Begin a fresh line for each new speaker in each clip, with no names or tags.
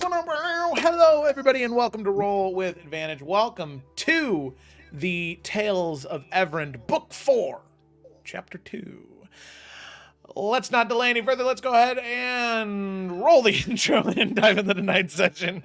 Hello, everybody, and welcome to Roll with Advantage. Welcome to the Tales of Evrand, Book 4, Chapter 2. Let's not delay any further. Let's go ahead and roll the intro and dive into tonight's session.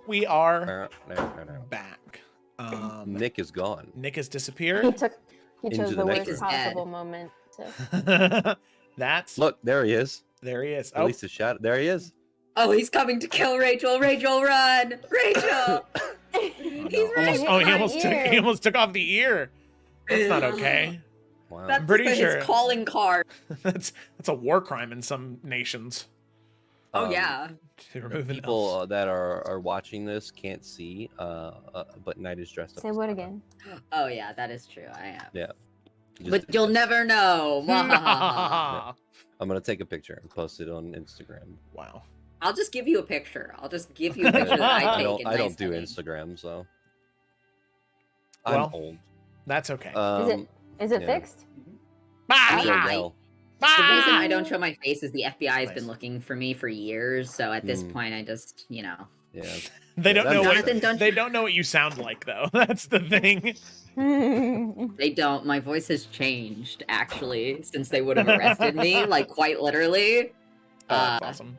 We are back.
Nick is gone.
Nick has disappeared.
He chose
Into
the
the
worst
next
possible moment to...
That's
Look, there he is.
there he is.
At least a shot. There he is.
Oh, he's coming to kill Rachel. Rachel, run! Rachel! He's right.
He almost took off the ear. That's not okay.
Wow.
That's
pretty sure-
his calling card.
That's a war crime in some nations.
Oh yeah.
To remove an
People
elf.
that are watching this can't see, but Knight is dressed up.
Say
as
what
Anna.
again?
Oh yeah, that is true. I am.
Yeah. He just
But
did
you'll
this.
never know.
I'm gonna take a picture and post it on Instagram.
Wow.
I'll just give you a picture. I'll just give you a picture that I take. in
I
my
don't do
setting.
Instagram, so
Well,
I'm old.
That's okay.
Is it
yeah.
fixed?
I don't
I-
know.
The reason I don't show my face is the FBI has
Nice.
been looking for me for years. So at this
Mm.
point, I just,
Yeah.
They don't
that
know
makes
what
sense.
they don't know what you sound like though. That's the thing.
They don't. My voice has changed actually since they would have arrested me, like quite literally.
Oh, that's awesome.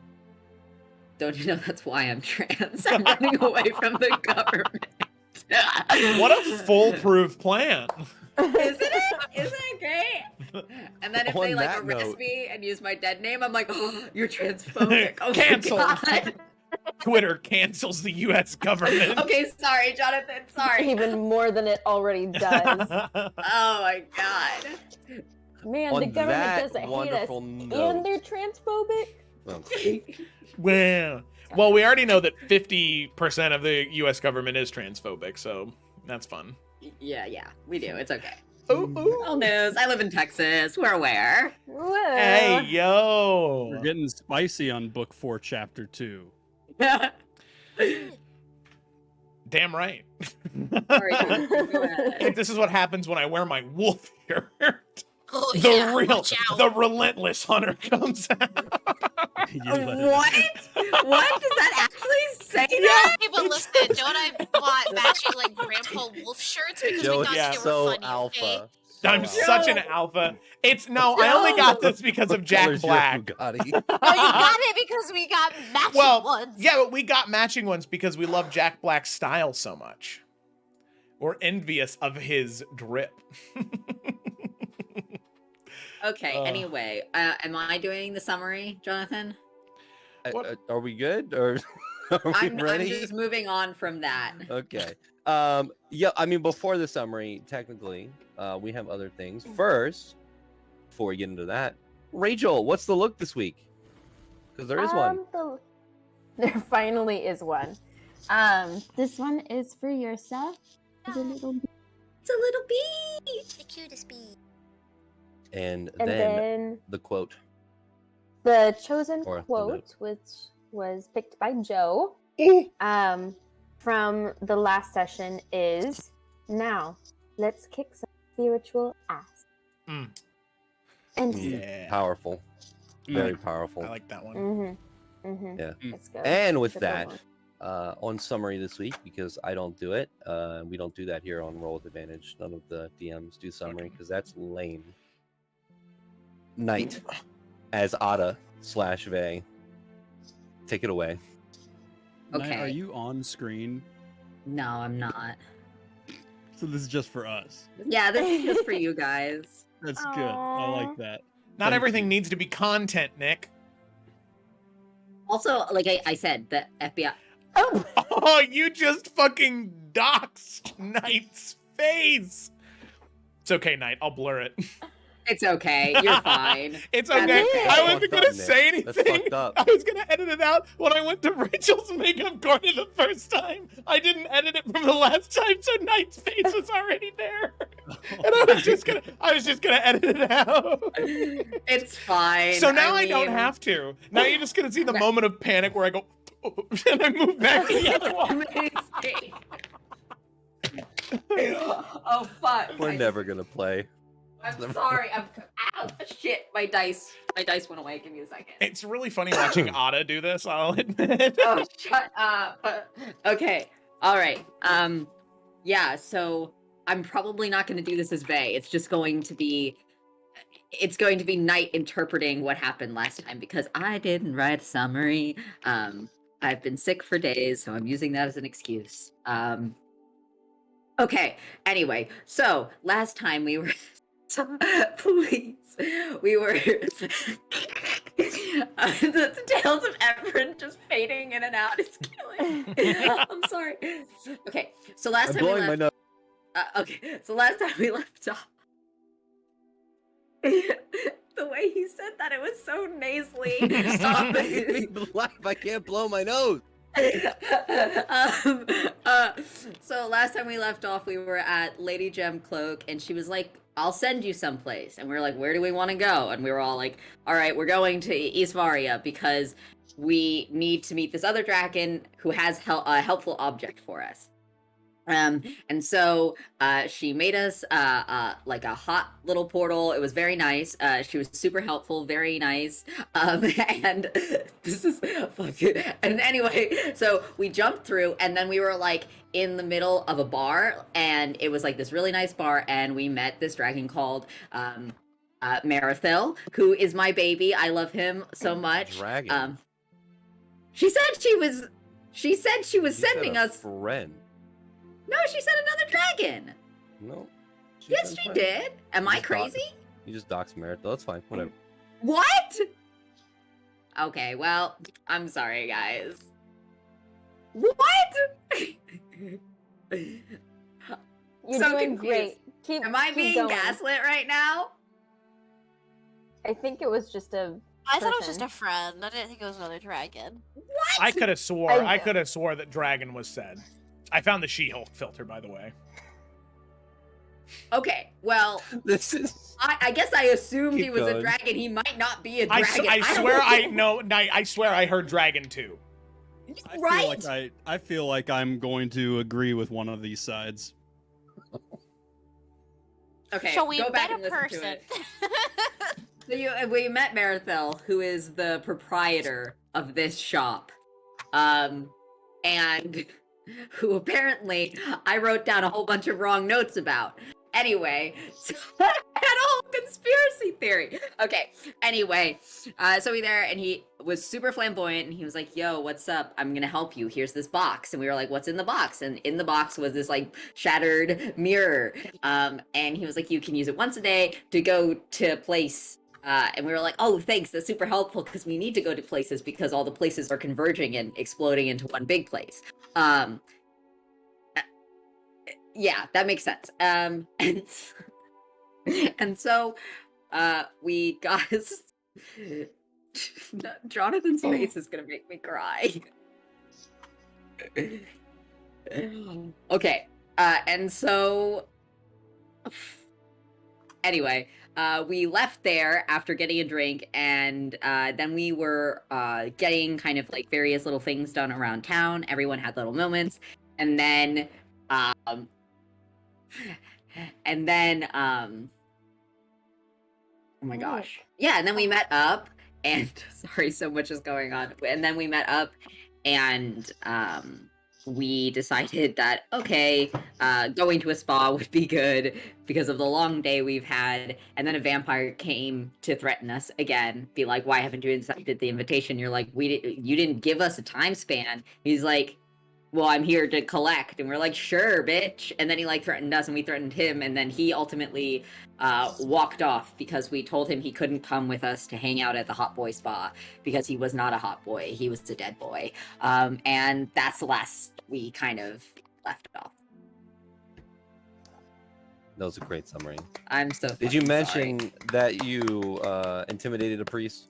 Don't you know that's why I'm trans? I'm running away from the government.
What a foolproof plan.
Isn't it? Isn't it great? And then if they
On
like
that
arrest
note-
me and use my dead name, I'm like, oh, you're transphobic. Oh
Canceled.
my God.
Twitter cancels the U.S. government.
Okay, sorry, Jonathan. Sorry.
Even more than it already does.
Oh my God.
Man,
On
the government
that
doesn't hate us.
wonderful
And
note-
they're transphobic?
well, we already know that 50% of the U.S. government is transphobic, so that's fun.
Yeah, we do. It's okay.
Ooh.
Old news. I live in Texas. We're aware.
Whoa.
Hey, yo.
We're getting spicy on book 4, chapter 2.
Damn right.
Sorry, Jonathan, go ahead.
This is what happens when I wear my wolf shirt.
Oh,
The
yeah,
real,
watch out.
the relentless hunter comes out.
You let it-
What? What? Does that actually say that?
Hey, but listen, don't I bought matching like grandpa wolf shirts because
Joe
we
is
thought
yeah.
they were
so
funny,
alpha.
okay?
So
I'm
alpha.
such an alpha. I only got this because of
What
Jack
color's your
Black.
Bugatti?
No, you got it because we got matching
Well,
ones.
yeah, but we got matching ones because we love Jack Black's style so much. We're envious of his drip.
Okay, anyway, am I doing the summary, Jonathan?
What?
Are we good or are we
I'm
ready?
just moving on from that.
Okay. Yeah, I mean, before the summary, technically, we have other things. First, before we get into that, Rachel, what's the look this week? Because there is one.
There finally is one. This one is for yourself. It's a little
It's a little bee.
The cutest bee.
And
and
then
then
the quote.
the chosen
Or the
quote,
note.
which was picked by Joe, from the last session is, "Now, let's kick some spiritual ass."
Mm.
And
Yeah.
Powerful. Very powerful.
I like that one.
Yeah.
Let's go.
And with
It's a good
that,
one.
on summary this week, because I don't do it, we don't do that here on Roll with Advantage. None of the DMs do summary because that's lame. Knight as Ada/Vey. Take it away.
Knight,
Okay.
are you on screen?
No, I'm not.
So this is just for us.
Yeah, this is just for you guys.
That's good. I
Aw.
like that.
Not
Thank
everything
you.
needs to be content, Nick.
Also, like I said, the FBI.
Oh,
Oh, you just fucking doxed Knight's face. It's okay, Knight. I'll blur it.
It's okay. You're fine.
It's
That's
okay.
okay.
I
That's
wasn't
fucked
gonna
up,
say
Nick. That's
anything.
fucked up.
I was gonna edit it out when I went to Rachel's makeup corner the first time. I didn't edit it from the last time, so Knight's face was already there. And I was just gonna edit it out.
It's fine.
So now I don't
mean,
have to. Now you're just gonna see the moment of panic where I go and I move back to the other one.
Amazing. Oh fuck!
We're never gonna play.
I'm sorry. Ow, shit. My dice went away. Give me a second.
It's really funny watching Ada do this, I'll admit.
Oh, shut up. Okay. All right. Yeah. So I'm probably not going to do this as Vey. It's going to be Knight interpreting what happened last time because I didn't write a summary. I've been sick for days, so I'm using that as an excuse. Okay. Anyway, so last time we were. Please. We were the tales of Evrand just fading in and out is killing me. I'm sorry. Okay, so last
I'm
time we
blowing my
left.
nose.
Okay, so last time we left off. The way he said that, it was so nasally.
Stop making me laugh. I can't blow my nose.
So last time we left off, we were at Lady Gemcloak, and she was like, I'll send you someplace. And we were like, where do we want to go? And we were all like, all right, we're going to Eastvaria because we need to meet this other dragon who has a helpful object for us. And so she made us like a hot little portal. It was very nice. She was super helpful, very nice. And this is fucking. And anyway, so we jumped through, and then we were like in the middle of a bar, and it was like this really nice bar, and we met this dragon called Marathil, who is my baby. I love him so much.
Dragon.
She said she was
You said
sending
a
us.
friend.
No, she said another dragon.
No.
Yes,
said
she
friend.
did. Am I
Just dox-
crazy?
You just doxed Merit. That's fine. Whatever.
What? Okay, well, I'm sorry, guys. What?
You're
So
doing
confused.
great. Keep,
Am I
keep
being
going.
gaslit right now?
I think it was just a.
I thought it was just
person.
a friend. I didn't think it was another dragon.
I could have swore.
I-
I could have swore that dragon was said. I found the She-Hulk filter, by the way.
Okay, well,
This is.
I guess I assumed he
Keep
was a
going.
dragon. He might not be a
I
dragon.
swear I know. I swear I heard dragon too.
Right?
I feel like I'm going to agree with one of these sides.
Okay,
So we
go back
met
and
a
listen to
person.
it. So we met Marathel, who is the proprietor of this shop, and who apparently I wrote down a whole bunch of wrong notes about. Anyway, so I had a whole conspiracy theory. Okay, anyway, so we there, and he was super flamboyant, and he was like, yo, what's up? I'm gonna help you. Here's this box. And we were like, what's in the box? And in the box was this like shattered mirror. And he was like, you can use it once a day to go to a place. And we were like, oh, thanks, that's super helpful because we need to go to places because all the places are converging and exploding into one big place. Yeah, that makes sense. And so we got Jonathan's face is gonna make me cry. Okay, and so anyway, we left there after getting a drink, and then we were getting kind of like various little things done around town. Everyone had little moments, and then oh my gosh, yeah, and then we met up, and sorry, so much is going on, and then we met up, and we decided that, okay, going to a spa would be good because of the long day we've had. And then a vampire came to threaten us again, be like, why haven't you accepted the invitation? You're like, you didn't give us a time span. He's like, well, I'm here to collect. And we're like, sure, bitch. And then he like threatened us and we threatened him. And then he ultimately walked off because we told him he couldn't come with us to hang out at the hot boy spa because he was not a hot boy. He was a dead boy. And that's the last we kind of left off.
That was a great summary.
I'm so.
Did you
fucking
mention that you intimidated a priest?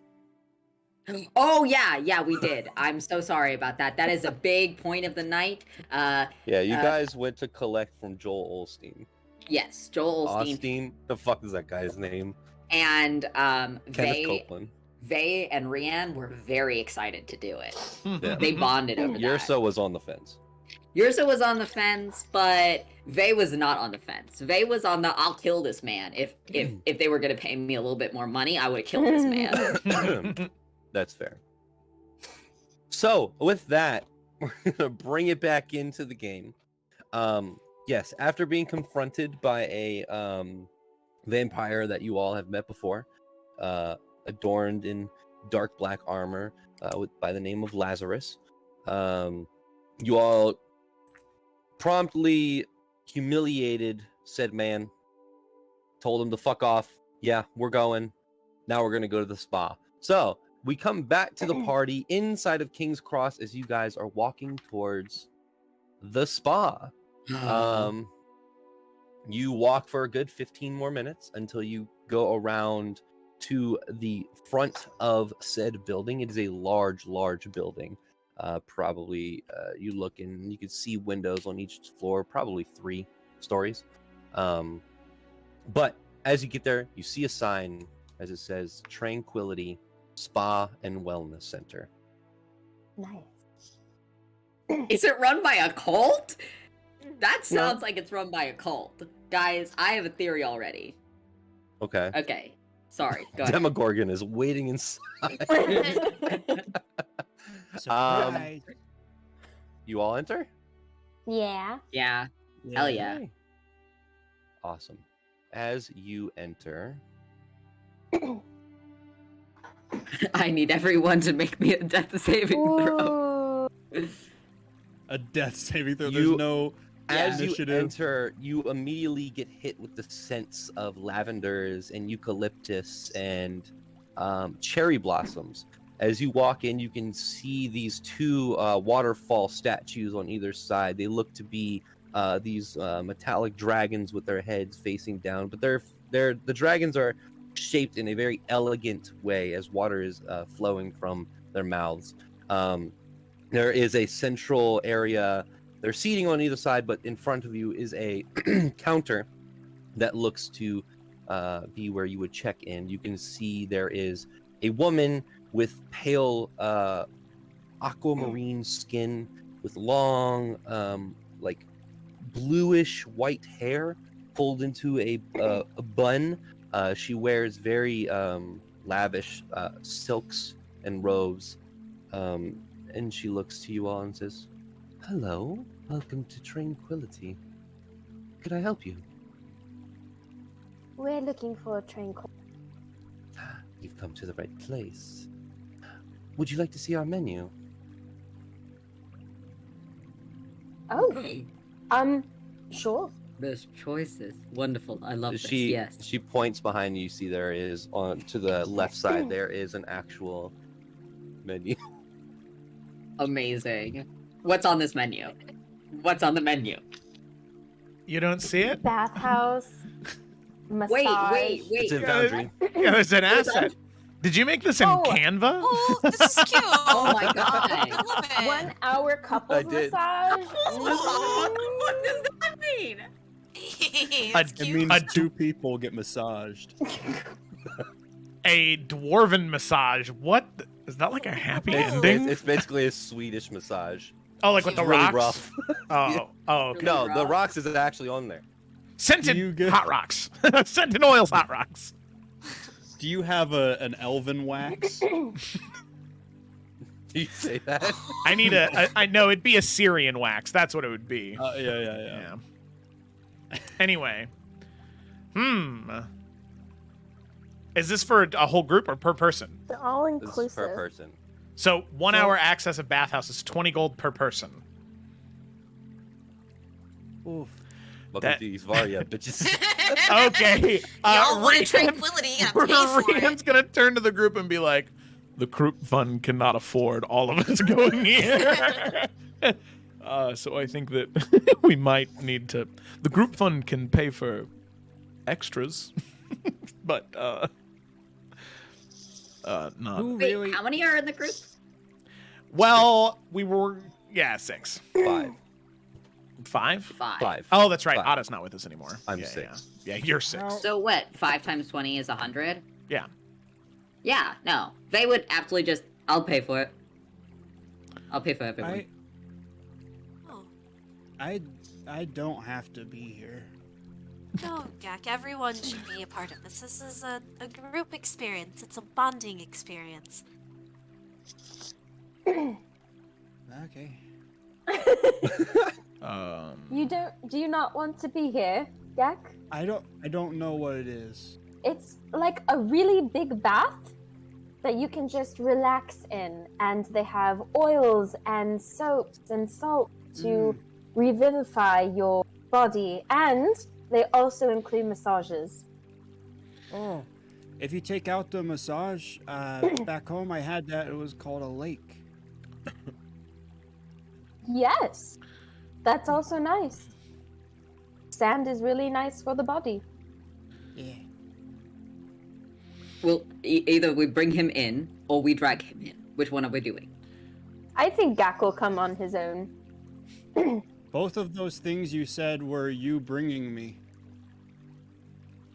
sorry. Oh yeah, we did. I'm so sorry about that. That is a big point of the night.
Yeah, you
Uh,
guys went to collect from Joel Olstein.
Yes, Joel Olstein
Austin? The fuck is that guy's name?
and
Kenneth Copeland.
Vay and Rianne were very excited to do it.
Yeah.
They bonded over that.
Yursa was on the fence.
Yursa was on the fence, but Vay was not on the fence. Vay was on the I'll kill this man. If they were gonna pay me a little bit more money, I would have killed this man.
That's fair. So with that, we're gonna bring it back into the game. Yes, after being confronted by a vampire that you all have met before, adorned in dark black armor, by the name of Lazarus, you all promptly humiliated said man, told him to fuck off. Yeah, we're going. Now we're gonna go to the spa. So we come back to the party inside of King's Cross as you guys are walking towards the spa. You walk for a good 15 more minutes until you go around to the front of said building. It is a large building. Probably you look and you can see windows on each floor, probably 3 stories. But as you get there, you see a sign as it says Tranquility Spa and Wellness Center.
Nice.
Is it run by a cult? That sounds like it's run by a cult. Guys, I have a theory already.
Okay.
Okay. Sorry. Go ahead.
Demogorgon is waiting inside.
Surprise.
You all enter?
Yeah.
Yeah. Hell yeah.
Okay. Awesome. As you enter,
I need everyone to make me a death saving throw.
Ooh.
A death saving throw.
You-
There's no
as you
initiative.
enter, you immediately get hit with the scents of lavenders and eucalyptus and cherry blossoms. As you walk in, you can see these 2 waterfall statues on either side. They look to be these metallic dragons with their heads facing down, but the dragons are shaped in a very elegant way as water is flowing from their mouths. There is a central area. They're seating on either side, but in front of you is a counter that looks to be where you would check in. You can see there is a woman with pale aquamarine skin with long, like bluish white hair pulled into a bun. She wears very lavish silks and robes. And she looks to you all and says, "Hello, welcome to Tranquility. Could I help you?"
We're looking for a tranquil.
You've come to the right place. Would you like to see our menu?
Oh. Sure.
Best choices. Wonderful. I love this.
She
Yes.
she points behind you. You see there is on to the left side there is an actual menu.
Amazing. What's on this menu? What's on the menu?
You don't see it?
Bathhouse. Massage.
Wait.
It's in Foundry.
Yeah, there's an asset. Did you make this in
Oh.
Canva?
Oh, this is cute.
Oh my god.
I love it.
1 hour couples
I did.
massage.
What does that mean?
It's
It
cute.
means 2 people get massaged.
A dwarven massage. What? Is that like a happy
Oh.
ending?
It's basically a Swedish massage.
Oh, like with
It's
the
really
rocks?
rough.
Oh, okay.
No, the
rough.
rocks is actually on there.
Scented
You get-
hot rocks. Scented oils hot rocks.
Do you have an elven wax?
Do you say that?
I need I know it'd be a Syrian wax. That's what it would be.
Yeah.
Yeah. Anyway. Is this for a whole group or per person?
They're all
This is
inclusive.
per person.
So 1 hour access of bathhouse is 20 gold per person.
Oof.
Welcome
That-
to Isvaria, bitches.
Okay.
Y'all wanted
Rian-
tranquility, you gotta pay for it.
Rian's gonna turn to the group and be like, "The group fund cannot afford all of us going here." So I think that we might need to. The group fund can pay for extras, but not.
Who
Wait,
really?
how many are in the group?
Well, we were 6.
5.
5?
5.
5.
Oh, that's right.
5.
Otto's not with us anymore.
I'm
yeah,
6.
Yeah, you're 6.
How-
So what? 5 times 20 is 100?
Yeah.
Yeah, no. They would absolutely just... I'll pay for it. I'll pay for everyone.
Oh,
I don't have to be here.
no, Gak, everyone should be a part of this. This is a group experience. It's a bonding experience.
Okay.
Do you not want to be here, Gak?
I don't know what it is.
It's like a really big bath that you can just relax in, and they have oils and soaps and salt to revivify your body, and they also include massages.
Oh, if you take out the massage, back home I had that. It was called a lake.
Yes, that's also nice. Sand is really nice for the body.
Yeah.
Well, either we bring him in, or we drag him in. Which one are we doing?
I think Gak will come on his own.
Both of those things you said were you bringing me.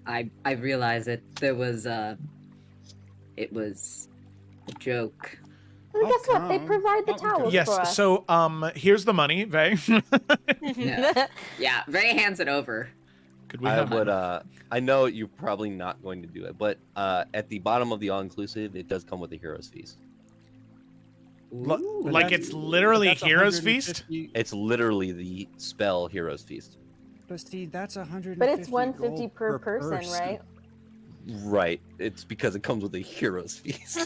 I realize that there was, it was a joke.
Well,
I'll
guess what? They
come.
provide the
I'll
towels
come.
Yes.
for us.
So, here's the money, Vay.
Yeah. Yeah, Ray hands it over.
Could we
I
have?
would. I know you're probably not going to do it, but at the bottom of the all-inclusive, it does come with a hero's feast.
But
like
that's-
it's literally
that's
Hero's Feast?
150
It's literally the spell hero's feast.
But see, that's 150.
But it's 150
gold
per person, right?
Right. It's because it comes with a hero's feast.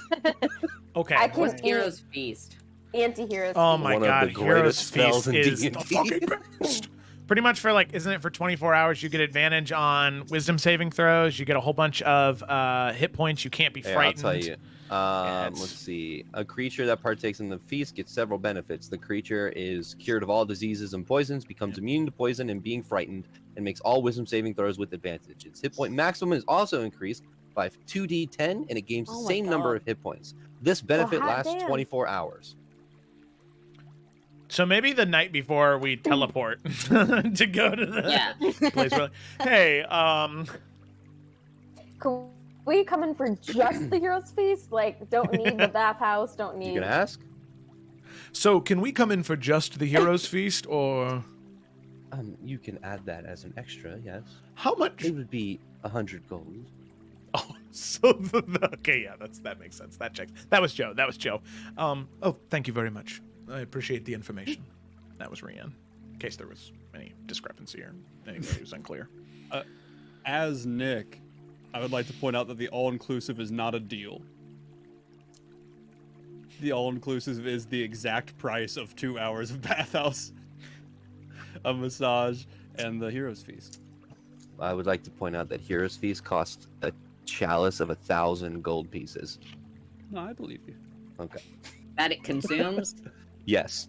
Okay.
I can
What's
eat
Hero's Feast?
anti-heroes.
Oh
feast.
my
One of
god,
the
Hero's
greatest spells
Feast
in
is the
D&D.
fucking best. Pretty much for isn't it for 24 hours you get advantage on wisdom saving throws, you get a whole bunch of hit points, you can't be
Yeah, I'll
frightened.
tell you.
it's-
Let's see. A creature that partakes in the feast gets several benefits. The creature is cured of all diseases and poisons, becomes immune to poison and being frightened, and makes all wisdom saving throws with advantage. Its hit point maximum is also increased by 2d10, and it gains the
Oh my
same number
God.
of hit points. This benefit
hot
lasts
damn.
24 hours.
So maybe the night before we teleport to go to the
Yeah.
place where hey,
Can we come in for just the heroes feast? Like, don't need the bathhouse, don't
You
need.
can ask?
so can we come in for just the Heroes Feast or
You can add that as an extra, yes.
how much?
It would be 100 gold.
Oh, so okay, yeah, that makes sense. That checks. That was Joe. Oh, thank you very much. I appreciate the information. That was Rian. In case there was any discrepancy or anybody was unclear.
As Nick, I would like to point out that the all-inclusive is not a deal. The all-inclusive is the exact price of 2 hours of bathhouse, a massage, and the hero's feast.
I would like to point out that Hero's Feast costs a chalice of 1,000 gold pieces.
No, I believe you.
Okay.
That it consumes?
Yes.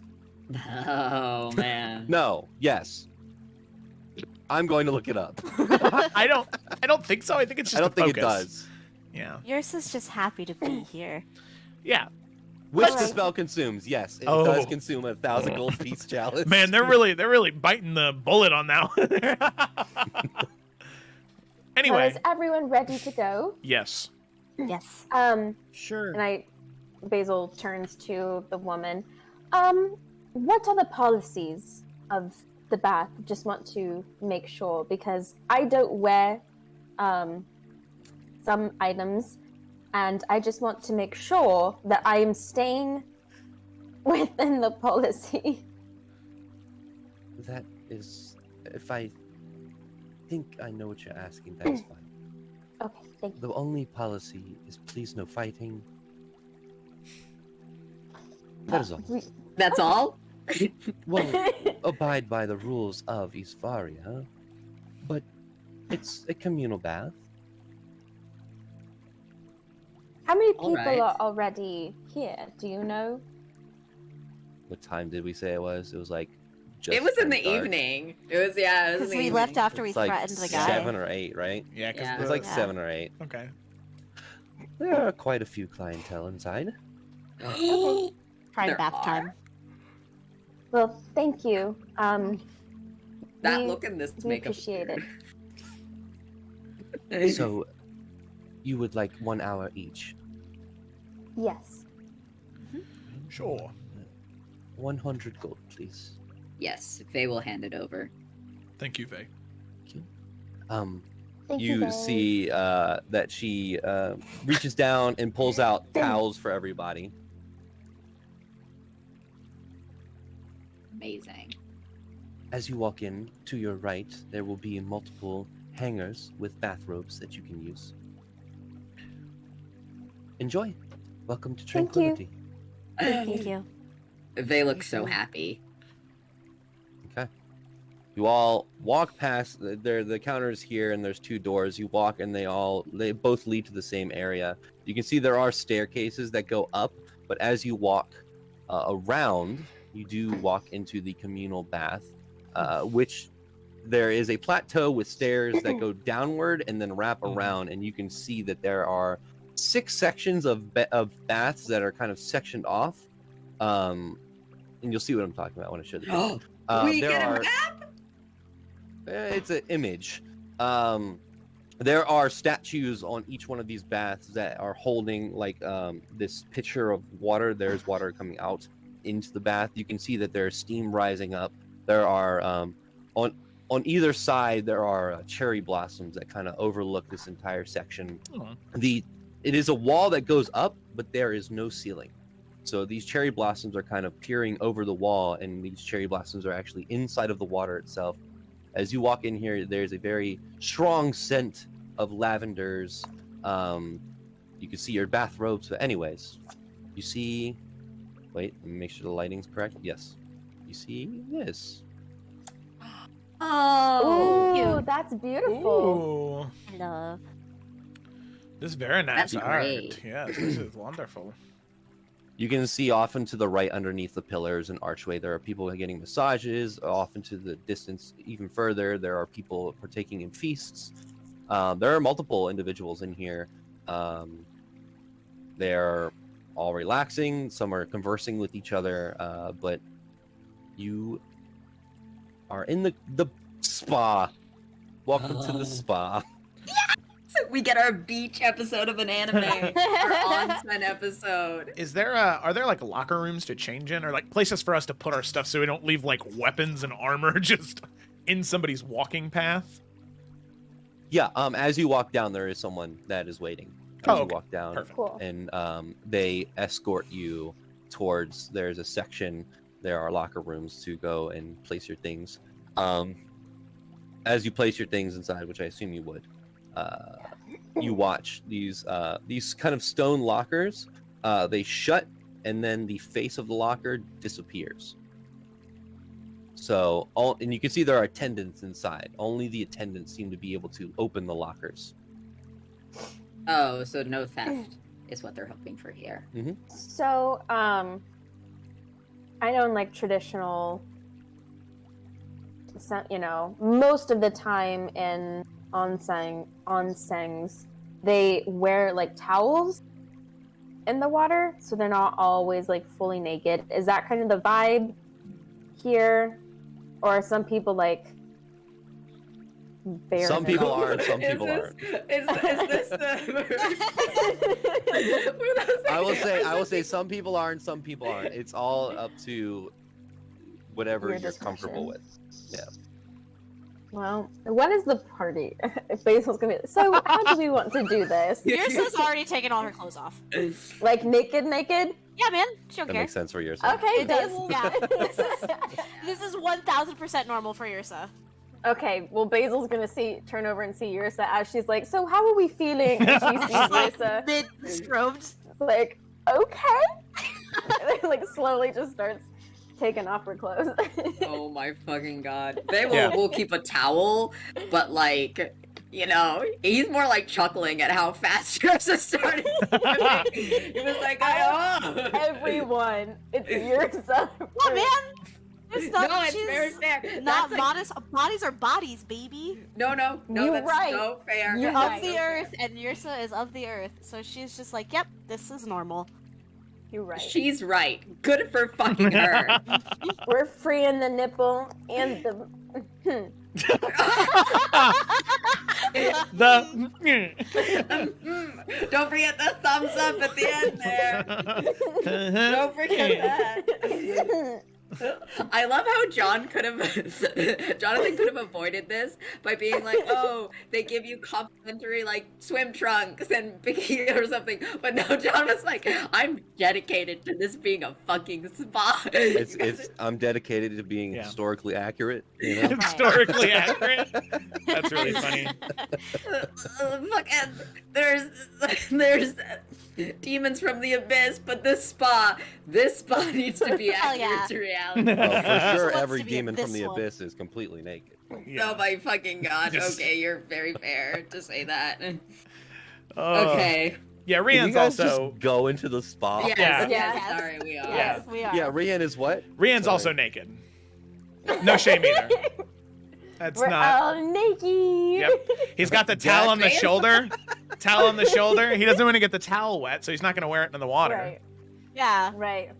Oh, man.
No. Yes. I'm going to look it up.
I don't think so. I think it's just
I don't
a
think it
focus.
does.
Yeah.
Yours is just happy to be here.
Yeah.
Which the
Alright.
spell consumes. Yes, it
Oh.
does consume 1,000 gold piece chalice.
Man, they're really biting the bullet on that one.
Well,
Anyway,
is everyone ready to go?
yes.
Yes.
Sure.
And Basil turns to the woman. What are the policies of the bath? Just want to make sure because I don't wear some items, and I just want to make sure that I am staying within the policy.
That is, if I think I know what you're asking, that's fine.
Okay, thank you.
The only policy is please no fighting. That is all.
That's all?
Well, abide by the rules of Isvaria, but it's a communal bath.
How many
All
people
right.
are already here? Do you know?
What time did we say it was? It was like just
It was in
turned
the
dark.
evening. It was, yeah, it was in
Because
the
we
evening.
left after we
It's like
threatened the guy.
7 or 8, right?
Yeah, because
Yeah.
It's like
Yeah.
7 or 8.
Okay.
There are quite a few clientele inside.
Prime
There
bath
are?
time.
Well, thank you.
That
we-
look in this
we
makeup.
appreciate it.
So, you would like 1 hour each.
Yes.
Sure.
100 gold, please.
Yes, Faye will hand it over.
Thank you, Faye.
Thank
You
Faye.
see that she reaches down and pulls out towels for everybody.
Amazing.
As you walk in, to your right, there will be multiple hangers with bathrobes that you can use. Enjoy. Welcome to
Thank you.
Tranquility.
Thank you.
They look so happy.
Okay. You all walk past the counters here, and there's 2 doors. You walk, and they both lead to the same area. You can see there are staircases that go up, but as you walk around, you do walk into the communal bath, which there is a plateau with stairs that go downward and then wrap around, and you can see that there are 6 sections of baths that are kind of sectioned off. And you'll see what I'm talking about when I show the picture.
We
there
get a
are,
map?
it's an image. There are statues on each one of these baths that are holding like this pitcher of water. There's water coming out into the bath. You can see that there's steam rising up. There are on either side there are cherry blossoms that kind of overlook this entire section. It is a wall that goes up, but there is no ceiling. So these cherry blossoms are kind of peering over the wall, and these cherry blossoms are actually inside of the water itself. As you walk in here, there's a very strong scent of lavenders. You can see your bathrobes, but anyways, you see. Wait, let me make sure the lighting's correct. Yes, you see this.
Oh,
Ooh,
Cute.
that's beautiful.
Ooh.
I love.
This is very nice
That's
art.
great.
Yes, this is wonderful.
You can see off into the right, underneath the pillars and archway, there are people getting massages. Off into the distance, even further, there are people partaking in feasts. There are multiple individuals in here. They're all relaxing. Some are conversing with each other. But you are in the spa. Welcome to the spa.
we get our beach episode of an anime. Our onsen episode.
Is there are there like locker rooms to change in, or like places for us to put our stuff so we don't leave like weapons and armor just in somebody's walking path?
Yeah. As you walk down, there is someone that is waiting. As
Oh,
you
okay.
walk down,
Perfect.
Cool.
and they escort you towards. There's a section. There are locker rooms to go and place your things. As you place your things inside, which I assume you would, you watch these kind of stone lockers. They shut, and then the face of the locker disappears. So, and you can see there are attendants inside. Only the attendants seem to be able to open the lockers.
Oh, so no theft is what they're hoping for here.
So, I know in like traditional, you know, most of the time in onsengs, they wear like towels in the water, so they're not always like fully naked. Is that kind of the vibe here, or are some people like bare?
Some people
naked?
are, and some people aren't.
Is this the?
I will say some people are and some people aren't. It's all up to whatever
Your
you're comfortable with.
discretion. Well, when is the party? If Basil's gonna be so, how do we want to do this?
Yursa's already taken all her clothes off.
Like naked?
Yeah, man. She don't
That
care.
makes sense for yours.
Okay,
It does.
Basil.
Yeah. This is 1000% normal for Yursa.
Okay, well, Basil's gonna turn over and see Yursa as she's like, so how are we feeling? And she sees Yursa.
Mid strobed.
It's like, okay. And then, like, slowly just starts taking off her clothes.
Oh my fucking god. They will
Yeah.
will keep a towel, but like, you know, he's more like chuckling at how fast yours is starting. He was like, oh.
Everyone, it's Yursa.
Yeah, man. It's
No,
not,
it's very
she's
fair.
not
That's like-
modest. Bodies are bodies, baby.
No,
You're
that's
right.
so fair.
You're
You're
right.
of the earth, and Yrsa is of the earth. So she's just like, yep, this is normal.
You're right.
She's right. Good for fucking her.
We're freeing the nipple and the.
The
Don't forget the thumbs up at the end there. Don't forget that. I love how Jonathan could have avoided this by being like, oh, they give you complimentary like swim trunks and bikini or something. But no, John was like, I'm dedicated to this being a fucking spa.
I'm dedicated to being
Yeah.
historically accurate. You know?
historically accurate. That's really funny.
Fucking there's demons from the abyss, but this spa needs to be
Hell
accurate
yeah.
to reality.
Oh, for sure,
wants
every
to be
demon from the
this one.
abyss is completely naked.
Yeah.
Oh my fucking god.
Just-
Okay, you're very fair to say that.
Oh.
Okay.
Yeah,
Can you
Rian's
guys
also
just go into the spa?
Yes,
Yeah.
yes, sorry, we are.
Yeah.
Yes, we are.
Yeah, Rian is what?
Rian's
Sorry.
also naked. No shame either. That's
We're
not.
all naked.
Yep. He's got the towel on the
Jack.
shoulder. Towel on the shoulder. He doesn't want to get the towel wet, so he's not going to wear it in the water.
Right.
Yeah.
Right.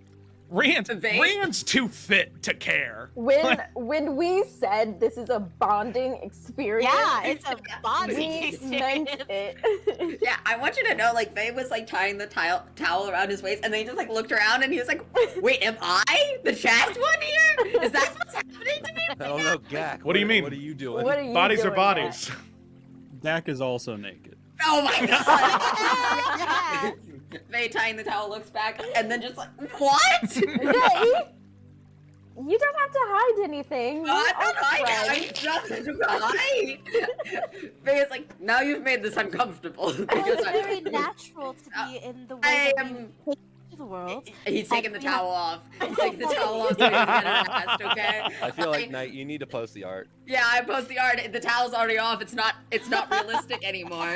Rian's too fit to care.
When we said this is a bonding experience,
Yeah, it's a bonding
we meant
experience.
it.
Yeah, I want you to know, like, Faye was, like, tying the towel around his waist, and then he just, like, looked around, and he was like, wait, am I the chast one here? Is that what's happening to me?
I don't know, Gak.
What do you mean?
What are you doing?
What are you
Bodies are
doing,
bodies.
Dak is also naked.
Oh my god!
Yeah.
Faye tying the towel looks back, and then just like, what?
Matt? Yeah, you don't have to hide anything.
No, I'm
We're
not
all
hiding.
friends.
I'm nothing to hide. Faye is like, now you've made this uncomfortable.
Well,
Because
it's very natural to be in the
I
way that
am.
we take to the world.
He's taking the towel off. He's taking the towel off so he can get it rest, okay?
I feel like, Knight, you need to post the art.
Yeah, I post the art. The towel's already off. It's not realistic anymore.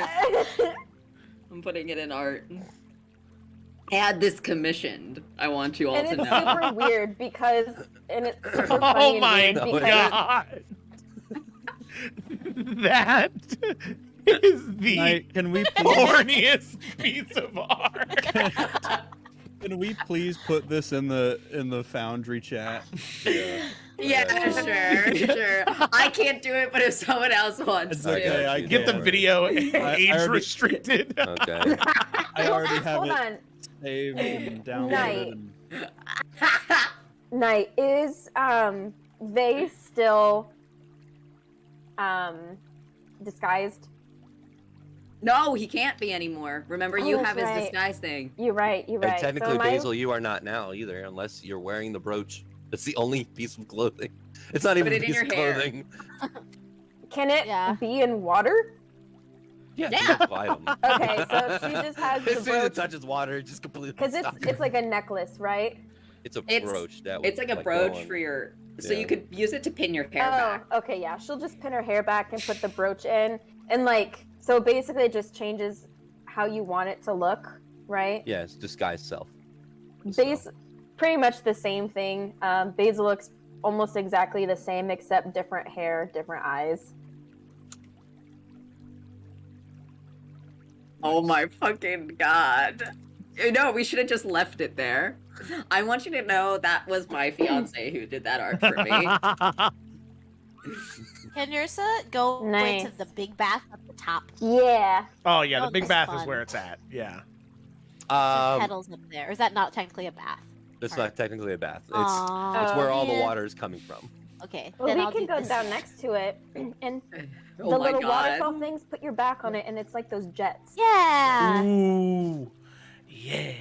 I'm putting it in art. Had this commissioned. I want you all
And
to
it's
know.
super weird because, and it's super funny
Oh
and
my
weird because
god. That is the
Knight, can we please,
horniest piece of art.
can we please put this in the Foundry chat?
Yeah, sure. I can't do it, but if someone else wants
It's
to.
okay, I
Get the
can.
video
I
age
already-
restricted.
Okay.
I already have
hold
it
on.
saved and downloaded.
Night.
And
Night, is they still disguised?
No, he can't be anymore. Remember, you
Oh,
have his
that's right.
disguise thing.
You're right.
And
So
technically,
am I-
Basil, you are not now either, unless you're wearing the brooch. It's the only piece of clothing. It's not even
Put
a
it in
piece
your
of
hair.
clothing.
Can it
Yeah.
be in water?
Yeah,
Yeah.
you just item.
Okay, so she just has the
As soon as it
brooch
touches water, it just completely
because
stops.
it's like a necklace, right?
It's a
It's-
brooch. That
It's
would,
like a
go
brooch
on-
for your. So
Yeah.
you could use it to pin your hair
Oh,
back.
okay, yeah. She'll just pin her hair back and put the brooch in, and like so basically it just changes how you want it to look, right?
Yeah, it's disguised self.
Pretty much the same thing. Basil looks almost exactly the same except different hair, different eyes.
Oh my fucking god. No, we should have just left it there. I want you to know that was my fiance who did that art for me.
Can Yrsa go
Nice.
into the big bath at the top?
Yeah.
Oh yeah, the
Oh,
big
that's
bath is
fun.
where it's at. Yeah.
There's petals up there. Or is that not technically a bath?
It's not technically a bath. It's
Aww.
where all the
Yeah.
water is coming from.
Okay.
Well,
then
we
I'll
can
do
go
this.
down next to it, and
Oh
the
my
little
god.
waterfall things. Put your back on it, and it's like those jets.
Yeah.
Ooh. Yeah.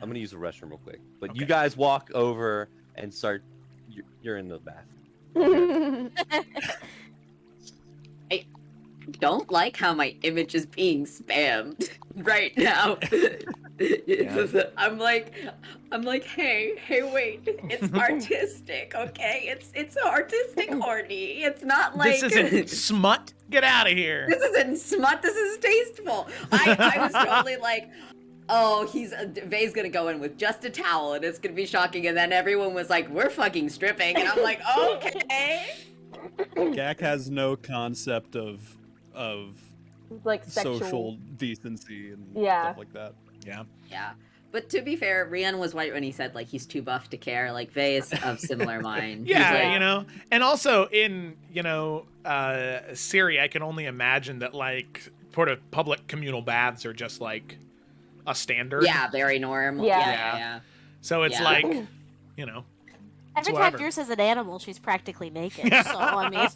I'm gonna use the restroom real quick, but
Okay.
you guys walk over and start. You're in the bath.
Don't like how my image is being spammed right now. I'm like, hey, wait, it's artistic, okay? It's artistic horny. It's not like
This isn't smut. Get out of here.
This isn't smut. This is tasteful. I was totally like, oh, Vay's gonna go in with just a towel and it's gonna be shocking. And then everyone was like, we're fucking stripping. And I'm like, okay.
Gak has no concept of
Like sexual.
social decency and
Yeah.
stuff like that.
Yeah.
Yeah. But to be fair, Rian was right when he said, like, he's too buff to care. Like, Vay is of similar mind. He's
Yeah,
like,
you know, and also in Syria, I can only imagine that like sort of public communal baths are just like a standard.
yeah, very normal.
Yeah.
Yeah.
So it's
Yeah.
like, you know,
Every
whatever.
time yours is an animal, she's practically naked. So I mean,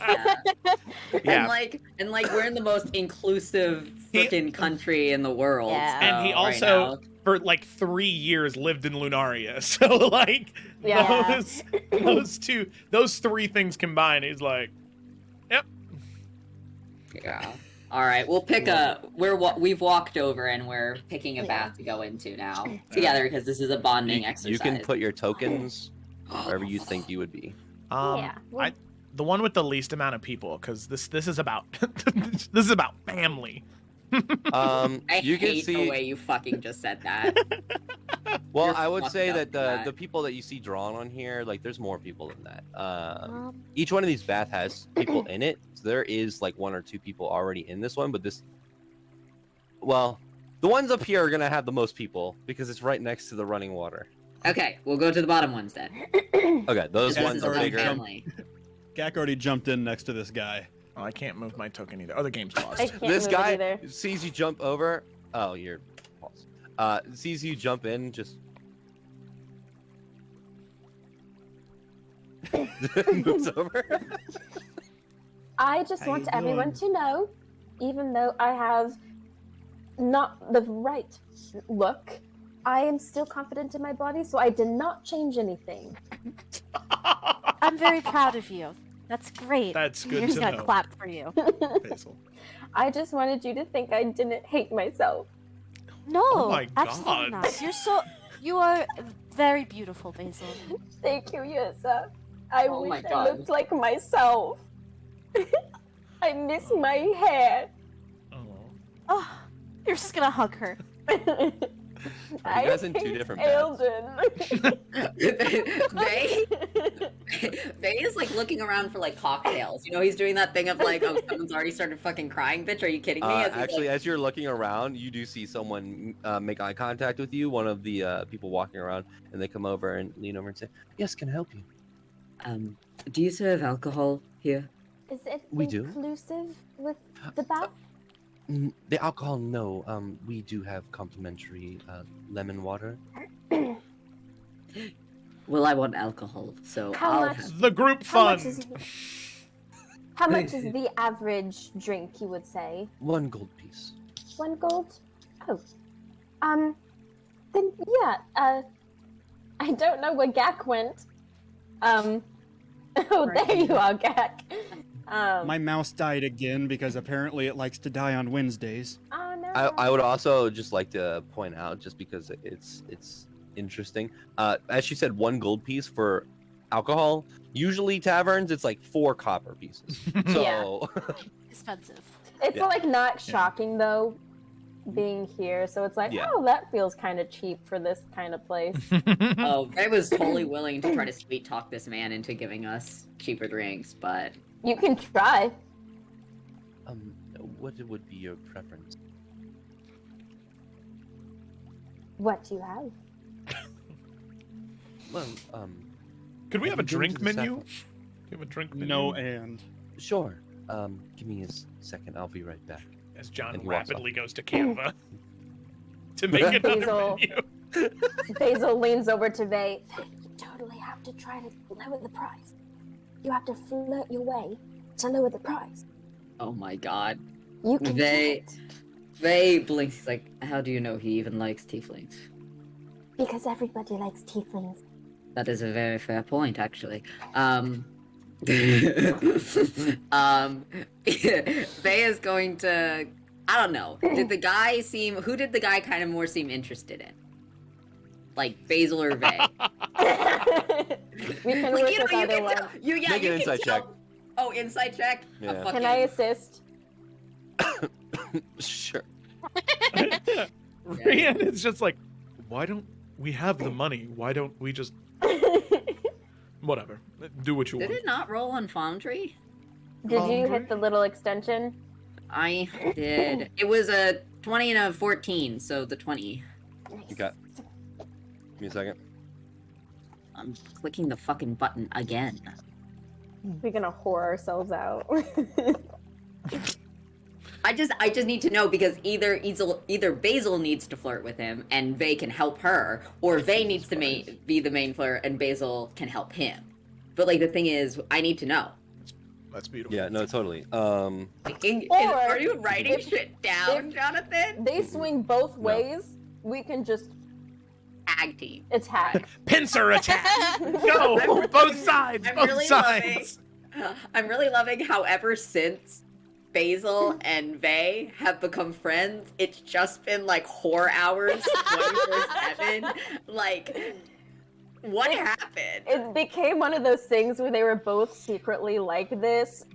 yeah.
And like we're in the most inclusive freaking country in the world.
Yeah.
And he
so,
also,
right
for like 3 years, lived in Lunaria. So like
Yeah.
those three things combined, he's like, yep.
now. Yeah. All right, we'll pick we've walked over and we're picking a bath to go into now together because this is a bonding exercise.
You can put your tokens wherever you think you would be.
Yeah.
The one with the least amount of people, because this is about this is about family.
I
you can
hate
see.
the way you fucking just said that.
Well,
You're
I would
fucked
say
up
that
for
the
that.
people that you see drawn on here, like, there's more people than that. Each one of these bath has people in it. So there is like 1 or 2 people already in this one, but well, the ones up here are gonna have the most people because it's right next to the running water.
Okay, we'll go to the bottom ones then.
Okay, those
This
ones
is
are
about
bigger.
family.
Gak already jumped in next to this guy.
Oh, I can't move my token either. Oh, the game's
I
paused.
can't
This
move it
guy
either.
sees you jump over. Oh, you're paused. Sees you jump in, just moves over.
I just
How
want
you
everyone to know, even though I have not the right look, I am still confident in my body, so I did not change anything.
I'm very proud of you. That's great.
That's good
You're just
to
gonna
know.
clap for you.
Basil.
I just wanted you to think I didn't hate myself.
No,
Oh my
absolutely
God.
not. You are very beautiful, Basil.
Thank you, Yessa. I
Oh my
wish I
God.
looked like myself. I miss my hair.
Oh.
Oh, you're just gonna hug her.
I
guys in two
hate
different baths.
Vay is like looking around for like cocktails. You know, he's doing that thing of like, oh, someone's already started fucking crying, bitch. Are you kidding me? As he's,
Actually,
like,
as you're looking around, you do see someone make eye contact with you. One of the people walking around, and they come over and lean over and say, "Yes, can I help you?"
do you serve alcohol here?
Is it
We do.
inclusive with the bath?
The alcohol, no. We do have complimentary lemon water.
Well, I want alcohol, so
How
I'll
much?
have.
The group
How much
fund.
is how much is the average drink? You would say
1 gold piece.
1 gold. Oh, then yeah. I don't know where Gak went. Oh, there you are, Gak.
My mouse died again because apparently it likes to die on Wednesdays.
Oh no.
I would also just like to point out, just because it's interesting. As she said, 1 gold piece for alcohol. Usually taverns, it's like 4 copper pieces. So
Expensive.
It's
Yeah.
like not shocking though, being here. So it's like,
Yeah.
oh, that feels kind of cheap for this kind of place.
Oh, Vay was totally willing to try to sweet talk this man into giving us cheaper drinks, but
You can try.
what would be your preference?
What do you have?
Well,
Could we have a
Begin
drink
to
menu?
decipher.
Do we have a drink menu?
No and.
sure. Give me a second. I'll be right back.
As John
And he walks
rapidly goes to Canva to make another
Basil.
menu.
Basil leans over to Vay. You totally have to try to lower the price. You have to flirt your way to lower the price.
oh my god.
You can do
Vay,
it.
Vay blinks. He's like, how do you know he even likes tieflings?
Because everybody likes tieflings.
That is a very fair point, actually. Vay is going to. I don't know. Who did the guy kind of more seem interested in? Like Basil or Vay?
We can
Like,
work
you know,
with
you
either
can
one.
tell. You, yeah,
Make
you
an
can
insight
tell.
check.
Oh, insight check.
Yeah.
Oh,
Can I assist?
Sure.
Rian is just like, why don't we have the money? Why don't we just whatever? Do what you
Did
want.
it not roll on Foundry?
Did you hit the little extension?
I did. It was a 20 and a 14, so the 20.
Nice.
Okay. Give me a second.
I'm clicking the fucking button again.
We're gonna whore ourselves out.
I just need to know because either Basil needs to flirt with him and Vey can help her, or Vey needs to be the main flirt and Basil can help him. But like the thing is, I need to know.
That's beautiful.
Yeah, no, totally.
Are you writing
if-
shit down,
if-
Jonathan?
They swing both ways. We can just
Tag team.
attack.
Pincer attack. Go. Both sides.
I'm
Both
really
sides.
I'm really loving how ever since Basil and Vey have become friends, it's just been like whore hours 24/7. Like, what happened?
It became one of those things where they were both secretly like this,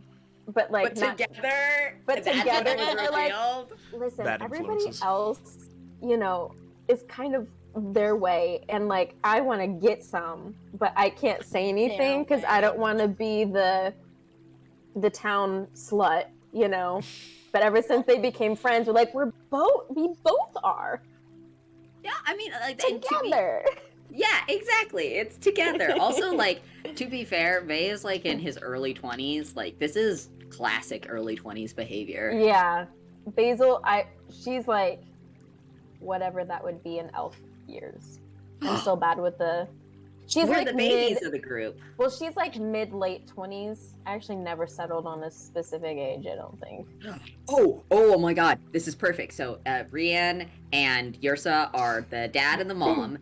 but like
But
not.
together,
But
that's
together,
what was
they're like-
revealed.
Listen,
Bad
everybody
influences.
else, you know, is kind of their way, and like I want to get some, but I can't say anything because I don't want to be the town slut, you know. But ever since they became friends, we both are
Yeah, I mean, like and to be-
together.
yeah, exactly. It's together. Also, like, to be fair, Vey is like in his early 20s. Like, this is classic early 20s behavior.
Yeah, Basil, she's like whatever that would be in elf years. I'm still bad with the. She's
We're
like
the babies of the group.
Well, she's like mid-late 20s. I actually never settled on a specific age, I don't think.
Oh my god, this is perfect. So, Rian and Yursa are the dad and the mom.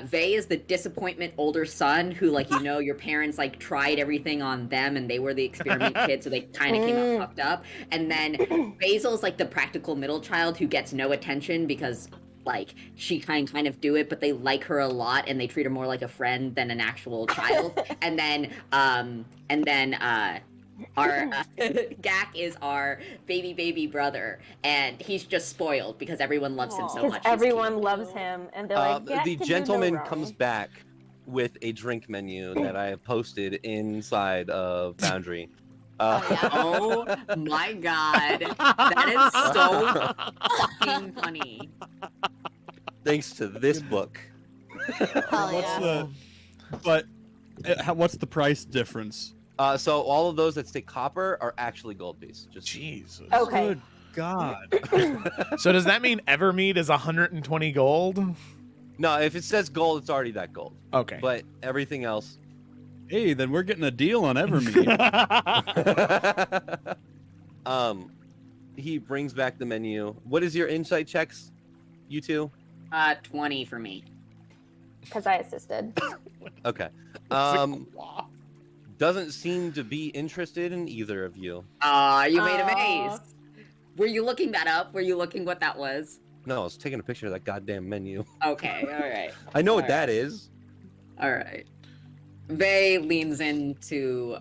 Vey is the disappointment older son who, like, you know, your parents, like, tried everything on them and they were the experiment kid, so they kind of came out fucked up. And then Basil's, like, the practical middle child who gets no attention because, like, she can kind of do it, but they like her a lot and they treat her more like a friend than an actual child. And then our Gak is our baby brother, and he's just spoiled because everyone loves him so
Because
much. He's
everyone
cute.
loves him, and they're like, "Yeah,
The
can do no
gentleman
wrong."
comes back with a drink menu that I have posted inside of Foundry.
Oh my god, that is so fucking funny.
Thanks to this book.
Hell
What's
yeah.
what's the price difference?
So all of those that say copper are actually gold piece. Just
Jesus.
Okay.
Good God.
So does that mean Evermead is 120 gold?
No, if it says gold, it's already that gold.
Okay.
But everything else.
Hey, then we're getting a deal on Evermead.
He brings back the menu. What is your insight checks, you two?
20 for me.
Because I assisted.
Okay. Doesn't seem to be interested in either of you.
You made a
Aw.
maze. Were you looking that up? Were you looking what that was?
No, I was taking a picture of that goddamn menu.
Okay, alright.
I know what
Alright.
that is.
Alright. Vey leans into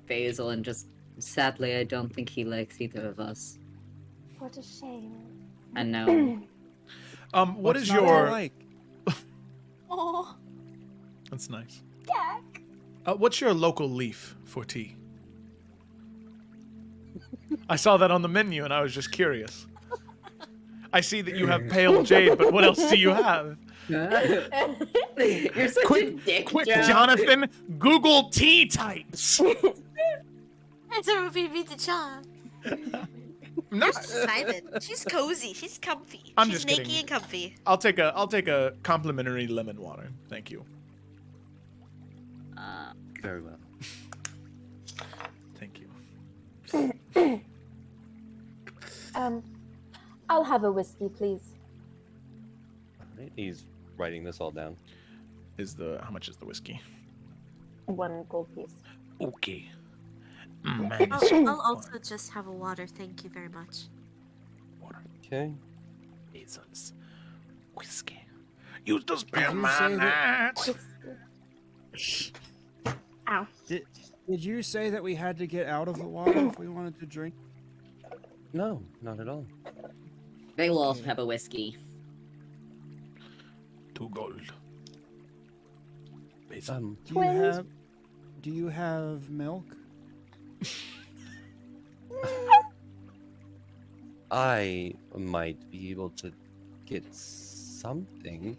Basil and just, sadly, I don't think he likes either of us.
What a shame.
I know.
what
What's
is
not to
your?
like?
Oh,
That's nice.
Yeah.
What's your local leaf for tea? I saw that on the menu and I was just curious. I see that you have pale jade, but what else do you have?
You're such a dick,
Quick,
Joe.
Jonathan, Google tea types.
it's a ruby beat the charm.
No,
Simon, she's cozy. She's comfy.
I'm
she's
just
naked
kidding.
and comfy.
I'll take a complimentary lemon water. Thank you.
Very well.
Thank you.
I'll have a whiskey, please.
Alright, he's writing this all down.
How much is the whiskey?
1 gold piece.
Okay.
I'll also just have a water. Thank you very much.
Water.
Okay.
Jesus. Whiskey. Used to spend
you
my
say that-
nights.
Ow.
Did you say that we had to get out of the water if we wanted to drink?
No, not at all.
They will also have a whiskey.
2 gold.
Um,
Twins.
Do you have milk?
I might be able to get something.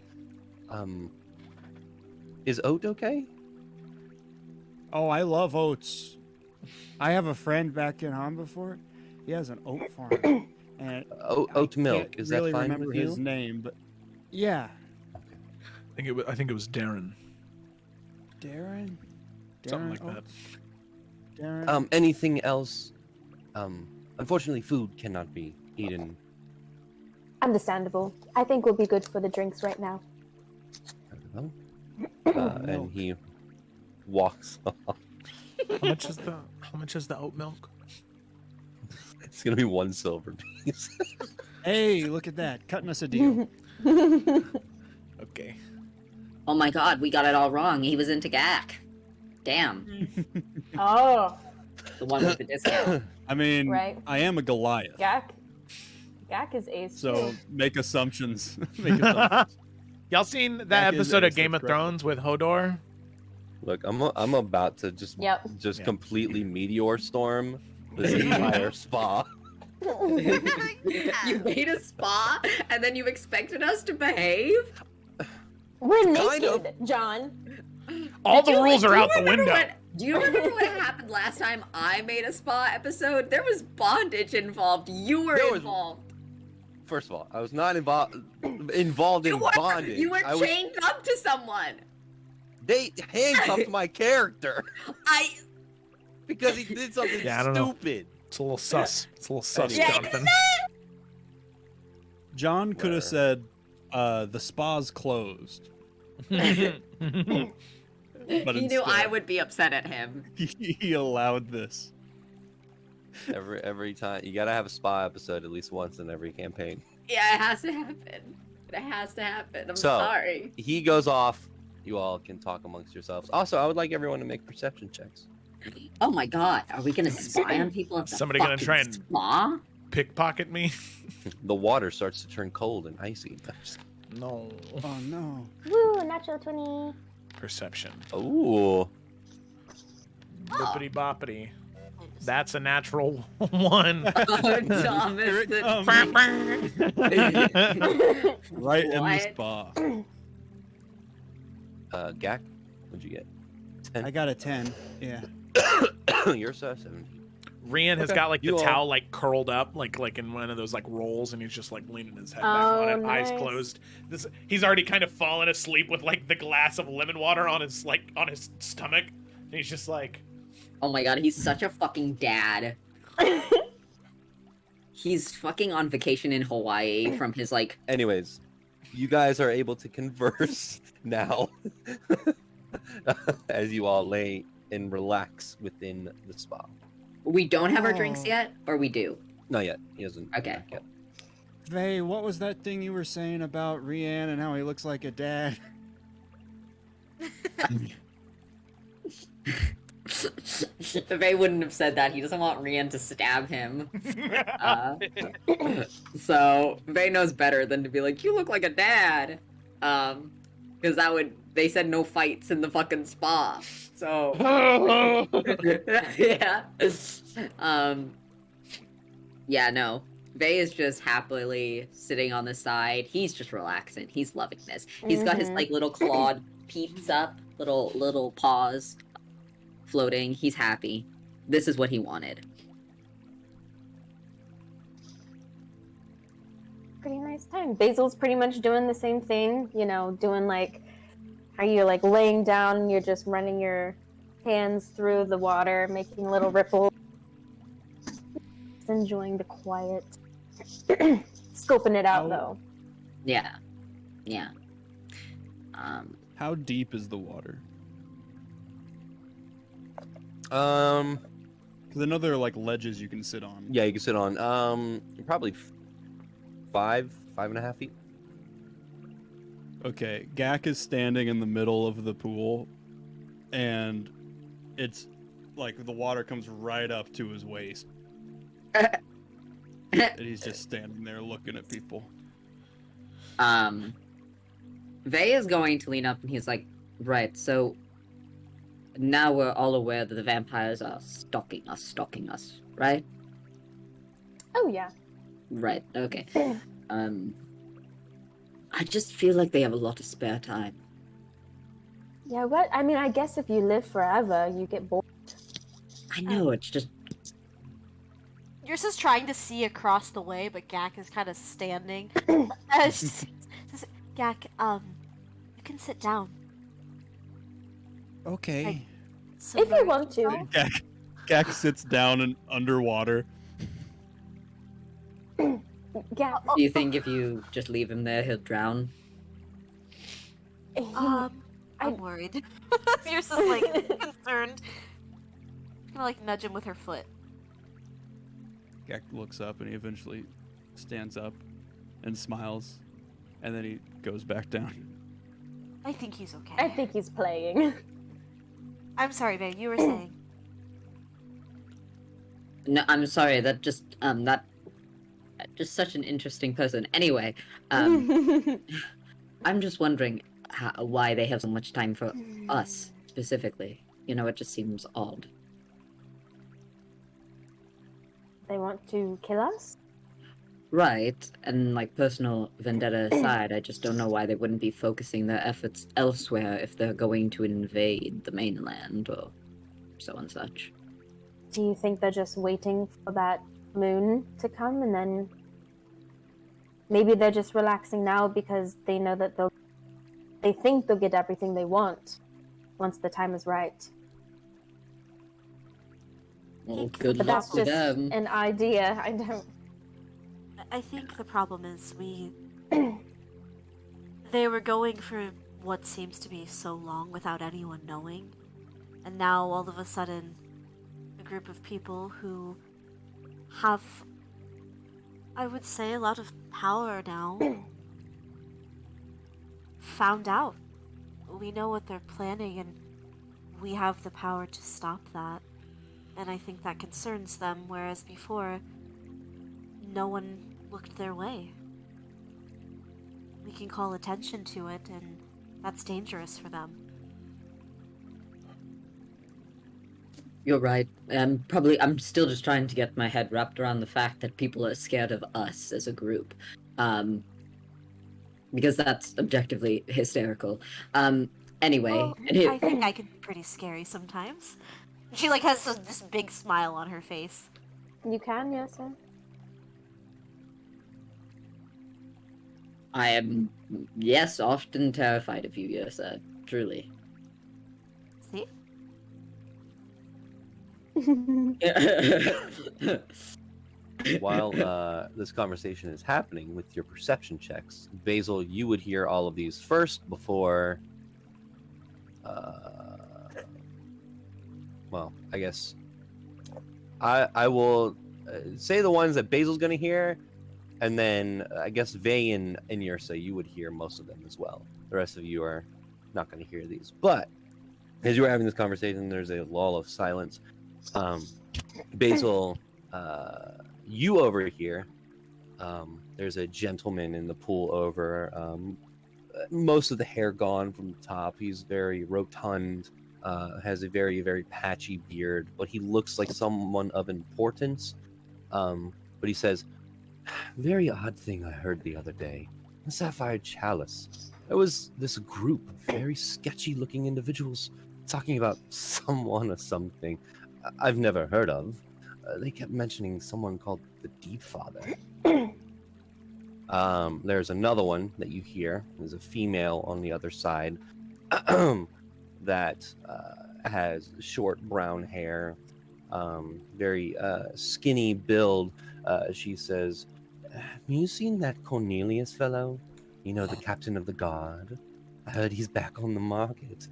Is oat okay?
Oh, I love oats. I have a friend back in Humberford. He has an oat farm, and
Oat milk,
can't
is
really
that fine
remember
with
his
you?
name, but yeah,
I think it was Darren.
Darren.
Something like that.
Oates? Darren.
Anything else? Unfortunately, food cannot be eaten.
Understandable. I think we'll be good for the drinks right now.
Well,
Milk.
and he walks off.
How much is the oat milk?
It's gonna be 1 silver piece.
Hey, look at that, cutting us a deal.
Okay.
Oh my god, we got it all wrong. He was into Gak. Damn.
Oh,
The one with the discount.
I mean,
Right.
I am a Goliath,
Gak. Gak is ace.
so
too.
make assumptions. Make assumptions.
Y'all seen that
Back is
episode of
ace,
Game
that's
of
correct.
Thrones with Hodor?
Look, I'm about to just
Yep.
Yeah.
completely meteor storm this entire spa.
You made a spa and then you expected us to behave?
We're
Kind
naked,
of.
John.
All
Did
the
you-
rules
do
are
you
out the
remember
window.
Do you remember what happened last time I made a spa episode? There was bondage involved. You were
There was-
involved.
First of all, I was not involved in bondage.
You were
I was,
chained up to someone.
they handcuffed my character
I
because he did something
Yeah, I don't know.
stupid.
It's a little sus. It's a little sus,
Yeah,
Jonathan.
John could
Where?
have said, "The spa's closed," but
he knew I
instead,
would be upset at him.
he allowed this.
Every time you gotta have a spa episode at least once in every campaign.
Yeah, it has to happen. It has to happen. I'm
So-
sorry.
He goes off. You all can talk amongst yourselves. Also, I would like everyone to make perception checks.
Oh my god, are we gonna spy on people at the
Somebody gonna
fucking
try and-
spa?
Pickpocket me?
The water starts to turn cold and icy.
No.
Oh no.
Woo, natural 20.
Perception.
Ooh.
Bippity boppity. That's a natural 1.
Thomas,
Here it
the-
comes. Right in the
What?
spa.
Gak, what'd you get?
I got a 10. Yeah.
10. You're so 17.
Rian has
Okay.
got like the
You all-
towel like curled up, like in one of those like rolls, and he's just like leaning his head back on
Oh,
it, eyes
nice.
closed. He's already kind of fallen asleep with like the glass of lemon water on his stomach, and he's just like,
Oh my god, he's such a fucking dad. He's fucking on vacation in Hawaii from his like.
Anyways, you guys are able to converse now as you all lay and relax within the spa.
We don't have our drinks
Oh.
yet, or we do.
Not yet. He hasn't.
Okay.
back yet.
Vay, what was that thing you were saying about Rian and how he looks like a dad?
Vay wouldn't have said that. He doesn't want Rian to stab him. So Vay knows better than to be like, "You look like a dad," because that would. They said no fights in the fucking spa. So yeah. Yeah, no. Vay is just happily sitting on the side. He's just relaxing. He's loving this. He's got his
Mhm.
like little clawed peeps up, little paws floating. He's happy. This is what he wanted.
Pretty nice time. Basil's pretty much doing the same thing, you know, doing like how you're like laying down and you're just running your hands through the water, making little ripples. Just enjoying the quiet. Scoping it out
Oh.
though.
Yeah. Yeah.
How deep is the water? Because I know there are like ledges you can sit on.
Yeah, you can sit on. Probably 5.5 feet.
Okay, Gak is standing in the middle of the pool, and it's like the water comes right up to his waist, and he's just standing there looking at people.
Vey is going to lean up and he's like, right, so now we're all aware that the vampires are stalking us, right?
Oh yeah.
Right, okay. I just feel like they have a lot of spare time.
Yeah, what? I mean, I guess if you live forever, you get bored.
I know, it's just
You're just trying to see across the way, but Gak is kind of standing. Gak, you can sit down.
Okay.
If you want to.
Gak sits down and underwater.
Yeah.
do you think if you just leave him there, he'll drown?
I'm worried. You're just like concerned. I'm gonna like nudge him with her foot.
Gak looks up and he eventually stands up and smiles, and then he goes back down.
I think he's okay.
I think he's playing.
I'm sorry, babe. You were saying.
No, I'm sorry, that just such an interesting person. Anyway, I'm just wondering why they have so much time for us, specifically. You know, it just seems odd.
They want to kill us?
Right, and like personal vendetta aside, I just don't know why they wouldn't be focusing their efforts elsewhere if they're going to invade the mainland or so and such.
Do you think they're just waiting for that moon to come and then maybe they're just relaxing now because they know that they think they'll get everything they want once the time is right.
Well, good
But
luck
that's
to
just
them.
an idea. I don't.
I think the problem is they were going for what seems to be so long without anyone knowing, and now all of a sudden, a group of people who have, I would say, a lot of power now, found out. We know what they're planning, and we have the power to stop that. And I think that concerns them, whereas before, no one looked their way. We can call attention to it, and that's dangerous for them.
You're right. I'm still just trying to get my head wrapped around the fact that people are scared of us as a group. Because that's objectively hysterical. Anyway.
Well, I think I can be pretty scary sometimes. She like has this big smile on her face.
You can, yes, sir.
I am, yes, often terrified of you, yes, truly.
See?
While this conversation is happening with your perception checks, Basil, you would hear all of these first before. Well, I guess I will say the ones that Basil's going to hear, and then I guess Vey and Yrsa, you would hear most of them as well. The rest of you are not going to hear these. But as you were having this conversation, there's a lull of silence. Basil, you over here, there's a gentleman in the pool over. Most of the hair gone from the top. He's very rotund, has a very, very patchy beard, but he looks like someone of importance. But he says, very odd thing I heard the other day. The Sapphire Chalice. There was this group of very sketchy looking individuals talking about someone or something I've never heard of. They kept mentioning someone called the Deep Father. There's another one that you hear. There's a female on the other side that has short brown hair, very skinny build. She says, have you seen that Cornelius fellow? You know, the captain of the guard? I heard he's back on the market.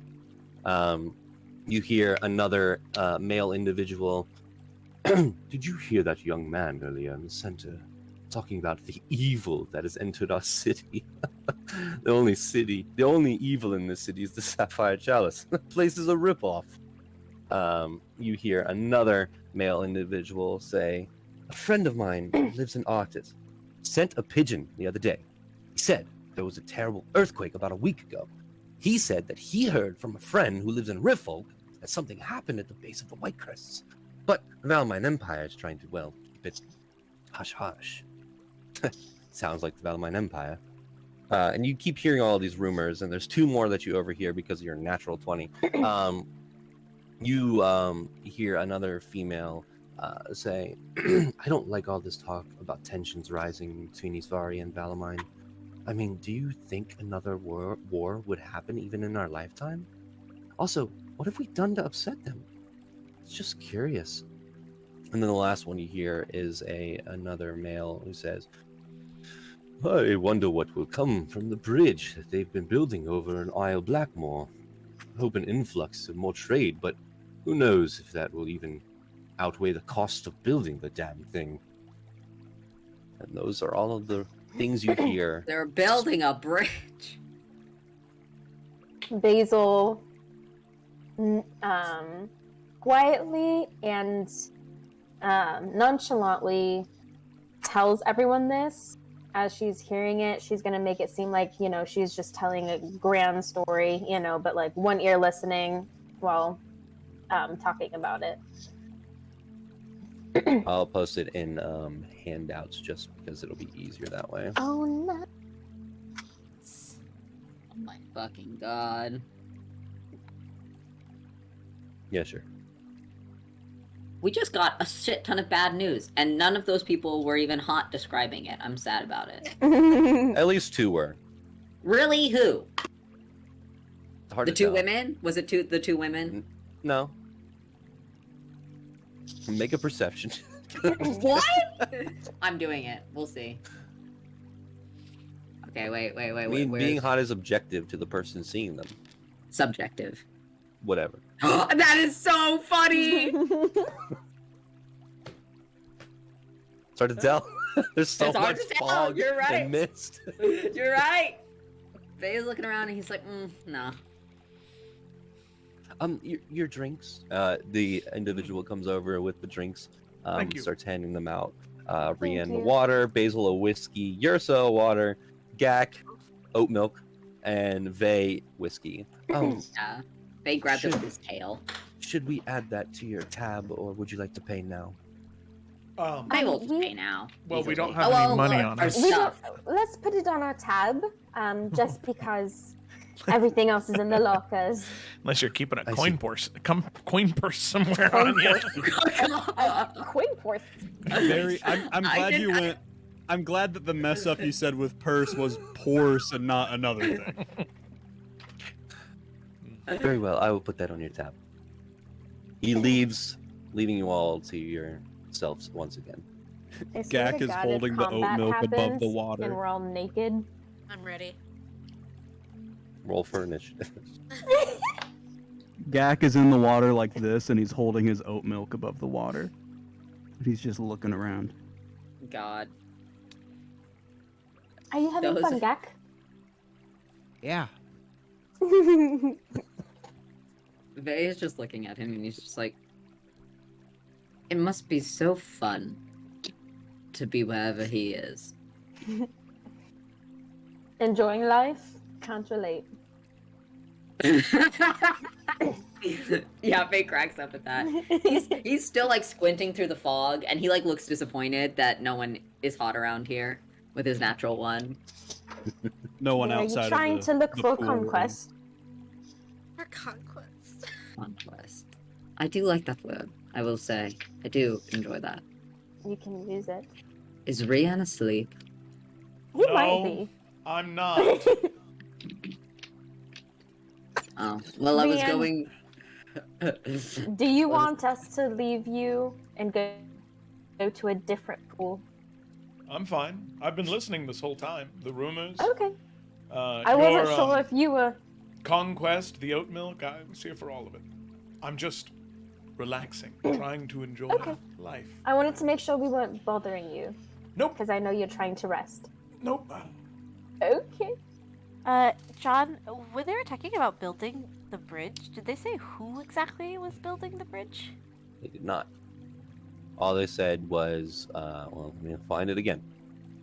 You hear another male individual. Did you hear that young man earlier in the center talking about the evil that has entered our city? The only evil in this city is the Sapphire Chalice. The place is a ripoff. You hear another male individual say, a friend of mine lives in Arctis. Sent a pigeon the other day. He said there was a terrible earthquake about a week ago. He said that he heard from a friend who lives in Riffolk that something happened at the base of the White Crests. But the Valamine Empire is trying to, well, keep it hush-hush. Sounds like the Valamine Empire. And you keep hearing all these rumors, and there's two more that you overhear because of your natural 20. You hear another female say, I don't like all this talk about tensions rising between Isvari and Valamine. I mean, do you think another war would happen even in our lifetime? Also, what have we done to upset them? It's just curious. And then the last one you hear is another male who says, I wonder what will come from the bridge that they've been building over in Isle Blackmore. I hope an influx of more trade, but who knows if that will even outweigh the cost of building the damn thing. And those are all of the things you hear.
They're building a bridge.
Basil quietly and nonchalantly tells everyone this. As she's hearing it, she's going to make it seem like, she's just telling a grand story, but like one ear listening while talking about it.
I'll post it in handouts just because it'll be easier that way.
Oh, no.
Oh my fucking god.
Yeah, sure.
We just got a shit ton of bad news, and none of those people were even hot describing it. I'm sad about it.
At least two were.
Really? Who?
It's hard
The
to
two
tell.
women? Was it the two women?
No. Make a perception.
What? I'm doing it. We'll see. Okay, wait.
Being
where's-
hot is objective to the person seeing them.
Subjective.
Whatever.
That is so funny!
It's hard to tell. There's so
It's hard
much
to tell,
fog
you're right.
and mist.
You're right! Faye's looking around and he's like, nah.
Your drinks. The individual comes over with the drinks.
Thank you.
Starts handing them out.
Thank
Rian,
you.
water. Basil, a whiskey. Yursa, water. Gak, oat milk. And Vey, whiskey.
Yeah. Faye grabbed it
Shit.
with his tail.
Should we add that to your tab, or would you like to pay now?
I will just
we-
pay now.
Well, we
easily.
don't have any money on
our
us.
We don't,
stuff.
let's put it on our tab, just because everything else is in the lockers.
Unless you're keeping a
I
coin
see.
purse, coin purse somewhere
Coin
on you.
Coin purse.
I'm
I
glad
did-
you went. I'm glad that the mess up you said with purse was purse and not another thing.
Very well, I will put that on your tab. He leaves, leaving you all to yourselves once again.
I swear
Gak
to
is
God, if
holding the oat
combat
milk above the
happens
water.
and we're all naked.
I'm ready.
Roll for initiative.
Gak is in the water like this, and he's holding his oat milk above the water. He's just looking around.
God.
Are you having
Those-
fun, Gak?
Yeah.
Vey is just looking at him and he's just like, it must be so fun to be wherever he is.
Enjoying life? Can't relate.
Yeah, Faye cracks up at that. He's still like squinting through the fog and he like looks disappointed that no one is hot around here with his natural one.
No one
Are you
outside
trying
of
to look
the
for
pool.
conquest?
For conquest.
Conquest. I do like that word, I will say. I do enjoy that.
You can use it.
Is Rian asleep?
He
No.
might be.
I'm not.
Oh, well, I was
Rian.
going.
Do you want us to leave you and go to a different pool?
I'm fine. I've been listening this whole time. The rumors.
Okay. I
Your,
wasn't sure if you were.
Conquest, the oat milk. I was here for all of it. I'm just relaxing, trying to enjoy
Okay.
life.
I wanted to make sure we weren't bothering you
Nope.
because I know you're trying to rest.
Nope.
Okay.
John, when they were talking about building the bridge, did they say who exactly was building the bridge?
They did not. All they said was, well, let me find it again.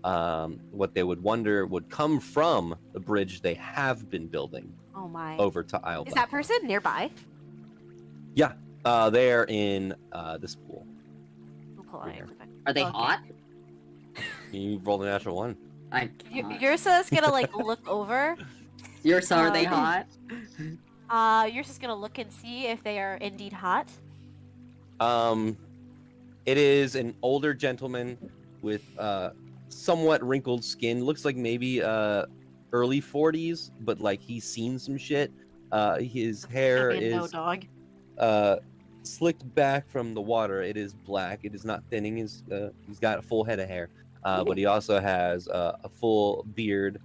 what they would wonder would come from the bridge they have been building
Oh my.
over to Isle
Is that
Blackmore.
person nearby?
Yeah, they're in this pool.
We'll pull out your quick.
Are they
Okay.
hot?
You rolled a natural one.
I
Ursa's gonna like look over.
Yours, are they
Uh,
hot?
Ursa's gonna look and see if they are indeed hot.
It is an older gentleman with somewhat wrinkled skin. Looks like maybe early 40s, but like he's seen some shit. His hair
Maybe a no
is
dog.
slicked back from the water. It is black. It is not thinning. He's got a full head of hair, but he also has a full beard.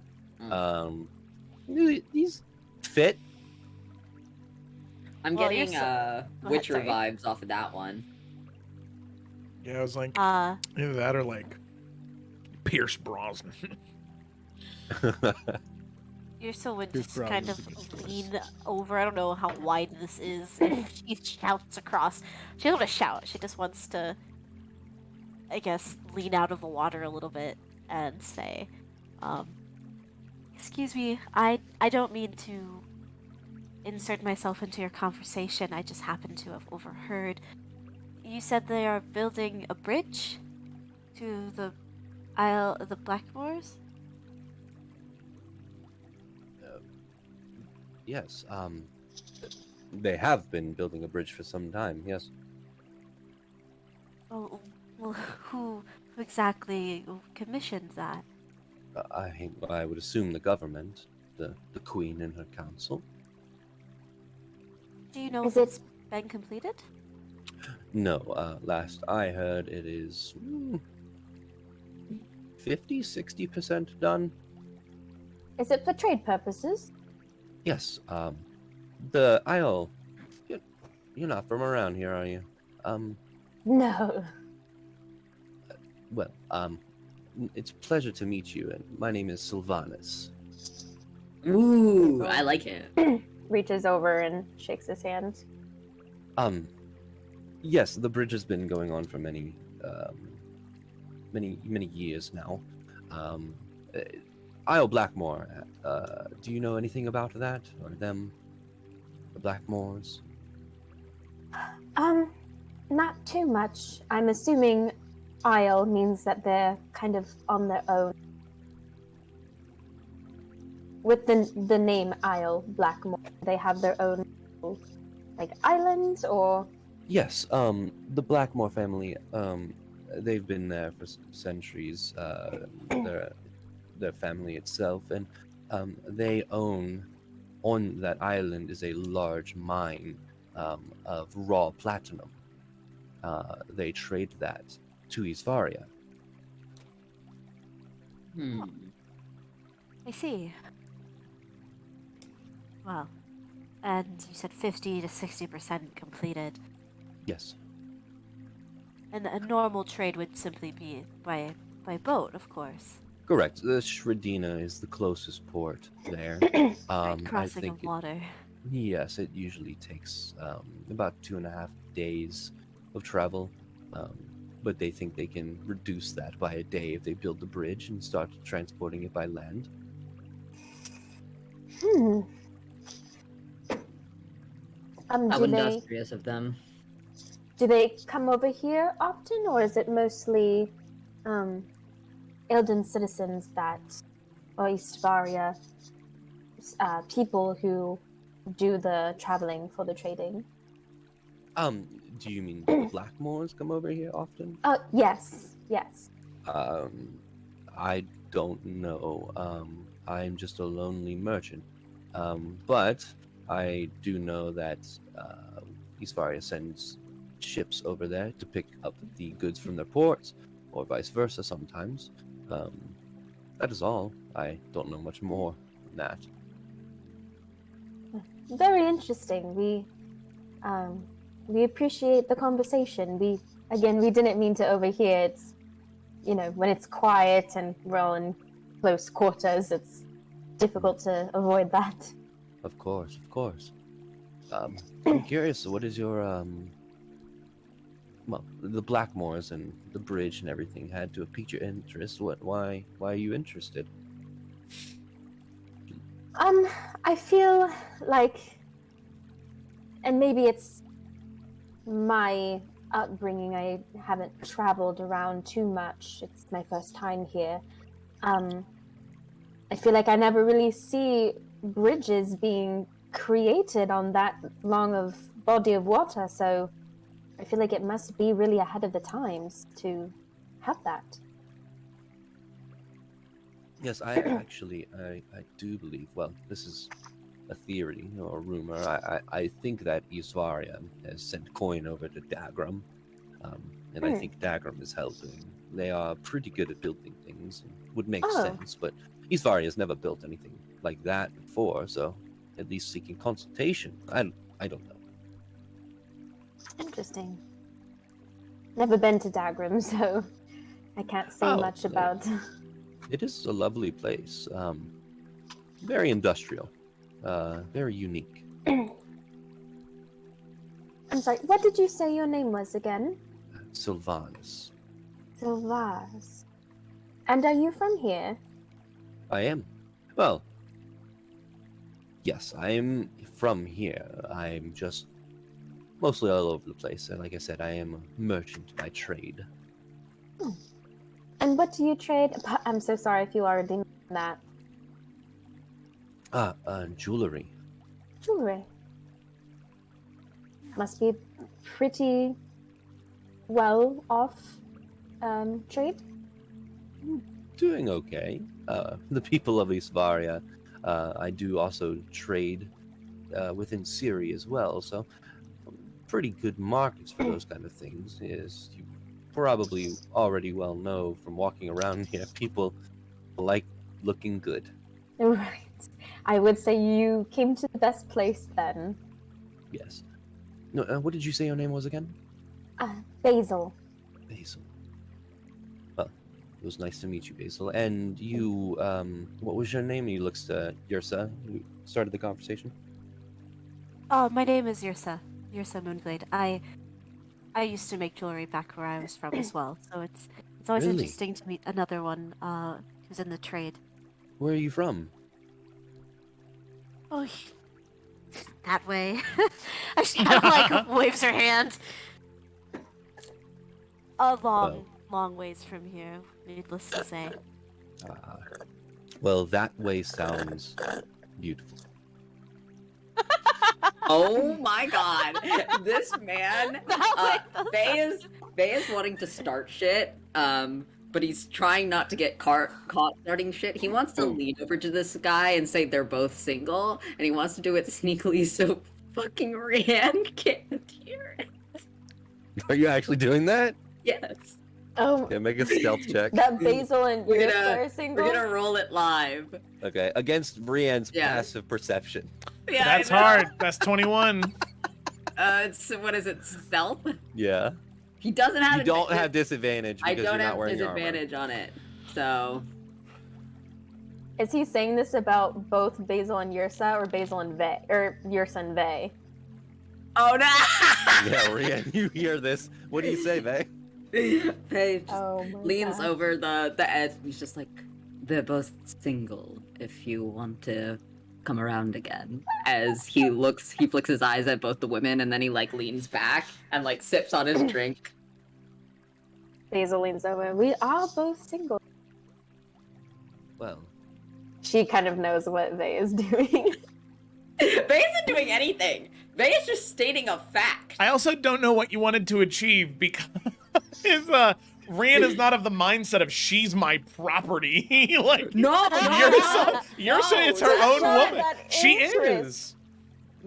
He's fit.
I'm
Well,
getting
you're so- Go ahead,
Witcher
sorry.
vibes off of that one.
Yeah, I was like,
Uh,
either that or like Pierce Brosnan.
Ursa would
Here's
just kind of
probably-
lean over. I don't know how wide this is. If she shouts across, she doesn't want to shout. She just wants to, I guess, lean out of the water a little bit and say, "Excuse me, I don't mean to insert myself into your conversation. I just happened to have overheard. You said they are building a bridge to the Isle of the Blackmoors?"
Yes. They have been building a bridge for some time. Yes.
Oh, well, who exactly commissioned that?
I would assume the government, the Queen and her council.
Do you know
Is
if it's been completed?
No, last I heard it is 50-60% done.
Is it for trade purposes?
Yes, the Isle, you're not from around here, are you?
No.
Well, it's a pleasure to meet you, and my name is Sylvanus.
Ooh, I like it.
Reaches over and shakes his hand.
Yes, the bridge has been going on for many years now. Isle Blackmore, do you know anything about that, or them, the Blackmores?
Not too much. I'm assuming Isle means that they're kind of on their own. With the name Isle Blackmore, they have their own like island or
Yes, the Blackmore family, they've been there for centuries, their family itself, and they own, on that island is a large mine of raw platinum. They trade that to Isvaria.
I see. Well, and you said 50 to 60% completed.
Yes,
And a normal trade would simply be by boat, of course.
correct. The Shredina is the closest port there.
Right,
I
crossing
think
of water.
yes, it usually takes about 2.5 days of travel, but they think they can reduce that by a day if they build the bridge and start transporting it by land.
How
do they
industrious of them.
come over here often, or is it mostly Ilden citizens that, or Eastvaria people who do the traveling for the trading?
Do you mean the Blackmores come over here often?
Oh, yes.
I don't know. I'm just a lonely merchant. But I do know that Eastvaria sends ships over there to pick up the goods from their ports, or vice versa sometimes. That is all. I don't know much more than that.
Very interesting. We appreciate the conversation. We didn't mean to overhear. It's, when it's quiet and we're all in close quarters, it's difficult to avoid that.
Of course. I'm curious, what is your well, the Blackmoors and the bridge and everything had to have piqued your interest. Why are you interested?
I feel like, and maybe it's my upbringing, I haven't traveled around too much. It's my first time here. I feel like I never really see bridges being created on that long of body of water, so I feel like it must be really ahead of the times to have that.
Yes, I do believe. Well, this is a theory or a rumor. I think that Isvaria has sent coin over to Dagram, and I think Dagram is helping. They are pretty good at building things. And would make sense, but Isvaria has never built anything like that before, so at least seeking consultation. I don't know.
Interesting. Never been to Dagram, so I can't say much about.
It is a lovely place. Very industrial. Very unique.
I'm sorry, what did you say your name was again?
Sylvanus.
Sylvas. And are you from here?
I am. Well, yes, I am from here. I'm just mostly all over the place. And like I said, I am a merchant by trade.
And what do you trade? I'm so sorry if you already know that.
Jewelry.
Jewelry. Must be pretty well off trade.
Doing okay. The people of Isvaria, I do also trade within Syria as well, so pretty good markets for those kind of things. As you probably already well know from walking around here, people like looking good.
Right. I would say you came to the best place then.
Yes. No, what did you say your name was again?
Basil.
Basil. Well, it was nice to meet you, Basil. And you, what was your name? He looks to Yursa, who started the conversation.
My name is Yursa. Yursa Moonglade. I used to make jewelry back where I was from as well, so it's always
Really?
interesting to meet another one who's in the trade.
Where are you from?
Oh, that way. She kind of like waves her hand. A long ways from here, needless to say.
Well, that way sounds beautiful.
Oh my god. This man, Bay is wanting to start shit, but he's trying not to get caught starting shit. He wants to lean over to this guy and say they're both single, and he wants to do it sneakily so fucking Rianne can't hear it.
Are you actually doing that?
Yes.
Oh,
Okay, make a stealth check.
that Basil and
We're
Yursa are single?
gonna roll it live.
Okay, against Brienne's
Yeah.
passive perception.
Yeah,
That's
I know.
hard. That's 21.
It's what is it? Stealth.
Yeah.
He doesn't have.
You don't have disadvantage
I
because
don't
you're not
have
wearing your armor.
disadvantage on it. So
Is he saying this about both Basil and Yursa, or Basil and Vey, or Yursa and Vey?
oh no.
Yeah, Rianne, you hear this. What do you say, Vey?
Paige
Oh my
leans
God.
over the edge. He's just like, they're both single. If you want to come around again, as he flicks his eyes at both the women, and then he like leans back and like sips on his drink.
Basil leans over. We are both single.
Well,
She kind of knows what Vey is doing.
Vey isn't doing anything. Vey is just stating a fact.
I also don't know what you wanted to achieve because Rian is not of the mindset of she's my property. Like
No,
Yursa is her
Just
own
show
woman.
that
She
interest.
is.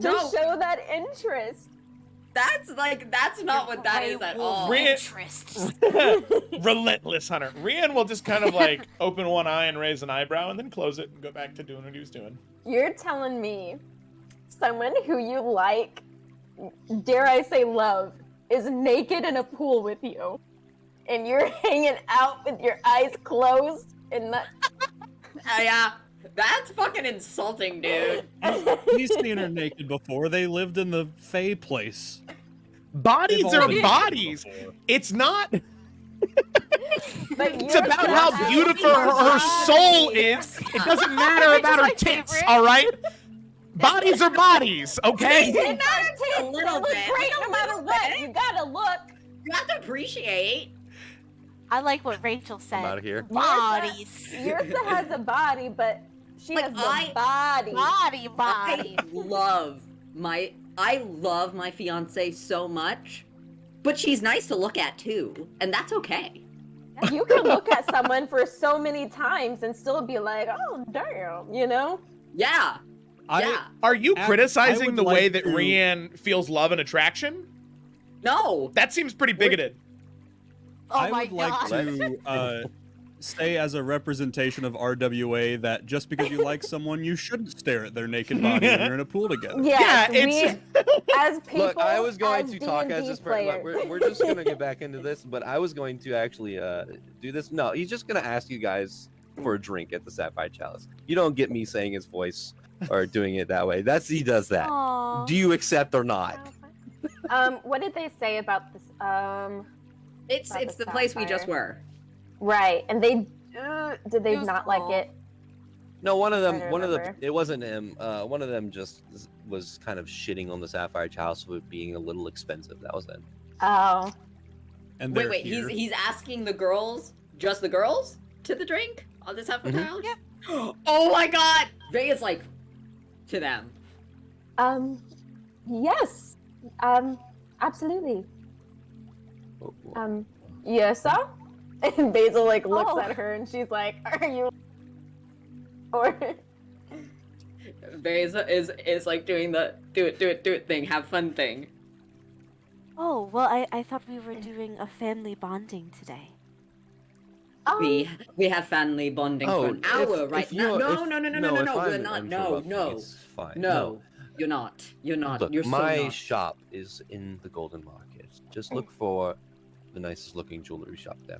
To
No.
show that interest.
That's not what that is at all.
Rian-
Interests.
Relentless hunter. Rian will just kind of like open one eye and raise an eyebrow and then close it and go back to doing what he was doing.
You're telling me someone who you like, dare I say love, is naked in a pool with you, and you're hanging out with your eyes closed and not...
Yeah, that's fucking insulting, dude.
He's seen her naked before. They lived in the Fey place.
Bodies
They've
are
all been
bodies.
before.
It's not.
But
It's
yours
about
does
how
have
beautiful
a
her soul
body.
is. It doesn't matter
Which
about
is
her
my
tits,
favorite.
all right? Bodies are bodies, okay?
Tits are
A
tits. They
little
look
bit,
great
like a
no matter
little
what.
bit.
You gotta look.
You have to appreciate.
I like what Rachel said.
I'm out of here.
Bodies.
Yursa has a body, but she
Like,
has the body.
Body.
I love my fiance so much, but she's nice to look at too, and that's okay.
You can look at someone for so many times and still be like, oh, damn, you know?
Yeah. Yeah.
Are you
I
criticizing
would
the way
like
that
to-
Rianne feels love and attraction?
No.
That seems pretty bigoted.
Oh
I
my
would like
god.
to say as a representation of RWA that just because you like someone, you shouldn't stare at their naked body when you're in a pool together.
Yes,
it's-
we, as people,
Look, I was going
as
to talk as
D&D
this
players.
we're just gonna get back into this, but I was going to actually do this. No, he's just gonna ask you guys for a drink at the Sapphire Chalice. You don't get me saying his voice or doing it that way. He does that.
Aw.
Do you accept or not?
What did they say about this?
It's
About
the
the
place we just
sapphire.
were.
Right, and they did they
It was
not like
cool.
it?
No, one of them.
I
One of the.
remember.
It wasn't him. One of them just was kind of shitting on the Sapphire Chalice for it being a little expensive. That was it.
Oh,
And
Wait,
they're
wait.
here.
He's asking the girls, just the girls, to the drink on this half of the
Mhm.
house.
Yep.
Oh my god. Ray is like to them.
yes, absolutely.
Oh,
Yursa? And Basil like looks
Oh.
at her and she's like, "Are you?" Or
Ray is like doing the do it thing, have fun thing.
Oh, well, I thought we were doing a family bonding today.
We have family bonding for an hour right now. No,
if-
no.
if
We're
I'm
not.
interrupting,
No.
it's fine.
No. You're not. You're not.
Look,
You're so
my
not.
shop is in the Golden Market. Just look for the nicest looking jewelry shop there.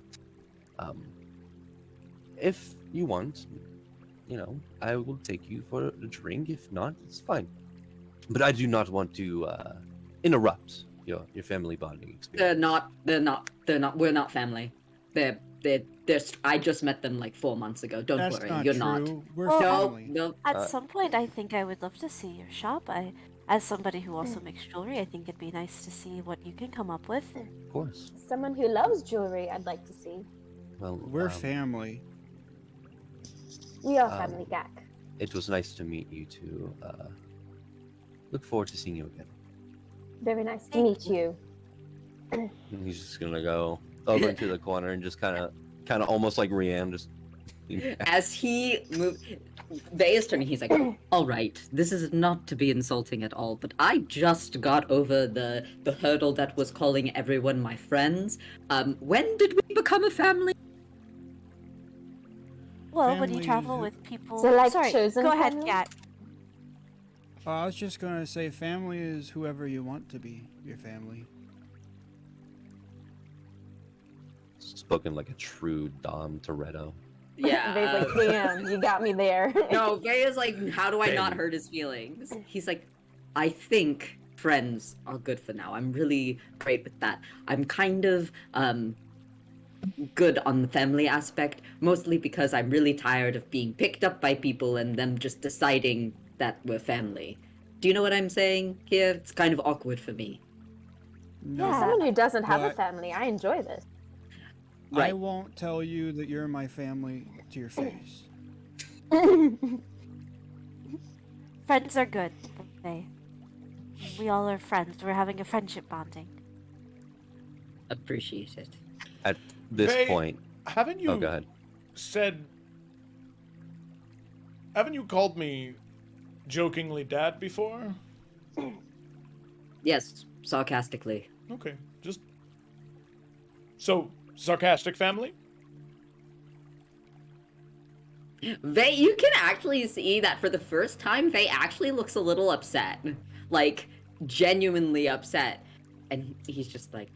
If you want, I will take you for a drink. If not, it's fine. But I do not want to interrupt your family bonding experience.
They're not. We're not family. They're. I just met them like 4 months ago. Don't
That's
worry.
not
You're
true.
not.
We're
Well,
No,
family.
no.
At some point, I think I would love to see your shop. As somebody who also makes jewelry, I think it'd be nice to see what you can come up with.
Of course.
someone who loves jewelry, I'd like to see.
Well,
We're family.
We are
Um,
family, Gak.
it was nice to meet you too. Look forward to seeing you again.
Very nice to meet you.
And he's just gonna go over into the corner and just kind of almost like Rianne, just.
As he moved, Vay is turning. He's like, "All right, this is not to be insulting at all, but I just got over the hurdle that was calling everyone my friends. When did we become a family?"
Well, when you
Family
travel
who-
with people.
So, like,
Sorry,
chosen
go ahead,
family?
Kat.
I was just gonna say, family is whoever you want to be your family.
Spoken like a true Dom Toretto.
Vay's like, damn, you got me there.
No, Vay is like, "How do I not
Baby.
hurt his feelings?" He's like, "I think friends are good for now. I'm really great with that. I'm kind of good on the family aspect, mostly because I'm really tired of being picked up by people and them just deciding that we're family. Do you know what I'm saying here? It's kind of awkward for me."
No,
Yeah, someone who doesn't have a
but-
family, I enjoy this.
I
Right.
won't tell you that you're my family to your face.
Friends are good. We all are friends. We're having a friendship bonding.
Appreciate it.
At this
Vay,
point,
Haven't you
oh, go ahead.
haven't you called me jokingly dad before?
Yes, sarcastically.
Okay, just so sarcastic family.
Vay, you can actually see that for the first time, Vay actually looks a little upset. Like, genuinely upset. And he's just like,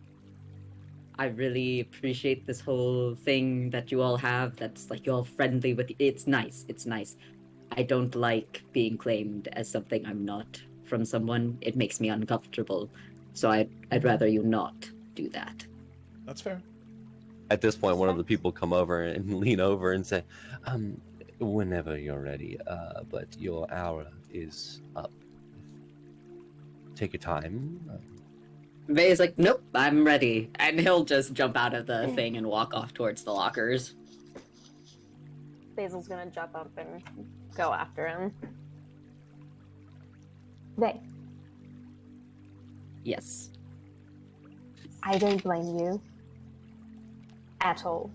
"I really appreciate this whole thing that you all have. That's like, you're all friendly with. It's nice. It's nice. I don't like being claimed as something I'm not from someone. It makes me uncomfortable. So I'd rather you not do that.
That's fair.
At this point, one of the people come over and lean over and say, whenever you're ready, but your hour is up. Take your time.
Vay's like, nope, I'm ready. And he'll just jump out of the thing and walk off towards the lockers.
Basil's gonna jump up and go after him. Vay,
Yes.
I don't blame you. At all.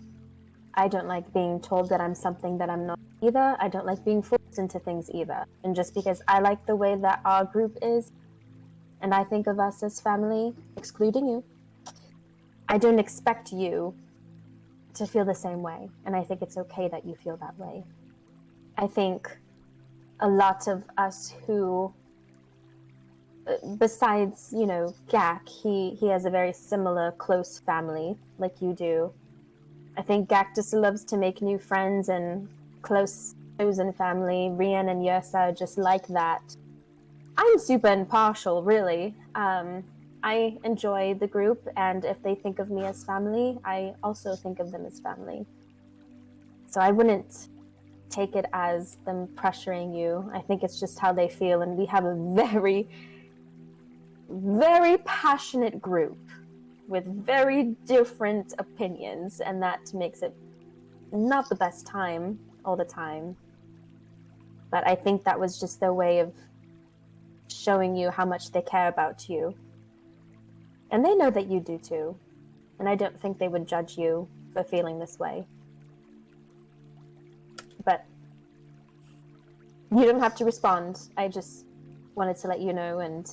I don't like being told that I'm something that I'm not either. I don't like being forced into things either. And just because I like the way that our group is, and I think of us as family, excluding you, I don't expect you to feel the same way. And I think it's okay that you feel that way. I think a lot of us who, besides, Gak, he has a very similar close family like you do. I think Gak just loves to make new friends and close chosen family. Rian and Yersa are just like that. I'm super impartial, really. I enjoy the group, and if they think of me as family, I also think of them as family. So I wouldn't take it as them pressuring you. I think it's just how they feel, and we have a very, very passionate group with very different opinions, and that makes it not the best time all the time. But I think that was just their way of showing you how much they care about you. And they know that you do too. And I don't think they would judge you for feeling this way. But you don't have to respond. I just wanted to let you know, and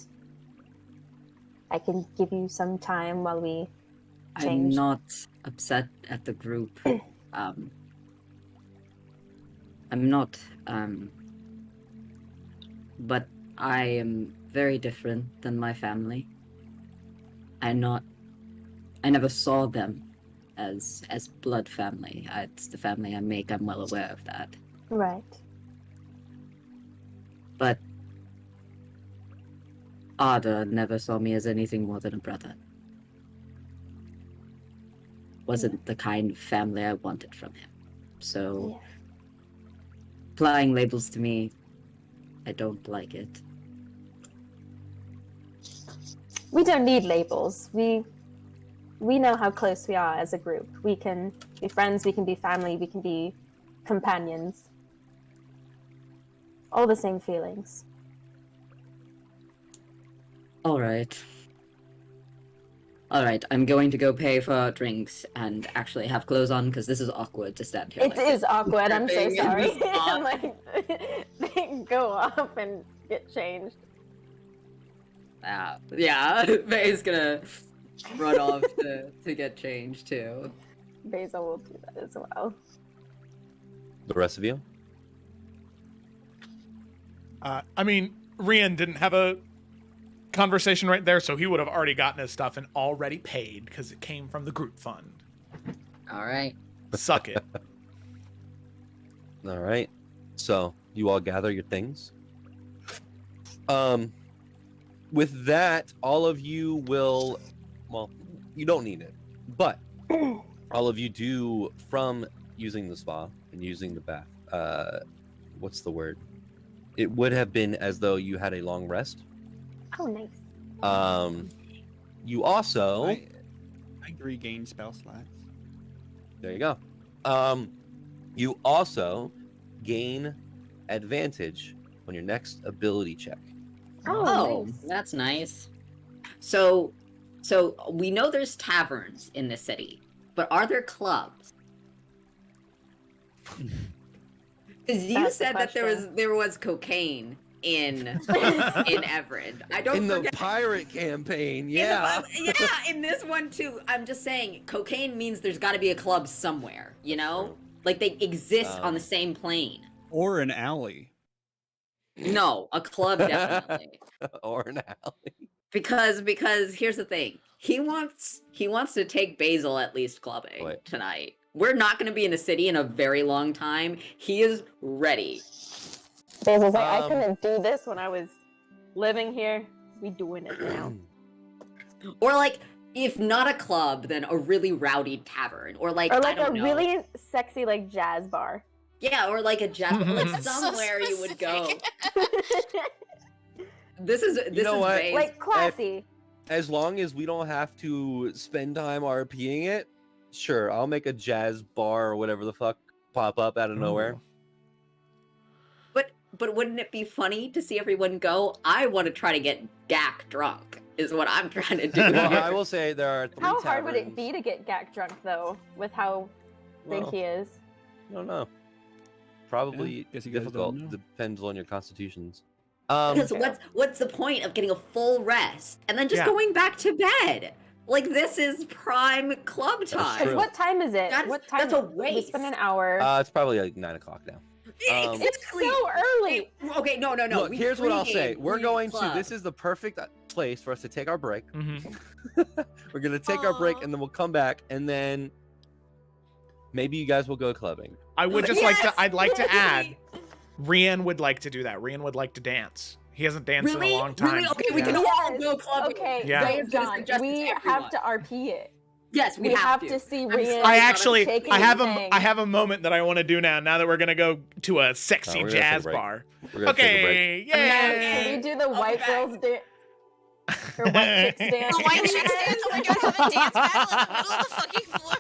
I can give you some time while we change.
I'm not upset at the group. I'm not, but I am very different than my family. I never saw them as blood family. It's the family I make, I'm well aware of that.
Right.
But Ada never saw me as anything more than a brother. Wasn't the kind of family I wanted from him. So, applying labels to me, I don't like it.
We don't need labels. We know how close we are as a group. We can be friends, we can be family, we can be companions. All the same feelings.
Alright, I'm going to go pay for drinks and actually have clothes on because this is awkward to stand here.
It is awkward, I'm so
dripping in
sorry.
the spot.
They go up and get changed.
Yeah, Vay's gonna run off to get changed too.
Basil will do that as well.
The rest of you?
I mean, Rian didn't have a conversation right there, so he would have already gotten his stuff and already paid because it came from the group fund.
Alright.
Suck it.
All right. So you all gather your things. With that, all of you will, well, you don't need it, but all of you do from using the spa and using the bath. What's the word? It would have been as though you had a long rest.
Oh, nice.
You also,
I regain spell slots.
there you go. You also gain advantage on your next ability check.
Oh,
Nice.
that's nice. So we know there's taverns in the city, but are there clubs? Because you
That's the
said that
question.
there was cocaine in Evrand. I don't
In the
forget.
pirate campaign,
In
yeah.
in this one too. I'm just saying, cocaine means there's got to be a club somewhere. You know, like they exist on the same plane.
Or an alley.
No, a club definitely.
Or an alley.
Because here's the thing. He wants to take Basil at least clubbing
Wait.
tonight. We're not going to be in the city in a very long time. He is ready.
Basil's like, I couldn't do this when I was living here. We doing it now.
Or like, if not a club, then a really rowdy tavern, or like,
Or
I
like a
don't know.
really sexy like jazz bar.
Yeah, or like a jazz, like
That's
so
somewhere you would go.
specific.
This is
know what?
vague.
like classy.
As long as we don't have to spend time RPing it, sure, I'll make a jazz bar or whatever the fuck pop up out of nowhere.
Ooh.
But wouldn't it be funny to see everyone go? I want to try to get Gak drunk. Is what I'm trying to do.
Well,
here.
I will say there are 3
How
taverns.
hard would it be to get Gak drunk though, with how big
Well,
he is?
I don't know. Probably
guess you guys
difficult.
don't know.
Depends on your constitutions.
Because what's the point of getting a full rest and then just
Yeah.
going back to bed? Like, this is prime club
That's
time.
true.
Because what time is it?
That's-
What time?
that's a
We spend an
waste.
hour.
It's probably like 9 o'clock now.
It's so early.
Okay, no.
Look,
we
here's what I'll say.
pregame
We're going to.
pre-club.
This is the perfect place for us to take our break.
Mhm.
We're gonna take our break
Aw.
and then we'll come back and then maybe you guys will go clubbing.
I would just like to.
Yes,
I'd like to add.
really.
Rian would like to do that. Rian would like to dance. He hasn't danced
Really?
in a long time.
Really? Okay, we
Yeah.
can all
Yes.
go clubbing.
Okay,
Yeah.
so
Ryan's gonna
John,
suggest it
we
to
have
everyone.
to RP it.
Yes,
We have to see Rian.
I actually,
shaking
I have
his
a,
thing.
I have a moment that I want to do now. Now that we're gonna go to a
Oh,
sexy
we're gonna take a
jazz
break.
bar.
We're gonna take a break.
Okay,
And then
yay!
can we do the
be
white
back.
girls dance? Or white chicks dance?
The white chicks dance. Oh my god, have a dance battle in the middle of the fucking floor.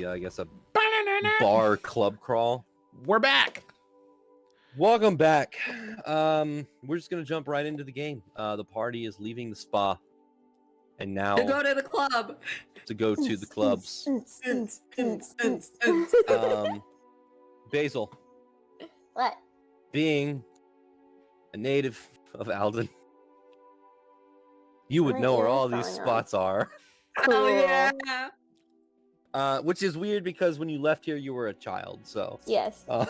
I guess a bar club crawl.
We're back.
Welcome back. We're just gonna jump right into the game. The party is leaving the spa, and now
To go to the club.
to go to the clubs. Basil,
What?
being a native of Alden, you would
Right
know where
here,
all these
falling
spots are.
Oh yeah.
Which is weird because when you left here, you were a child. So
Yes,
um,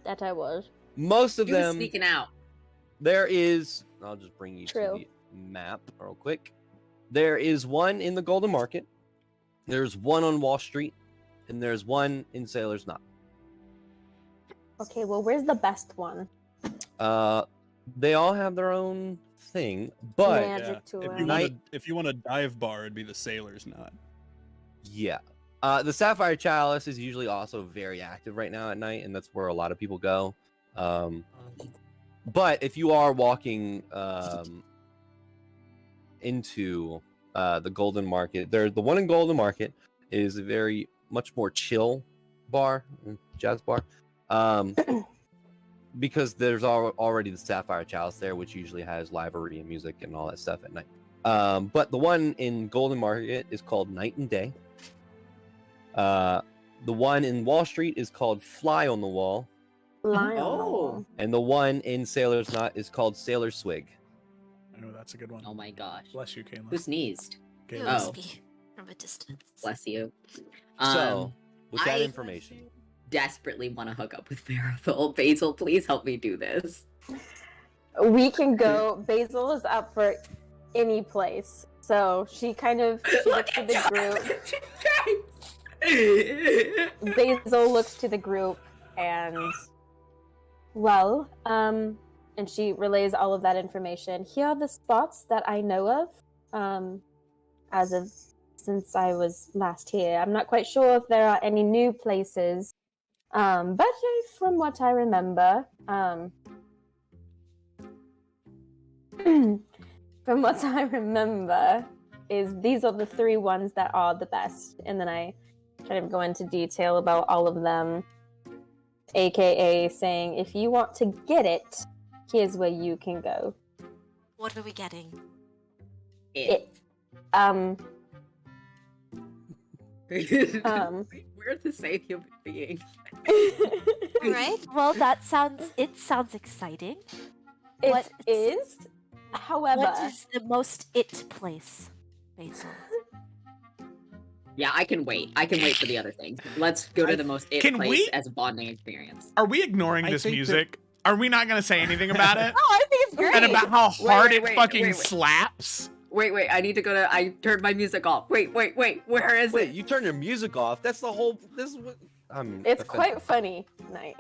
that I was.
most of
He was
them,
sneaking out.
there is. I'll just bring you
True.
to the map real quick. There is one in the Golden Market. There's one on Wall Street, and there's one in Sailor's Knot.
Okay, well, where's the best one?
They all have their own thing, but
Magic tour.
If
If you want a dive bar, it'd be the Sailor's Knot.
yeah. The Sapphire Chalice is usually also very active right now at night, and that's where a lot of people go. But if you are walking into the Golden Market, the one in Golden Market is a very much more chill bar, jazz bar, because there's already the Sapphire Chalice there, which usually has livery and music and all that stuff at night. But the one in Golden Market is called Night and Day. The one in Wall Street is called Fly on the Wall,
Oh.
and the one in Sailor's Knot is called Sailor Swig.
I know that's a good one.
Oh my gosh.
Bless you, Kayla.
Who sneezed?
It
Kayla.
was
Oh.
me from a distance.
Bless you.
So, with that
I-
information,
Desperately want to hook up with Marathol. Basil, please help me do this.
We can go. Basil is up for any place. So she looks to the group. Basil looks to the group and, well, and she relays all of that information. Here are the spots that I know of, since I was last here. I'm not quite sure if there are any new places, but from what I remember, is these are the 3 ones that are the best, and then I kind of go into detail about all of them, aka saying, if you want to get it, here's where you can go.
What are we getting?
We're the same human being.
Right? Well, it sounds exciting. What
It is, however,
What is the most it place, Basil?
Yeah, I can wait. I can wait for the other things. Let's go to the most it
Can
place
we-
as a bonding experience.
Are we ignoring
I
this
think that-
music? Are we not going to say anything about it?
Oh, I think it's great.
And about how hard
Wait,
it
wait,
fucking
wait.
slaps?
Wait, I need to go to. I turned my music off. Wait, where is
wait,
it?
you turn your music off. That's the whole. This is what.
it's quite funny, Night.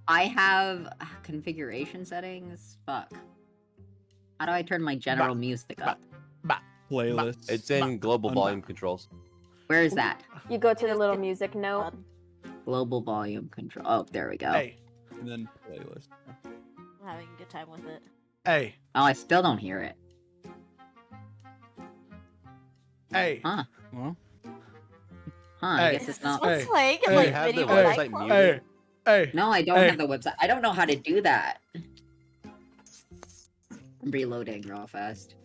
I have configuration settings. Fuck. How do I turn my general music up?
Playlist.
It's in global volume controls.
Where is that?
You go to the little music note.
Global volume control. Oh, there we go.
Hey,
And then playlist.
I'm having a good time with it.
hey,
Oh, I still don't hear it.
hey,
Huh?
Well,
I
Hey.
guess
Is
it's
this
not.
what's
Hey.
playing in
Hey.
like
You have the
medieval
website
nightclubs?
muted.
hey.
No, I don't
Hey.
have the website. I don't know how to do that. I'm reloading real fast.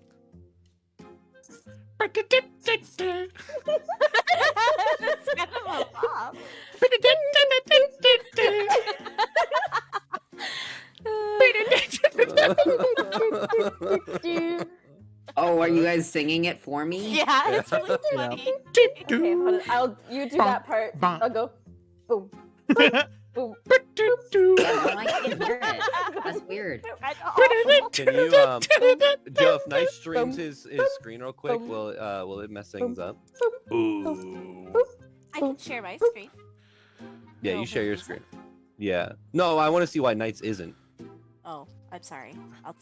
That's kind of a pop.
Oh, are you guys singing it for me?
Yeah, it's really
Yeah.
funny.
Okay, hold on. You do that part.
Bonk.
I'll go. Boom. Boom.
Yeah, no, I can't hear it. That's weird.
Can you, Joe? If Nice streams his screen real quick, will it mess things up?
Ooh.
I can share my screen.
Yeah,
No,
you share your
but-
screen. Yeah. No, I want to see why Knights isn't.
Oh, I'm sorry.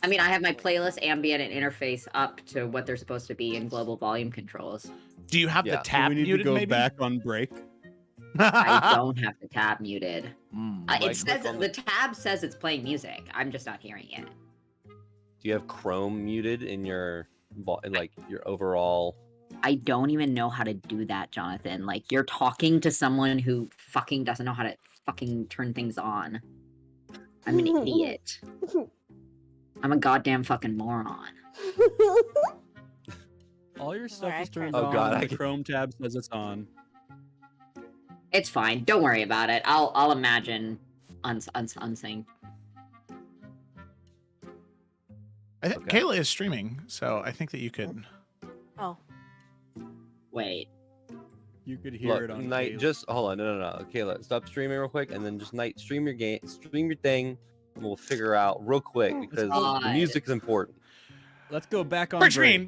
I mean, I have my playlist, ambient, and interface up to what they're supposed to be in global volume controls.
Do you have
Yeah.
the tab
we need
muted,
to go
maybe?
back on break.
I don't have the tab muted.
Mm.
It
Right
says
click on
the tab says it's playing music. I'm just not hearing it.
Do you have Chrome muted in your like your overall
I don't even know how to do that, Jonathan. Like, you're talking to someone who fucking doesn't know how to fucking turn things on. I'm an idiot. I'm a goddamn fucking moron.
All your stuff is turned
Oh,
on.
God,
and the Chrome tab says it's on.
It's fine. Don't worry about it. I'll imagine unsynced.
I think
Okay.
Kayla is streaming, so I think that you could.
Oh,
Wait.
You could hear
Look,
it on
Knight,
Kayla.
just hold on. No. Kayla, stop streaming real quick, and then just Knight, stream your game, stream your thing, and we'll figure out real quick because the
God.
music is important.
Let's go back on
Break
break.
screen.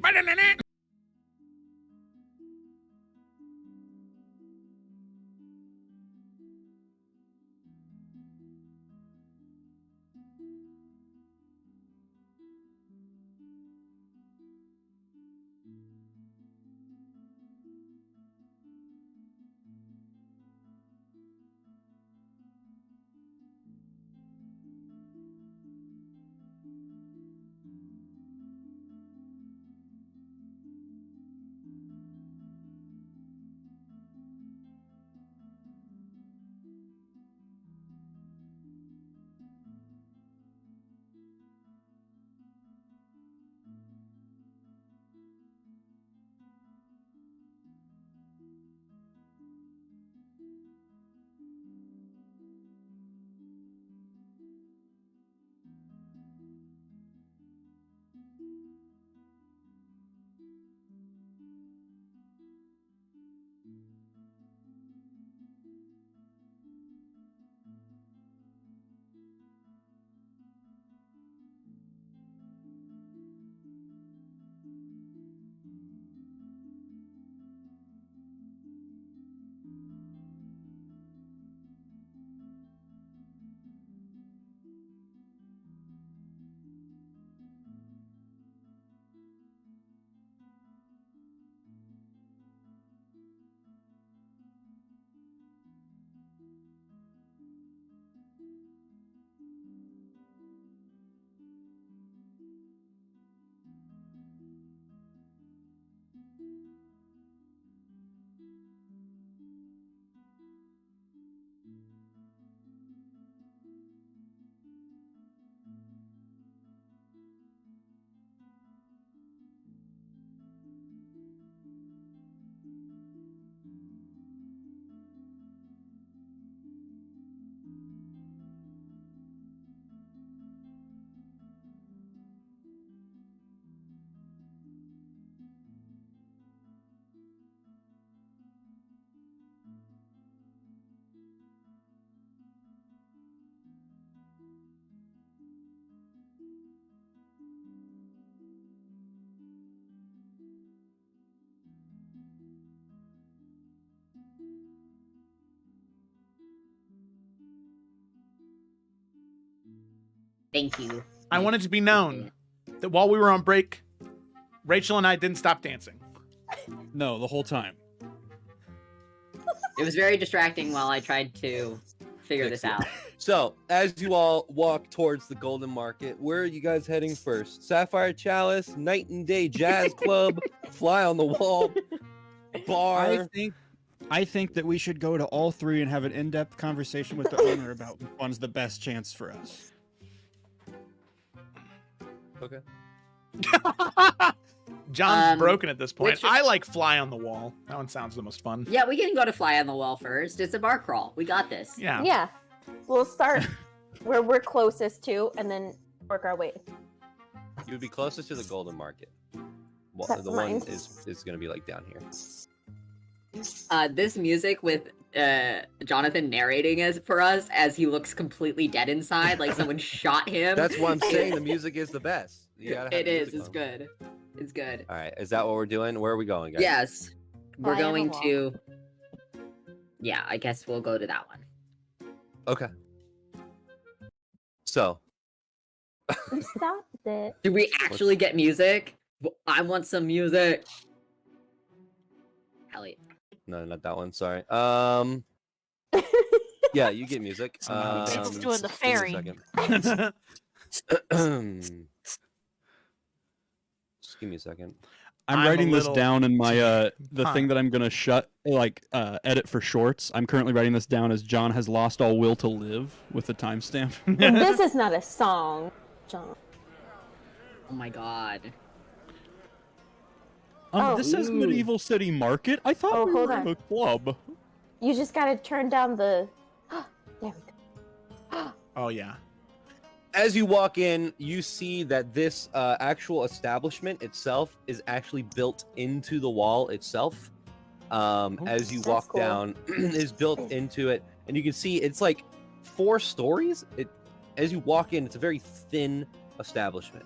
Thank you.
I want it to be known that while we were on break, Rachel and I didn't stop dancing.
No, the whole time.
It was very distracting while I tried to figure
Fix
this
it.
out.
So, as you all walk towards the Golden Market, where are you guys heading first? Sapphire Chalice, Night and Day Jazz Club, Fly on the Wall, Bar.
I think that we should go to all three and have an in-depth conversation with the owner about which one's the best chance for us.
Okay.
John's broken at this point.
which-
I like Fly on the Wall. That one sounds the most fun.
Yeah, we can go to Fly on the Wall first. It's a bar crawl. We got this.
Yeah.
Yeah. We'll start where we're closest to and then work our way.
You would be closest to the Golden Market. Well,
That's
the one
mine.
is going to be like down here.
This music with Jonathan narrating as for us as he looks completely dead inside, like someone shot him.
That's why I'm saying the music is the best. You gotta have
It
the
is.
music
It's
on.
good. It's good.
All right, is that what we're doing? Where are we going, guys?
Yes. We're
Fly on the
going
Wall.
to. Yeah, I guess we'll go to that one.
Okay. So,
You stopped it.
Do we actually get music? I want some music. Hell yeah.
no, not that one. Sorry. Yeah, you get music.
Dave's doing the
give me a
fairy.
second. Just give me a second.
I'm
I'm a
writing this
little
down in my the
Huh.
thing that I'm gonna edit for shorts. I'm currently writing this down as John has lost all will to live with the timestamp.
This is not a song, John.
Oh my god.
Oh.
This says
Ooh.
Medieval City Market. I thought
Oh,
we
hold
were
on.
in a club.
You just gotta turn down the. There we go.
Oh yeah.
As you walk in, you see that this actual establishment itself is actually built into the wall itself. As you
That's
walk
cool.
down, is built into it, and you can see it's like 4 stories. As you walk in, it's a very thin establishment.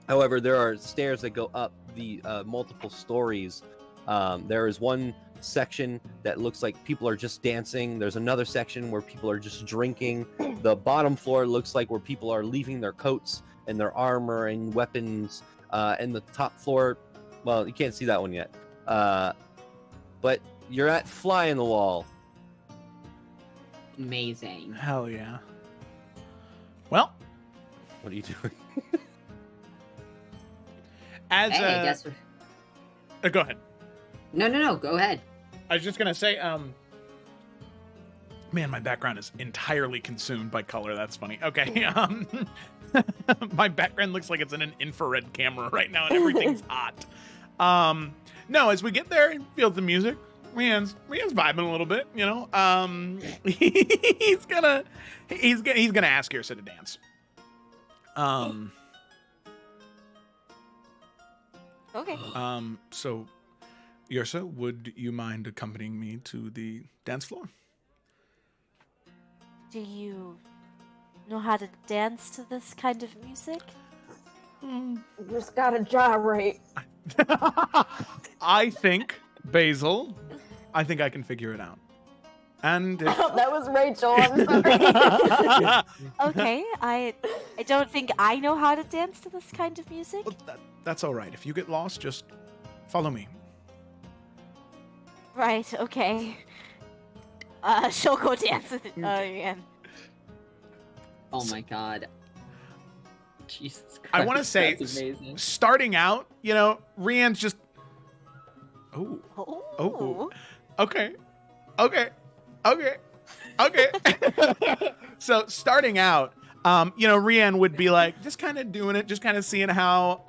However, there are stairs that go up the multiple stories. There is one section that looks like people are just dancing. There's another section where people are just drinking. The bottom floor looks like where people are leaving their coats and their armor and weapons. And the top floor, well, you can't see that one yet. But you're at Fly in the Wall.
Amazing.
Hell yeah. Well,
What are you doing?
as
Hey, guess what?
go ahead.
No. Go ahead.
I was just gonna say, man, my background is entirely consumed by color. That's funny. Okay, my background looks like it's in an infrared camera right now, and everything's hot. No, as we get there and feel the music, Rian's vibing a little bit. You know, he's gonna ask Yrsa to dance.
Okay.
So, Yrsa, would you mind accompanying me to the dance floor?
Do you know how to dance to this kind of music?
You just gotta gyrate.
I think, Basil, I think I can figure it out. And if...
That was Rachel. I'm sorry.
Okay, I don't think I know how to dance to this kind of music.
Well, that's all right. If you get lost, just follow me.
Right, okay. She'll go dance with it again.
Oh my god. Jesus Christ.
I want to say,
that's amazing.
starting out, you know, Rian's just... Oh,
Oh.
okay. So starting out, you know, Rian would be like, just kind of doing it, just kind of seeing how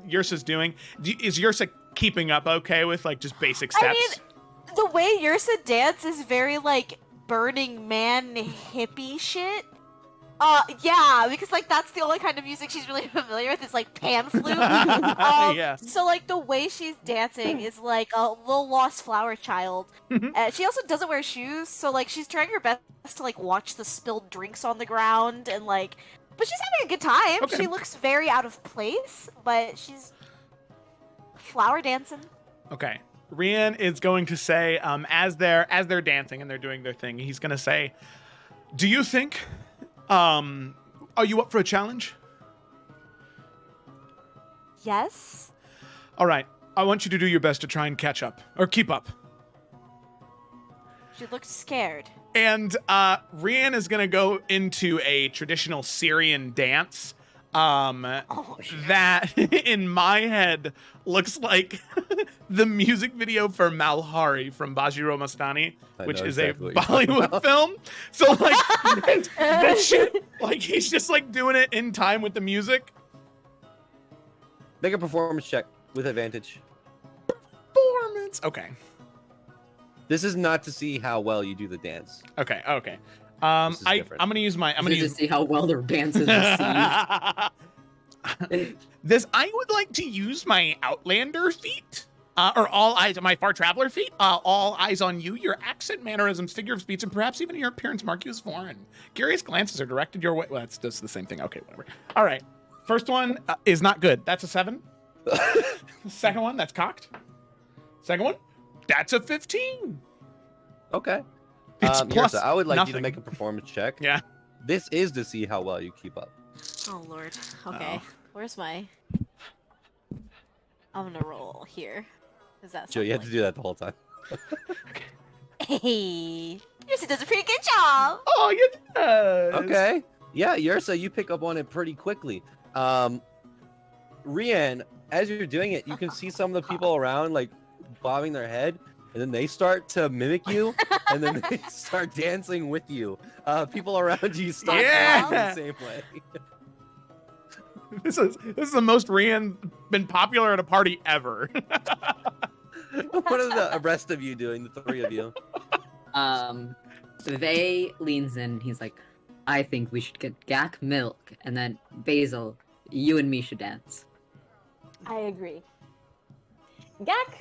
Yrsa's doing. Is Yrsa keeping up okay with, like, just basic steps?
I mean, the way Yrsa dance is very, like, Burning Man hippie shit. Yeah, because, like, that's the only kind of music she's really familiar with is, like, pan flute.
Yeah.
So, like, the way she's dancing is, like, a little lost flower child. She also doesn't wear shoes, so, like, she's trying her best to, like, watch the spilled drinks on the ground and, like... But she's having a good time.
Okay.
She looks very out of place, but she's flower dancing.
Okay. Rian is going to say, as they're dancing and they're doing their thing, he's going to say, do you think... are you up for a challenge?
Yes?
All right. I want you to do your best to try and catch up or keep up.
She looks scared.
And Rian is going to go into a traditional Syrian dance that in my head looks like the music video for Malhari from Bajiro Mastani,
I
which
know
is
exactly
a
what you're talking
Bollywood
about.
film. So like that shit, like he's just like doing it in time with the music.
Make a performance check with advantage.
Performance. Okay.
This is not to see how well you do the dance.
Okay.
This is different.
I'm gonna use my. I'm gonna
Just
use.
to see how well their dance is received.
I would like to use my Outlander feat, or all eyes, my Far Traveler feat. All eyes on you. Your accent, mannerisms, figure of speech, and perhaps even your appearance mark you as foreign. Curious glances are directed your way. Well, that's just the same thing. Okay, whatever. All right. First one is not good. That's a 7. Second one, that's cocked. Second one, that's a 15.
Okay.
It's plus
Yrsa, I would like you to
nothing.
make a performance check.
Yeah.
This is to see how well you keep up.
Oh lord. Okay. Where's my... I'm gonna roll here. Cause that's
Joe, you have to do that the whole time.
Hey! Yrsa does a pretty good job!
Oh, you does.
Okay. Yeah, Yrsa, you pick up on it pretty quickly. Rian, as you're doing it, you can see some of the people around like bobbing their head, and then they start to mimic you, and then they start dancing with you. People around you start dancing the same way.
This is the most Rian been popular at a party ever.
What are the rest of you doing? The three of you.
Vey leans in. He's like, I think we should get Gak milk, and then Basil, you and me should dance.
I agree. Gak,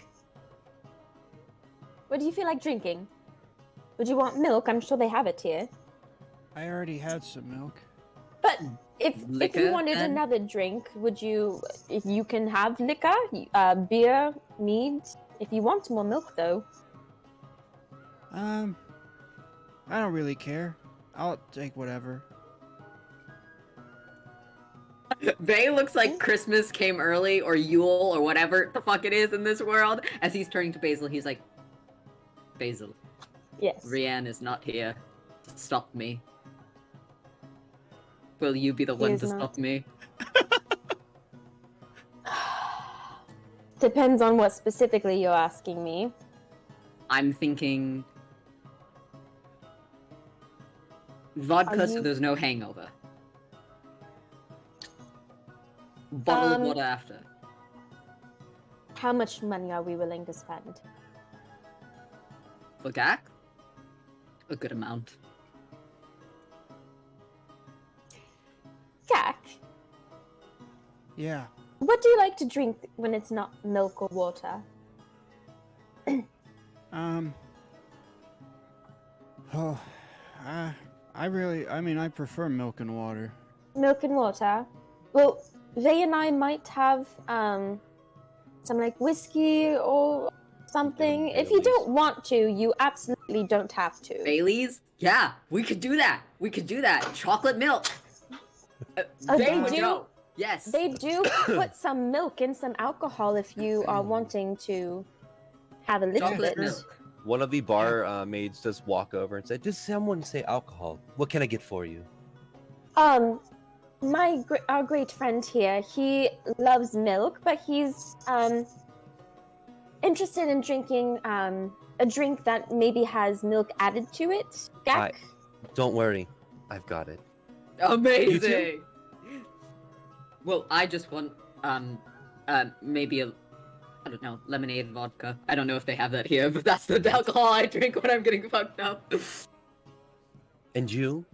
what do you feel like drinking? Would you want milk? I'm sure they have it here.
I already had some milk.
But if
Liquor,
you wanted
then?
another drink, would you? If you can have liquor, beer, mead. If you want more milk, though.
I don't really care. I'll take whatever.
Vey looks like Christmas came early, or Yule, or whatever the fuck it is in this world. As he's turning to Basil, he's like, Basil,
Yes.
Rian is not here to stop me. Will you be the
He
one
is
to
not.
stop me?
Depends on what specifically you're asking me.
I'm thinking vodka
Are
so
you-
there's no hangover. Bottle of
Um,
water after.
How much money are we willing to spend?
For Gak? A good amount.
Gak,
Yeah.
what do you like to drink when it's not milk or water?
Oh, I prefer milk and water.
Milk and water. Well, Vey and I might have some like whiskey or something. If you don't want to, you absolutely don't have to.
Baileys? Yeah, we could do that. We could do that. Chocolate milk. Vey
They
would
do.
know. Yes.
They do put some milk in some alcohol if you are wanting to have a little
Chocolate
bit.
milk.
One of the bar maids just walk over and say, "Does someone say alcohol? What can I get for you?"
Our great friend here, he loves milk, but he's interested in drinking a drink that maybe has milk added to it. Gak?
Don't worry, I've got it.
Amazing. Well, I just want maybe I don't know, lemonade vodka. I don't know if they have that here, but that's the alcohol I drink when I'm getting fucked up.
And you?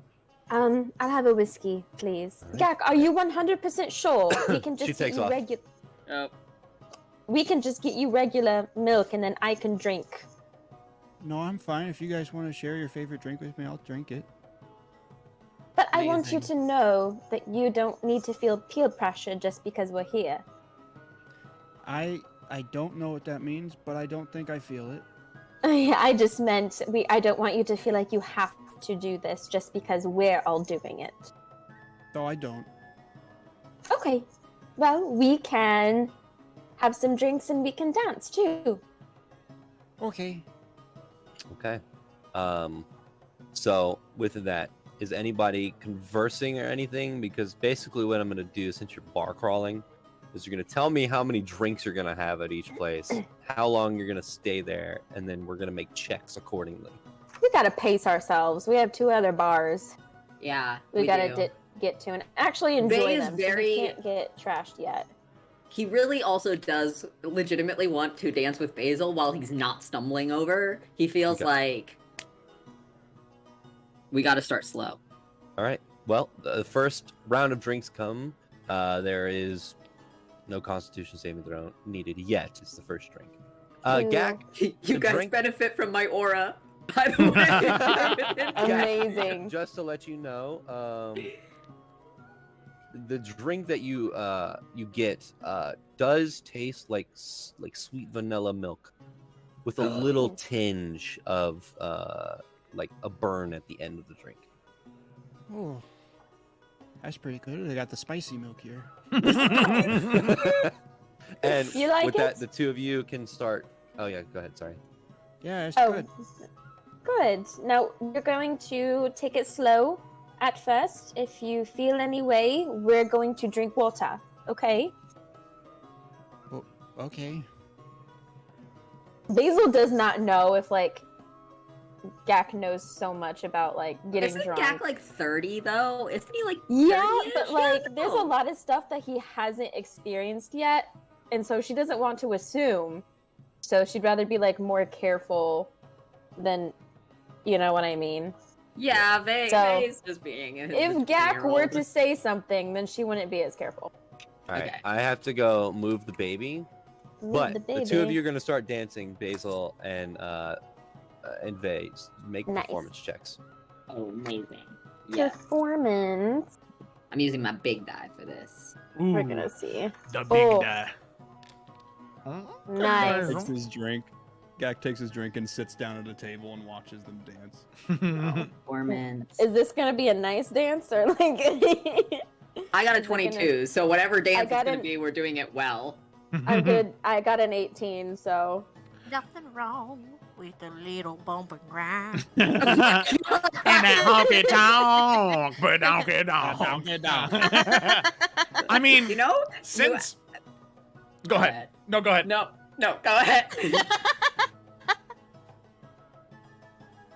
I'll have a whiskey, please.
Alright.
Gak, are you 100% sure? We can
She
just
takes
get you
off.
regular.
Oh,
We can just get you regular milk, and then I can drink.
No, I'm fine. If you guys want to share your favorite drink with me, I'll drink it.
But I want you
Amazing.
to know that you don't need to feel peer pressure just because we're here.
I don't know what that means, but I don't think I feel it.
I just meant I don't want you to feel like you have to do this just because we're all doing it.
No, I don't.
Okay. Well, we can have some drinks and we can dance too.
Okay.
Okay. So with that, is anybody conversing or anything? Because basically what I'm gonna do, since you're bar crawling, is you're gonna tell me how many drinks you're gonna have at each place, how long you're gonna stay there, and then we're gonna make checks accordingly.
We gotta pace ourselves. We have 2 other bars
yeah.
we gotta
do.
get to and actually enjoy
Vey is
them.
very-
So we can't get trashed yet.
He really also does legitimately want to dance with Basil while he's not stumbling over. He feels
Okay.
like we got to start slow.
All right. Well, the first round of drinks come. There is no Constitution saving throw needed yet. It's the first drink.
Ooh.
Gak,
You
The
guys
drink-
benefit from my aura, by the way.
Amazing.
just to let you know, the drink that you get does taste like sweet vanilla milk, with a little
Oh.
tinge of like a burn at the end of the drink.
Oh, that's pretty good. They got the spicy milk here.
And
You like
with that,
it?
the two of you can start. Oh yeah, go ahead. Sorry.
Yeah, it's
Oh,
good.
good. Now you're going to take it slow at first. If you feel any way, we're going to drink water. Okay?
Okay.
Basil does not know if like Gak knows so much about like getting
Isn't
drunk.
Gak like 30 though? Isn't he like
Yeah,
30-ish?
but
I
like
don't
there's a
know.
lot of stuff that he hasn't experienced yet, and so she doesn't want to assume. So she'd rather be like more careful than, you know what I mean.
Yeah,
So,
Vay's just being a
If Gak were
20-year-old.
to say something, then she wouldn't be as careful.
All right,
Okay.
I have to go move the baby, but the two of you are going to start dancing, Basil and Vay. Make
Nice.
performance checks.
Oh, amazing. Yeah.
Performance.
I'm using my big die for this.
Ooh,
We're gonna see.
the big
Oh.
die.
Nice.
Takes his drink. Gak takes his drink and sits down at a table and watches them dance.
Performance.
Is this gonna be a nice dance or like?
I got a
Is it gonna-
22, so whatever dance
got
it's gonna
an-
be, we're doing it well.
I'm good. I got an 18, so
Nothing wrong with a little bump and grind.
And that honky tonk, but donkey donk. I mean,
You know?
since. Go ahead. No, go ahead.
No, go ahead.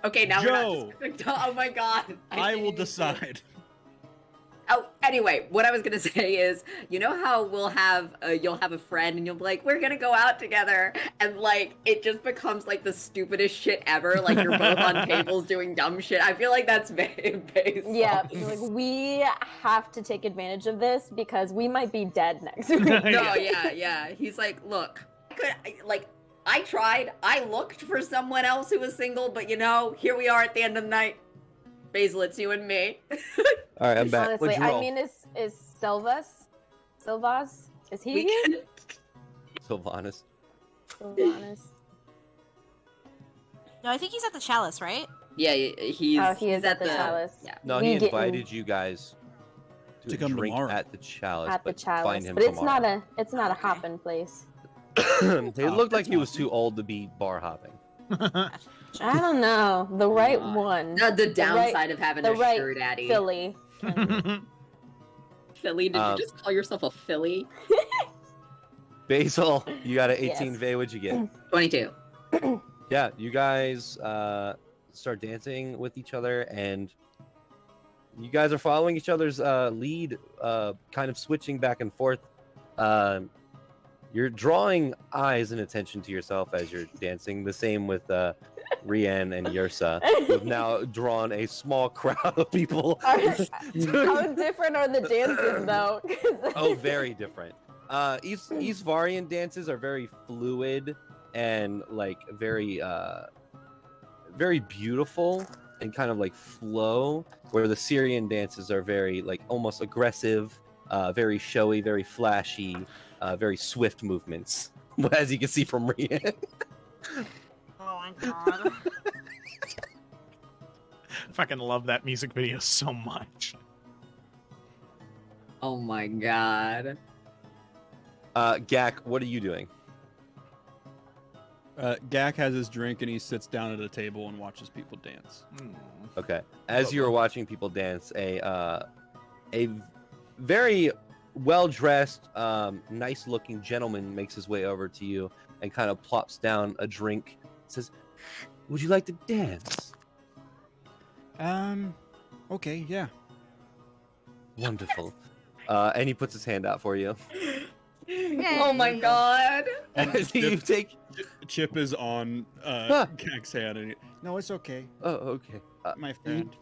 Okay, now
Joe.
we're not just... Oh my god.
I will
can't even-
decide.
Oh, anyway, what I was gonna say is, you know how we'll have, you'll have a friend and you'll be like, we're gonna go out together, and like, it just becomes like the stupidest shit ever, like you're both on tables doing dumb shit. I feel like that's based.
yeah, like we have to take advantage of this because we might be dead next week.
No, yeah. He's like, look, I tried, I looked for someone else who was single, but you know, here we are at the end of the night. Basil, it's you and me.
All right, I'm back.
Honestly,
What'd you roll?
I mean, is Silvas? Is he
We
here?
can...
Sylvanas.
Sylvanas.
No, I think he's at the chalice, right?
Yeah, he's
Oh, he is at the
the
chalice.
Yeah.
No,
We
he
getting-
invited you guys
To
a
come
drink
tomorrow.
at the chalice,
At the
but
chalice,
find him
but it's
tomorrow.
not a hopping place.
It looked like he was too old to be bar hopping.
I don't know the right one.
No, the
right-
downside of having
the
a
right
sugar daddy.
Philly.
Philly? Did you just call yourself a Philly?
Basil, you got an 18
Yes.
Vay. What'd you get?
22.
Yeah, you guys start dancing with each other, and you guys are following each other's lead, kind of switching back and forth. You're drawing eyes and attention to yourself as you're dancing. The same with Rian and Yursa, who have now drawn a small crowd of people.
How different are the dances though?
Oh, very different. Eastvari dances are very fluid and like very beautiful and kind of like flow, where the Syrian dances are very like almost aggressive, very showy, very flashy, very swift movements, as you can see from Rian.
Oh my god.
Fucking love that music video so much.
Oh my god.
Gak, what are you doing?
Gak has his drink and he sits down at a table and watches people dance.
Okay. As you are watching people dance, a very well-dressed, nice-looking gentleman makes his way over to you and kind of plops down a drink. Says, "Would you like to dance?"
Okay, yeah.
Wonderful. And he puts his hand out for you.
Oh my god.
As you take.
Chip is on
Huh.
Gak's hand and
No, it's okay,
Oh, okay.
my friend.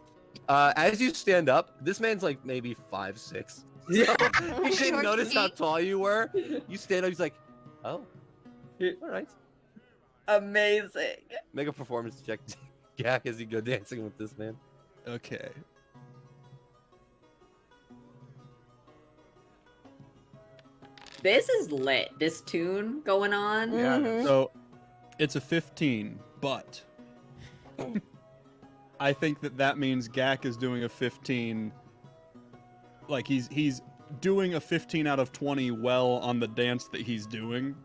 As you stand up, this man's like maybe 5'6". He didn't
Short
notice how
feet.
tall you were. You stand up. He's like, "Oh, all right."
Amazing.
Make a performance check, Gak, as you go dancing with this man.
okay.
This is lit. This tune going on.
Yeah.
Mhm.
So it's a 15, but I think that means Gak is doing a 15. Like he's doing a 15 out of 20 well on the dance that he's doing.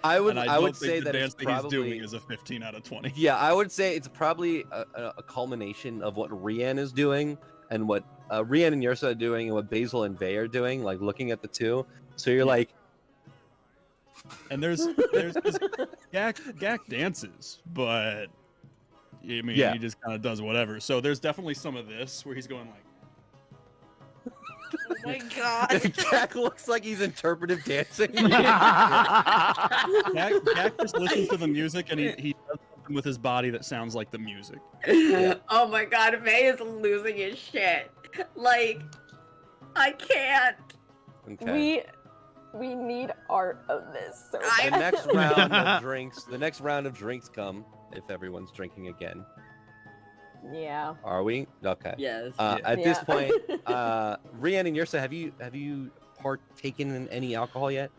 I would
And
I
don't
would
think
say
the
that
dance
it's
that he's doing
probably
is a 15 out of 20.
yeah. I would say it's probably a culmination of what Rian is doing and what Rian and Yursa are doing and what Basil and Vay are doing. Like looking at the two, so you're like,
And there's Gak dances, but I mean
Yeah.
he just kind of does whatever. So there's definitely some of this where he's going like.
Oh my god.
Gak looks like he's interpretive dancing.
Gak just listens to the music and he does something with his body that sounds like the music.
Oh my god, May is losing his shit. Like, I can't.
Okay.
We need art of this. So
The
bad.
next round of drinks. The next round of drinks come if everyone's drinking again.
Yeah.
Are we? Okay.
Yes.
At this
Yeah.
point, Rhiannon and Yursa, have you partaken in any alcohol yet?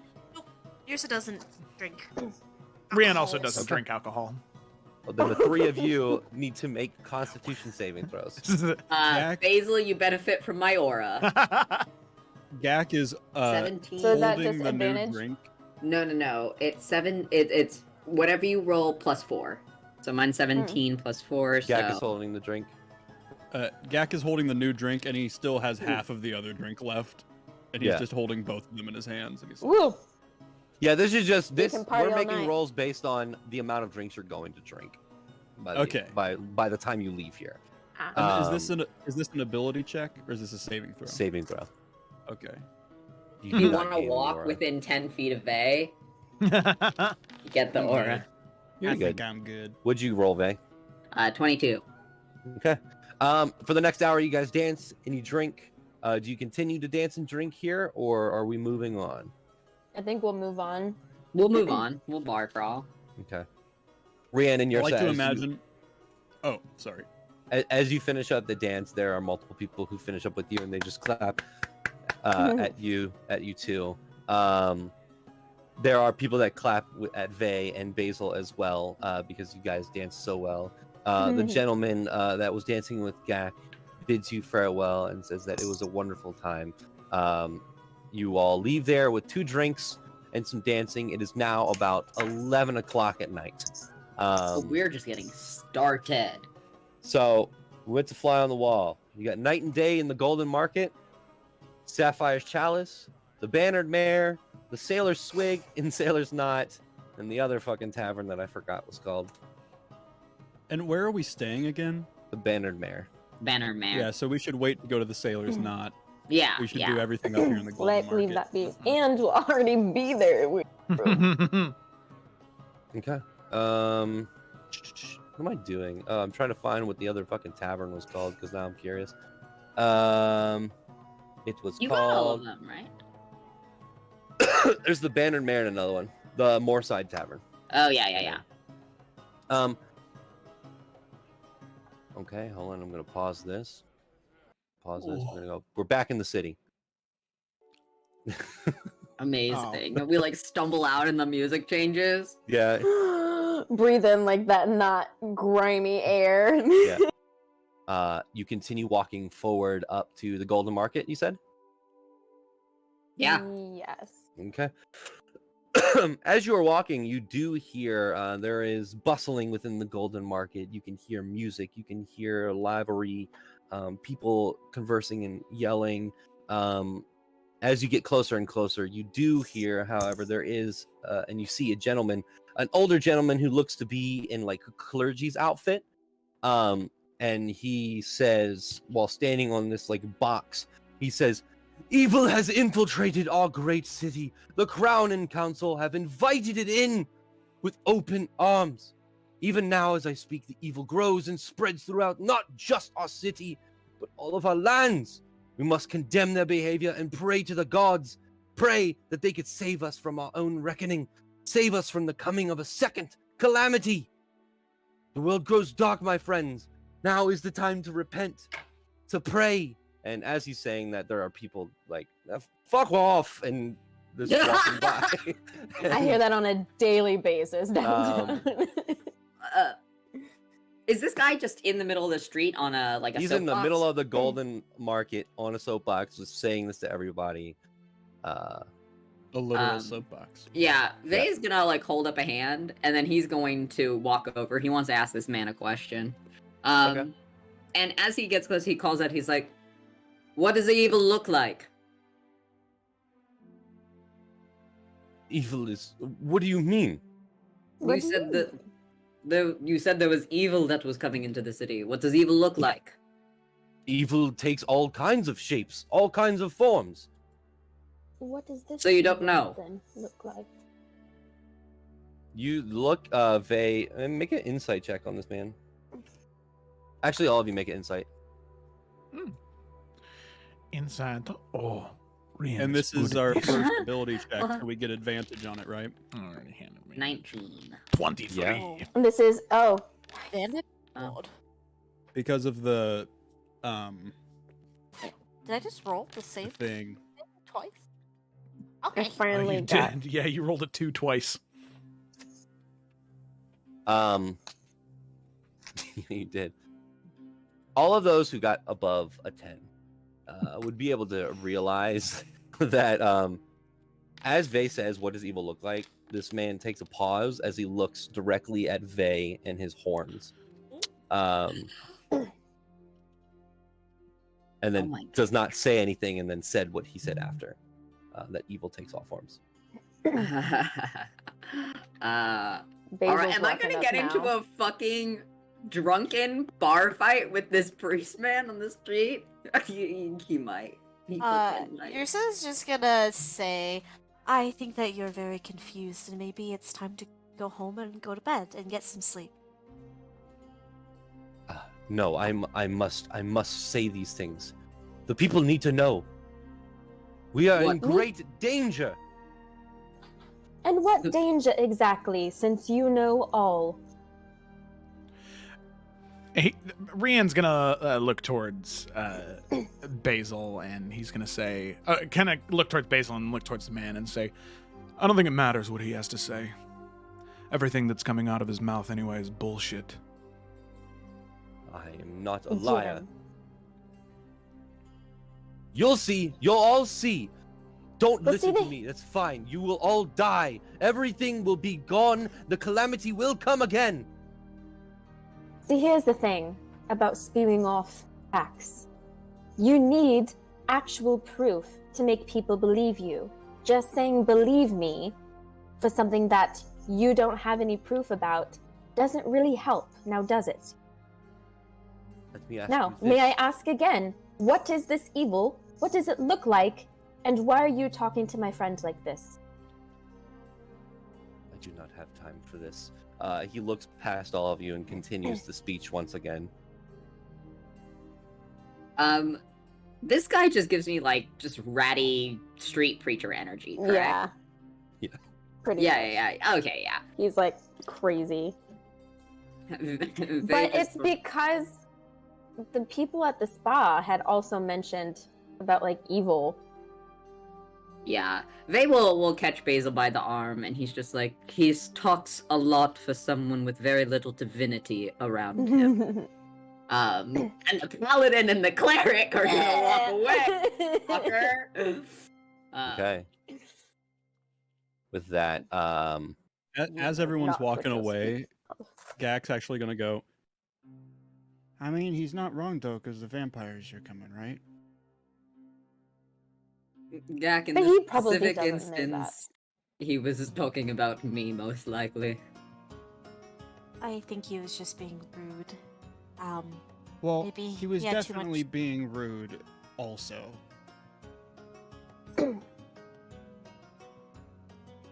Yursa doesn't drink.
Rian also
alcohols.
doesn't drink alcohol.
Well, then the three of you need to make Constitution saving throws.
Jack?
Basil, you benefit from my aura.
Gak is
17.
So is that
holding
just
the new
advantage?
drink.
No. It's 7. It's whatever you roll plus 4. So mine's 17 plus 4.
Gak
so
is holding the drink.
Gak is holding the new drink, and he still has half of the other drink left, and he's
Yeah.
just holding both of them in his hands. And he's
Woo!
Yeah, this is just this.
can party
We're
all
making
night.
rolls based on the amount of drinks you're going to drink.
Okay.
By the time you leave here,
Ah.
And is this an ability check or is this a saving throw?
saving throw.
Okay.
You
if
do
you
not
want to
gain the
walk
aura.
within 10 feet of Vay, you get the aura.
You're
I
good.
think I'm good.
Would you roll, Vay?
22.
Okay. For the next hour, you guys dance and you drink. Do you continue to dance and drink here, or are we moving on?
I think we'll move on.
We'll move on. We'll bar crawl.
Okay. Rhiannon,
I
you're
like
set.
to
As you-
imagine. Oh, sorry.
As you finish up the dance, there are multiple people who finish up with you, and they just clap at you too. There are people that clap at Vay and Basil as well, because you guys dance so well. The gentleman that was dancing with Gak bids you farewell and says that it was a wonderful time. You all leave there with 2 drinks and some dancing. It is now about 11 o'clock at night.
So we're just getting started.
So we went to fly on the wall. You got Night and Day in the Golden Market, Sapphire's Chalice, the Bannered Mare, the Sailor's Swig in Sailor's Knot, and the other fucking tavern that I forgot was called
And where are we staying again?
the Bannered Mare.
Banner man.
Yeah, so we should wait to go to the Sailor's Knot.
Yeah.
We should
yeah.
do everything up here in the Golden Market.
Leave that be. And we'll already be there.
Okay. What am I doing? I'm trying to find what the other fucking tavern was called because now I'm curious. It was
You got all of
called.
them, right?
There's the Bannered Mare and another one, the Moorside Tavern.
Oh, yeah.
Okay, hold on. I'm gonna pause this. Pause this. We're gonna go. We're back in the city.
Amazing. We like stumble out and the music changes.
Yeah.
Breathe in like that not grimy air.
Yeah. You continue walking forward up to the Golden Market. You said.
Yeah.
Yes.
Okay. As you are walking, you do hear there is bustling within the Golden Market. You can hear music. You can hear livery, people conversing and yelling. As you get closer and closer, you do hear, however, there is, and you see a gentleman, an older gentleman who looks to be in like a clergy's outfit. And he says, while standing on this like box, he says, "Evil has infiltrated our great city. The Crown and Council have invited it in with open arms. Even now, as I speak, the evil grows and spreads throughout not just our city, but all of our lands. We must condemn their behavior and pray to the gods. Pray that they could save us from our own reckoning. Save us from the coming of a second calamity. The world grows dark, my friends. Now is the time to repent, to pray." And as he's saying that, there are people like, "Fuck off," and just walking by.
I hear that on a daily basis downtown.
Is this guy just in the middle of the street on a like a
He's in the
soapbox?
middle of the Golden Market on a soapbox, just saying this to everybody.
A literal
Um,
soapbox.
Yeah, Vay's gonna like hold up a hand, and then he's going to walk over. He wants to ask this man a question.
Okay.
And as he gets close, he calls out. He's like, "What does the evil look like?"
Evil is. What do you mean?
What
You
do
said
you
that
mean?
you said there was evil that was coming into the city. What does evil look like?
Evil takes all kinds of shapes, all kinds of forms.
What does this
So you don't
evil
know?
then look like?
You look, Vey, and make an insight check on this man. Actually, all of you make an insight.
Inside the Rian
And this is
good at
our
this.
first ability check, so we get advantage on it, right?
Alright, hand it me.
19.
23.
Yeah.
And this is
Bandit?
Oh.
God.
Because of the
Did I just roll the same
thing.
twice?
I
Okay.
Oh,
finally
you
got.
did. Yeah, you rolled a 2 twice.
You did. All of those who got above a 10 would be able to realize that, as Vey says, what does evil look like? This man takes a pause as he looks directly at Vey and his horns. And then
Oh my
does not say anything, and then said what he said after. That evil takes all forms.
Alright,
Basil's
am I
walking
gonna
up
get into
now.
a fucking drunken bar fight with this priest man on the street? He might. He fucking might.
Yursa's just gonna say, I think that you're very confused, and maybe it's time to go home and go to bed and get some sleep.
No, I must say these things. The people need to know. We are in
What?
great danger.
And what danger exactly, since you know all?
Rian's gonna look towards Basil, and he's gonna say, kind of look towards Basil and look towards the man and say, I don't think it matters what he has to say. Everything that's coming out of his mouth anyway is bullshit.
I am not a
Yeah.
liar. You'll see. You'll all see. Don't
But
listen
see,
to
they-
me. That's fine. You will all die. Everything will be gone. The calamity will come again.
See, here's the thing about spewing off facts. You need actual proof to make people believe you. Just saying believe me for something that you don't have any proof about doesn't really help, now does it?
Let me ask
Now,
you
may I
this.
ask again, what is this evil? What does it look like? And why are you talking to my friend like this?
I do not have time for this. He looks past all of you and continues the speech once again.
This guy just gives me like just ratty street preacher energy. Correct?
Yeah.
Yeah.
Pretty
Yeah,
much.
yeah. Okay, yeah.
He's like crazy. But it's because the people at the spa had also mentioned about like evil.
Yeah, they will catch Basil by the arm, and he's just like, he talks a lot for someone with very little divinity around him. And the paladin and the cleric are gonna walk away, fucker.
Okay. With that,
As everyone's
Not
walking
what you'll
away, Gak's actually gonna go.
I mean, he's not wrong though, because the vampires are coming, right?
Gak, in
But
this
he probably
specific
doesn't know that.
instance, he was talking about me, most likely.
I think he was just being rude.
Well,
Maybe
he was
he had too
definitely
much-
being rude, also.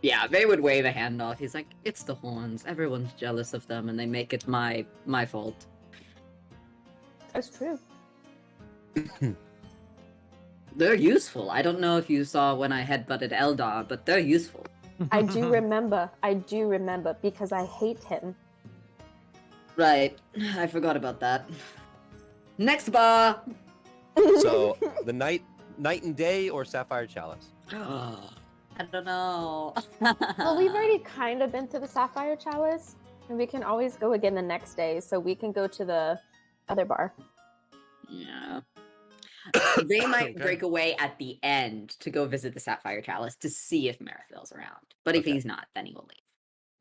Yeah, they would wave a hand off. He's like, it's the horns. Everyone's jealous of them, and they make it my fault.
That's true.
They're useful. I don't know if you saw when I headbutted Eldar, but they're useful.
I do remember. I do remember because I hate him.
Right. I forgot about that. Next bar!
so the night and day or sapphire chalice.
I don't know.
Well, we've already kind of been to the Sapphire Chalice, and we can always go again the next day, so we can go to the other bar.
Yeah. They might
Okay.
break away at the end to go visit the Sapphire Chalice to see if Marithil's around. But if
Okay.
he's not, then he will leave.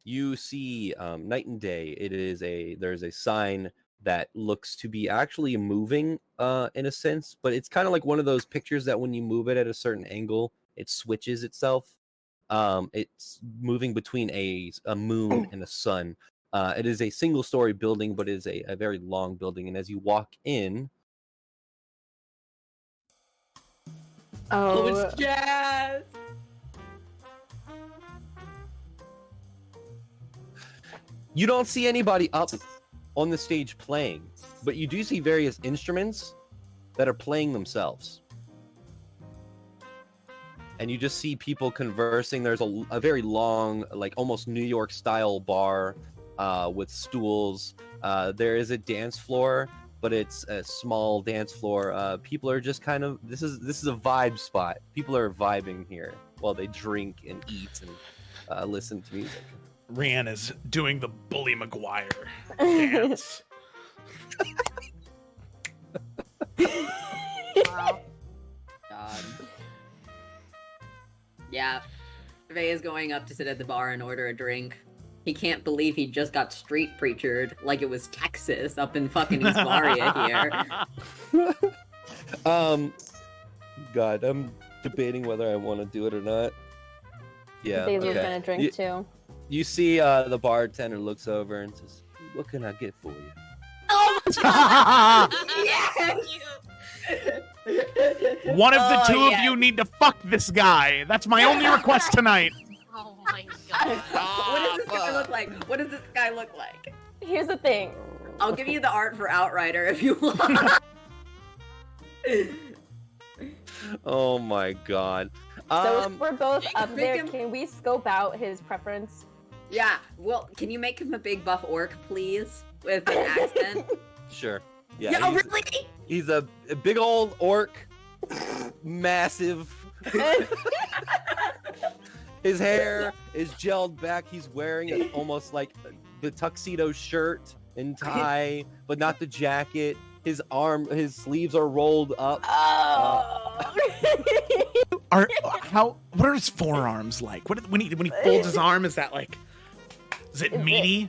You see night and day. There's a sign that looks to be actually moving in a sense, but it's kind of like one of those pictures that when you move it at a certain angle, it switches itself. It's moving between a moon and a sun. It is a single-story building, but it is a very long building. And as you walk in,
Oh,
Oh,
it's jazz.
you don't see anybody up on the stage playing, but you do see various instruments that are playing themselves. And you just see people conversing. There's a very long, like almost New York style bar with stools. There is a dance floor, but it's a small dance floor. People are just kind of this is a vibe spot. People are vibing here while they drink and eat and listen to music.
Rian is doing the Bully Maguire dance.
Wow.
God. Yeah. Vey is going up to sit at the bar and order a drink. He can't believe he just got street preachered like it was Texas up in fucking East Varia here.
God, I'm debating whether I want to do it or not. Yeah.
Basil's
Okay.
gonna drink too.
You see the bartender looks over and says, "What can I get for you?"
Oh
Yes!
One of the
Oh,
two
yeah.
of you need to fuck this guy. That's my only request tonight.
Oh my god.
What does this guy look like? What does this guy look like?
Here's the thing.
I'll give you the art for Outrider if you want.
Oh my God.
So if we're both up
make
there,
him-
can we scope out his preference?
Yeah, well, can you make him a big buff orc, please? With an accent?
Sure. Yeah.
Yeah,
he's,
really?
he's a big old orc, massive. His hair is gelled back. He's wearing almost like the tuxedo shirt and tie, but not the jacket. His sleeves are rolled up.
Oh.
What are his forearms like? When he folds his arm, is that like? Is it meaty?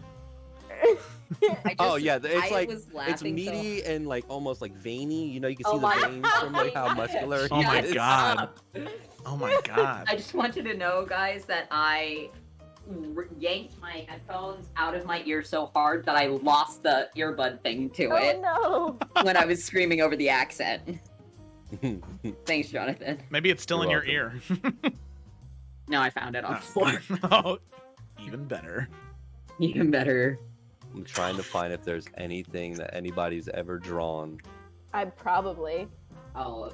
Oh yeah, it's
I
like
was
it's
laughing
meaty and like almost like veiny. You know, you can
Oh
see the
my
veins from like how muscular
Oh
he
my
is.
God. Oh my God.
I just want you to know, guys, that I yanked my headphones out of my ear so hard that I lost the earbud thing to it
Oh no.
when I was screaming over the accent. Thanks, Jonathan.
Maybe it's still
You're
in your ear.
No, I found it on the floor.
Oh, even better.
Even better.
I'm trying to find if there's anything that anybody's ever drawn.
I probably.
Oh,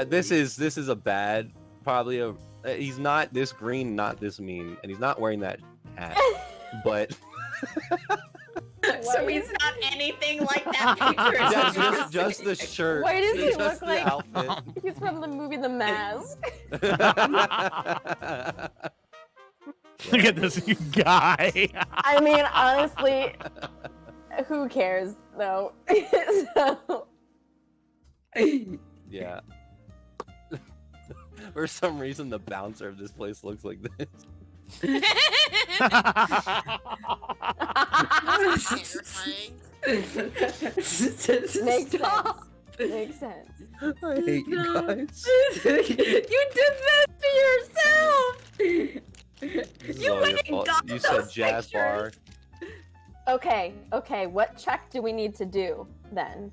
This is a bad, probably a. He's not this green, not this mean, and he's not wearing that hat. But
So he's not anything like that picture.
just the shirt.
Why does he
just
look
the
like-
outfit.
He's from the movie The Mask.
Look at this guy.
I mean, honestly, who cares though? So,
Yeah. For some reason, the bouncer of this place looks like this.
Terrifying.
makes sense. Makes sense.
I hate you guys.
You did this to yourself.
This is
You
all
went
your
and
fault.
got
You said
those
jazz bar
pictures.
Okay. What check do we need to do then?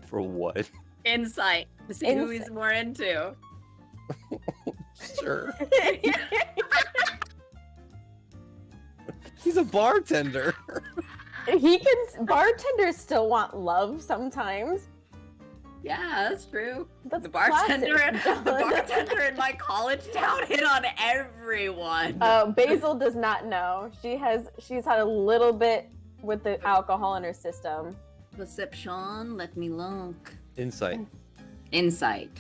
for what?
Insight to see who he's more into.
Sure. He's a bartender.
Bartenders still want love sometimes.
Yeah, that's true.
That's
The bartender,
classic, John.
the bartender in my college town hit on everyone.
Basil does not know. She's had a little bit with the alcohol in her system.
Perception. Let me look.
Insight.
Insight.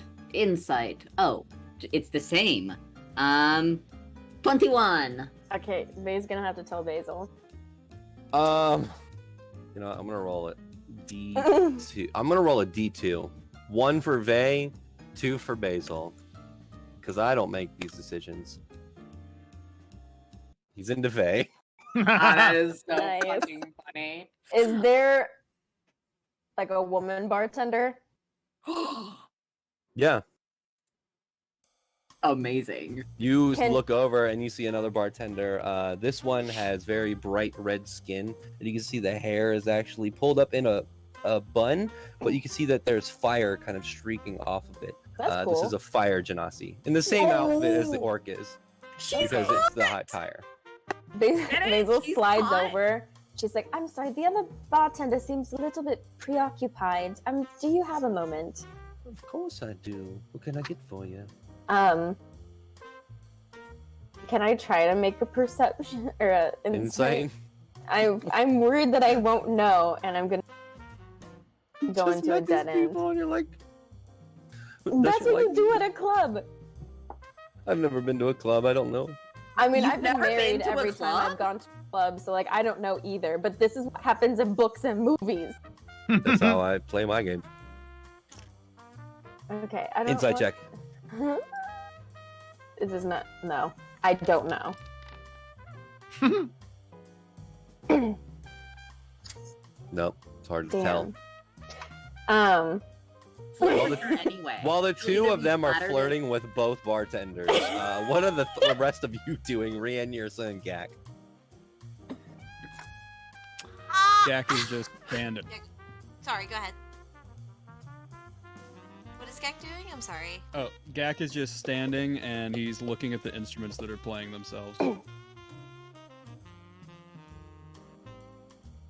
Oh, it's the same. 21.
Okay, Vay's gonna have to tell Basil.
You know, I'm gonna roll it. D2. I'm gonna roll a D2. 1 for Vay, 2 for Basil. Because I don't make these decisions. He's into Vay.
That is so
Nice.
fucking funny.
Is there like a woman bartender?
Yeah.
Amazing.
You
Can-
look over and you see another bartender. This one has very bright red skin, and you can see the hair is actually pulled up in a bun, but you can see that there's fire kind of streaking off of it.
That's cool.
This is a fire genasi in the same outfit as the
Oh.
orc is,
She's
because it's the hot tire.
Basil
She's
slides
hot.
over. She's like, I'm sorry, the other bartender seems a little bit preoccupied. Do you have a moment?
Of course I do. What can I get for you?
Can I try to make a perception or a
Insight.
I'm worried that I won't know, and I'm gonna go
Just
into a
met these
dead end.
people and you're like,
That's what you do at a club.
I've never been to a club. I don't know.
I mean,
You've
I've been
never been
married
to a
every time
club?
I've gone to a club, so like I don't know either. But this is what happens in books and movies.
That's how I play my game.
Okay, I don't.
Insight check.
This is not. No, I don't know.
Nope, it's hard to
Damn.
tell.
Well,
the-
anyway.
While the
You'll
two
either
of
be
them are
flattered or-
flirting with both bartenders, what are the rest of you doing, Rian, Yursa, and Gak?
Jack is just standing.
Sorry, go ahead. What is Gek doing? I'm sorry.
Oh, Gak is just standing and he's looking at the instruments that are playing themselves.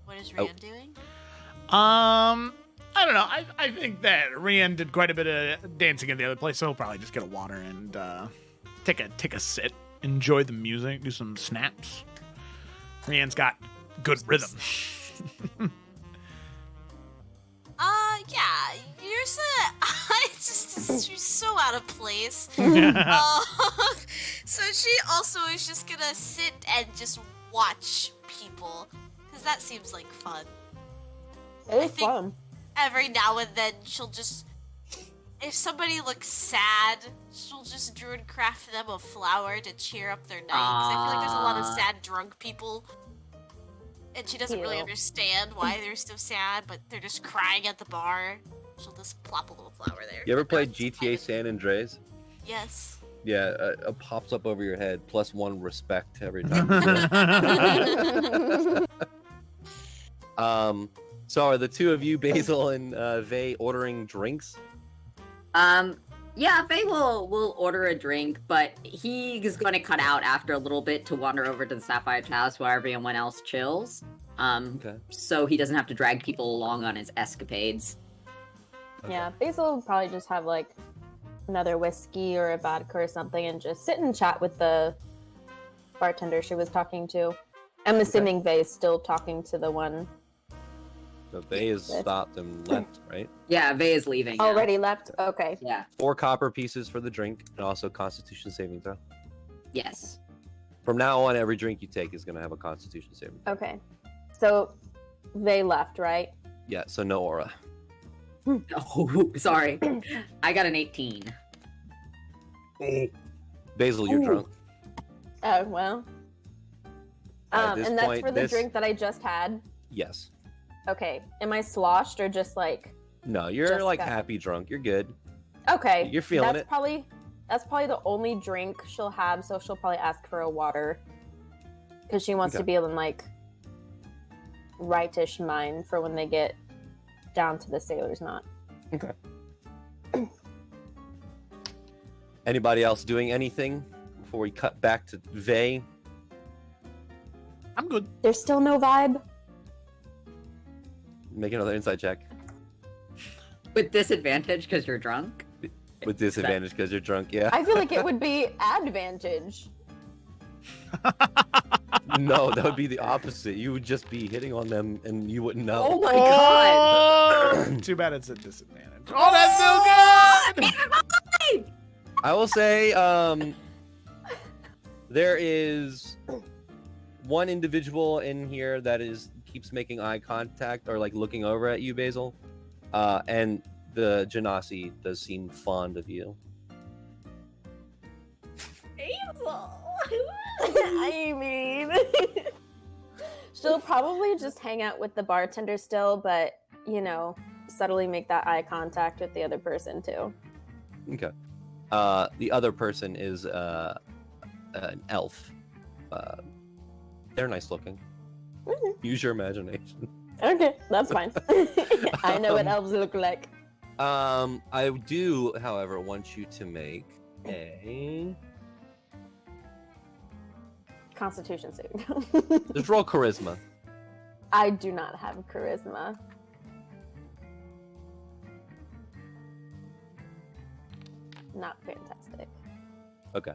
What is
Oh.
Rand doing?
I don't know. I think that Rian did quite a bit of dancing in the other place, so he'll probably just get a water and take a sit, enjoy the music, do some snaps. Rian's got good rhythm.
Yeah, you're so. She's so out of place. So she also is just gonna sit and just watch people, because that seems like fun.
It is
think-
fun.
Every now and then she'll just, if somebody looks sad, she'll just druid craft them a flower to cheer up their night. 'Cause I feel like there's a lot of sad drunk people, and she doesn't really
Cute.
understand why they're so sad, but they're just crying at the bar. She'll just plop a little flower there.
You ever played
It's
GTA
fine.
San Andreas?
Yes.
Yeah, it pops up over your head, +1 respect every time. So are the two of you, Basil and Vey, ordering drinks?
Yeah, Faye will order a drink, but he's going to cut out after a little bit to wander over to the Sapphire House where everyone else chills.
Okay.
So he doesn't have to drag people along on his escapades.
Yeah, Basil will probably just have like another whiskey or a vodka or something and just sit and chat with the bartender she was talking to. I'm assuming Vey's still talking to the one
So Vey has stopped and left, right?
Yeah, Faye is leaving. now.
already left. Okay.
Yeah.
4 copper pieces for the drink, and also Constitution saving throw.
Yes.
From now on, every drink you take is going to have a Constitution saving throw.
Okay. So Vey left, right?
Yeah, so no aura.
Oh, sorry. I got an 18.
Basil, you're
Ooh.
drunk.
Oh well.
At this
And that's
point,
for the
this-
drink that I just had.
Yes.
Okay. Am I sloshed or just like?
No, you're
Just
like
got-
happy drunk. You're good.
Okay.
You're feeling
that's
it.
That's probably the only drink she'll have, so she'll probably ask for a water because she wants
Okay.
to be in like rightish mind for when they get down to the sailor's knot.
Okay. Anybody else doing anything before we cut back to Vey?
I'm good.
There's still no vibe.
Make another insight check
With disadvantage because you're drunk?
with disadvantage because you're drunk. Yeah.
I feel like it would be advantage.
No, that would be the opposite. You would just be hitting on them and you wouldn't know.
Oh my god!
Oh! Too bad it's a disadvantage. Oh, that's so good!
I will say, there is one individual in here that keeps making eye contact or like looking over at you, Basil, and the Genasi does seem fond of you.
I mean, she'll probably just hang out with the bartender still, but you know, subtly make that eye contact with the other person too.
Okay. The other person is an elf. They're nice looking. Use your imagination.
Okay, that's fine. I know what elves look like.
I do, however, want you to make a
Constitution save.
just roll charisma.
I do not have charisma. Not fantastic.
Okay.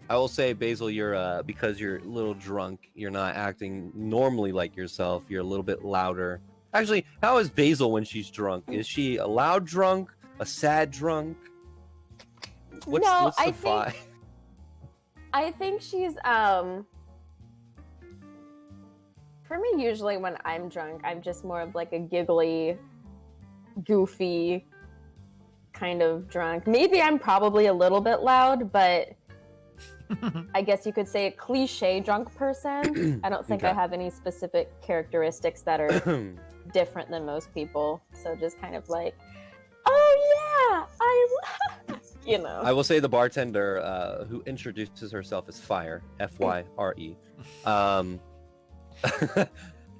I will say, Basil, you're because you're a little drunk, you're not acting normally like yourself. You're a little bit louder. Actually, how is Basil when she's drunk? Is she a loud drunk, a sad drunk? What's the vibe?
I think she's for me, usually when I'm drunk, I'm just more of like a giggly, goofy kind of drunk. Maybe I'm probably a little bit loud, but I guess you could say a cliche drunk person. I don't think I
Okay.
have any specific characteristics that are different than most people. So just kind of like, oh yeah, you know.
I will say the bartender who introduces herself as Fire, Fyre.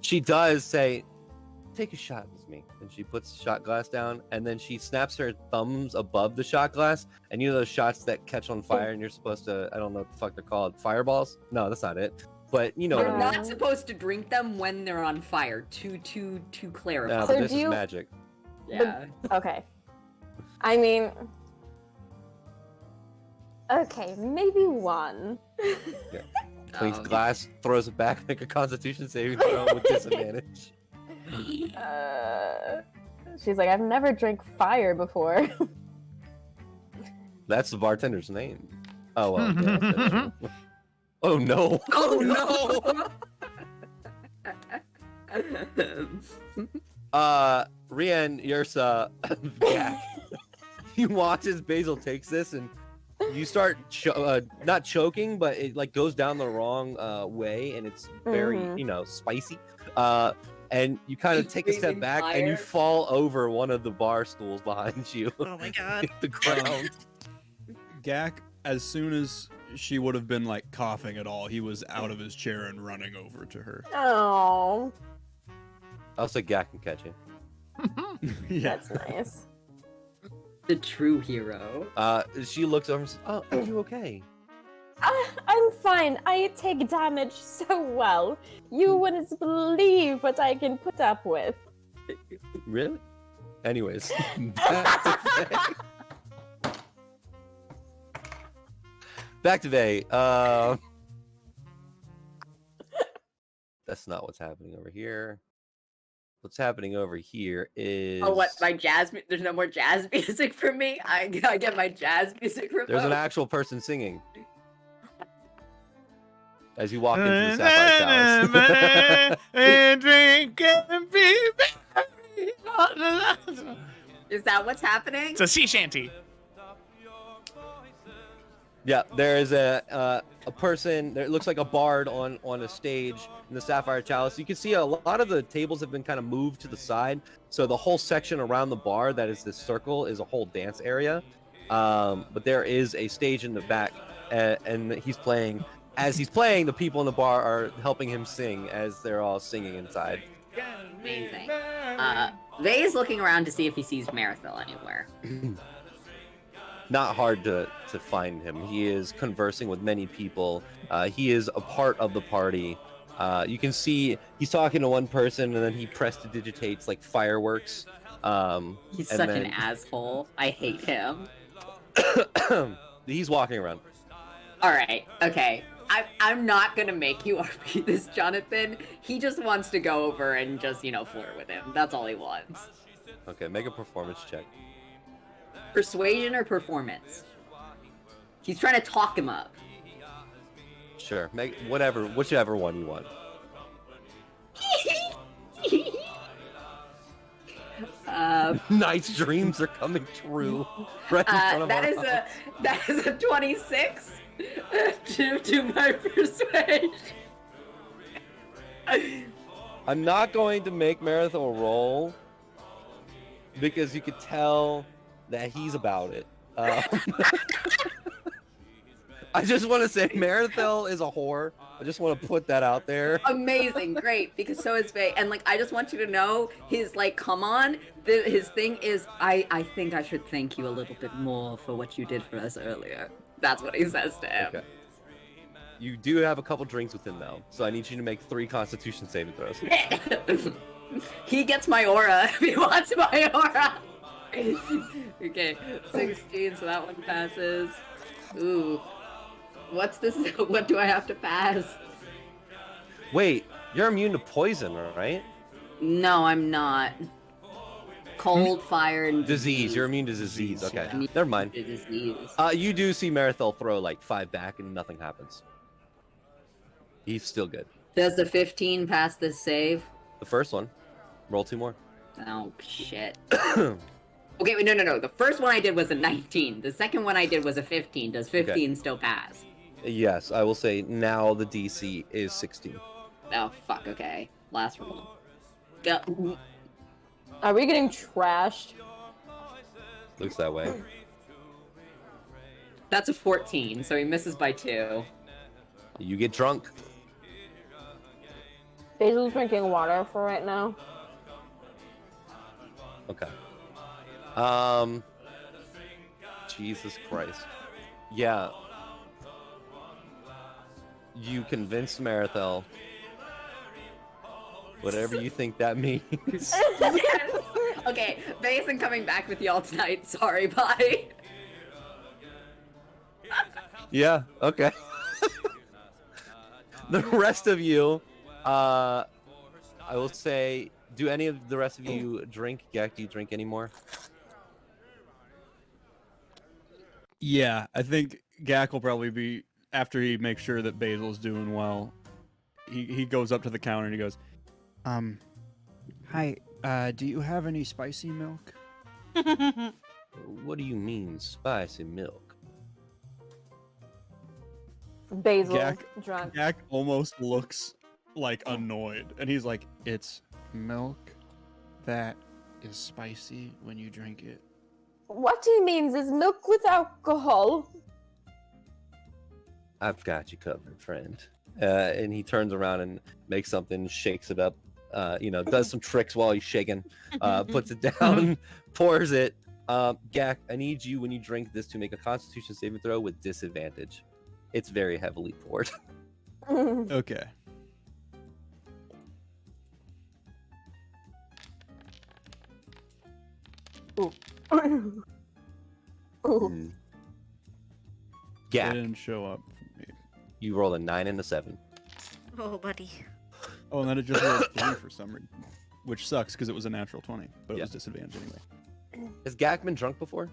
She does say, "Take a shot with me," and she puts the shot glass down, and then she snaps her thumbs above the shot glass, and you know those shots that catch on fire, and you're supposed to, I don't know what the fuck they're called, fireballs? No, that's not it. But you know what
You're
I mean.
not supposed to drink them when they're on fire. To clarify.
No,
So
but this
do
is
you-
magic.
Yeah.
Okay. I mean, okay, maybe one.
Cleans
Oh.
glass, throws it back, make a Constitution saving throw with disadvantage.
She's like, I've never drank fire before.
That's the bartender's name. Oh well. Yeah, oh no!
Oh no!
Rian, Yursa, Jack. You watch as Basil takes this, and you start not choking, but it like goes down the wrong way, and it's very
Mhm.
spicy. And you kind of take a step
Breathing
back, and you
fire.
fall over one of the bar stools behind you.
Oh my god.
Hit the ground.
Gak, as soon as she would have been like coughing at all, he was out of his chair and running over to her.
Oh,
I'll say Gak can catch you.
Yeah.
that's nice.
The true hero.
She looks over and says, "Oh, are you okay?"
I'm fine. I take damage so well. You wouldn't believe what I can put up with.
Really? Anyways, back to Faye. Back to Faye. That's not what's happening over here. What's happening over here is
Oh, what? My jazz? There's no more jazz music for me. I get my jazz music revoked.
there's an actual person singing as you walk into the Sapphire Chalice.
And drink and be merry.
Is that what's happening?
It's a sea shanty.
Yeah, there is a person. There, it looks like a bard on a stage in the Sapphire Chalice. You can see a lot of the tables have been kind of moved to the side, so the whole section around the bar that is this circle is a whole dance area. But there is a stage in the back, and he's playing. As he's playing, the people in the bar are helping him sing as they're all singing inside.
Amazing. Vay is looking around to see if he sees Marathil anywhere.
Not hard to find him. He is conversing with many people. He is a part of the party. You can see he's talking to one person, and then he prestidigitates like fireworks.
He's
and
such
then-
an asshole. I hate him.
He's walking around.
All right. Okay. I'm not gonna make you RP this, Jonathan. He just wants to go over and just flirt with him. That's all he wants.
Okay, make a performance check.
Persuasion or performance? He's trying to talk him up.
Sure, make whichever one you want. Night's dreams are coming true. Right in front of
that
our
is
eyes.
that is a 26 to my persuasion.
I'm not going to make Marathon roll because you could tell that he's about it. I just want to say Marithel is a whore. I just want to put that out there.
Amazing, great, because so is Faye. And like, I just want you to know, his like, come on, his thing is, I think I should thank you a little bit more for what you did for us earlier. That's what he says to him.
Okay. You do have a couple drinks with him though, so I need you to make 3 Constitution saving throws.
He gets my aura if he wants my aura. Okay, 16, so that one passes. Ooh. What's this? What do I have to pass?
Wait, you're immune to poison, right?
No, I'm not. Cold, fire, and
Disease. You're immune to disease. Okay, never mind.
Disease.
You do see Marithel throw like 5 back and nothing happens. He's still good.
Does the 15 pass this save?
The first one. Roll 2 more.
Oh, shit. Okay, wait, no. The first one I did was a 19. The second one I did was a 15. Does 15 still pass?
Yes, I will say now the DC is 16.
Oh, fuck, okay. Last roll. Go.
Are we getting trashed?
Looks that way.
That's a 14, so he misses by 2.
You get drunk.
Basil's drinking water for right now.
Okay. Jesus Christ. Yeah. You convinced Marithel. Whatever you think that means.
Yes. Okay, Faye isn't coming back with y'all tonight. Sorry, bye.
Yeah, okay. The rest of you, I will say, do any of the rest of you drink? Gak, do you drink anymore?
Yeah, I think Gak will probably be, after he makes sure that Basil's doing well, he goes up to the counter and he goes,
Hi, do you have any spicy milk?
What do you mean, spicy milk?
Basil drunk.
Gak almost looks like annoyed, and he's like,
It's milk that is spicy when you drink it.
What he means is milk with alcohol.
I've got you covered, friend. And he turns around and makes something, shakes it up, does some tricks while he's shaking, puts it down, pours it. Gak, I need you, when you drink this, to make a Constitution saving throw with disadvantage. It's very heavily poured.
okay.
Ooh.
Mm.
They
Gak,
didn't show up for me.
you roll a 9 and a 7.
Oh, buddy.
Oh, and then it just rolled 3 for some reason, which sucks because it was a natural 20, but it
Yeah.
was disadvantage anyway.
Has Gak been drunk before?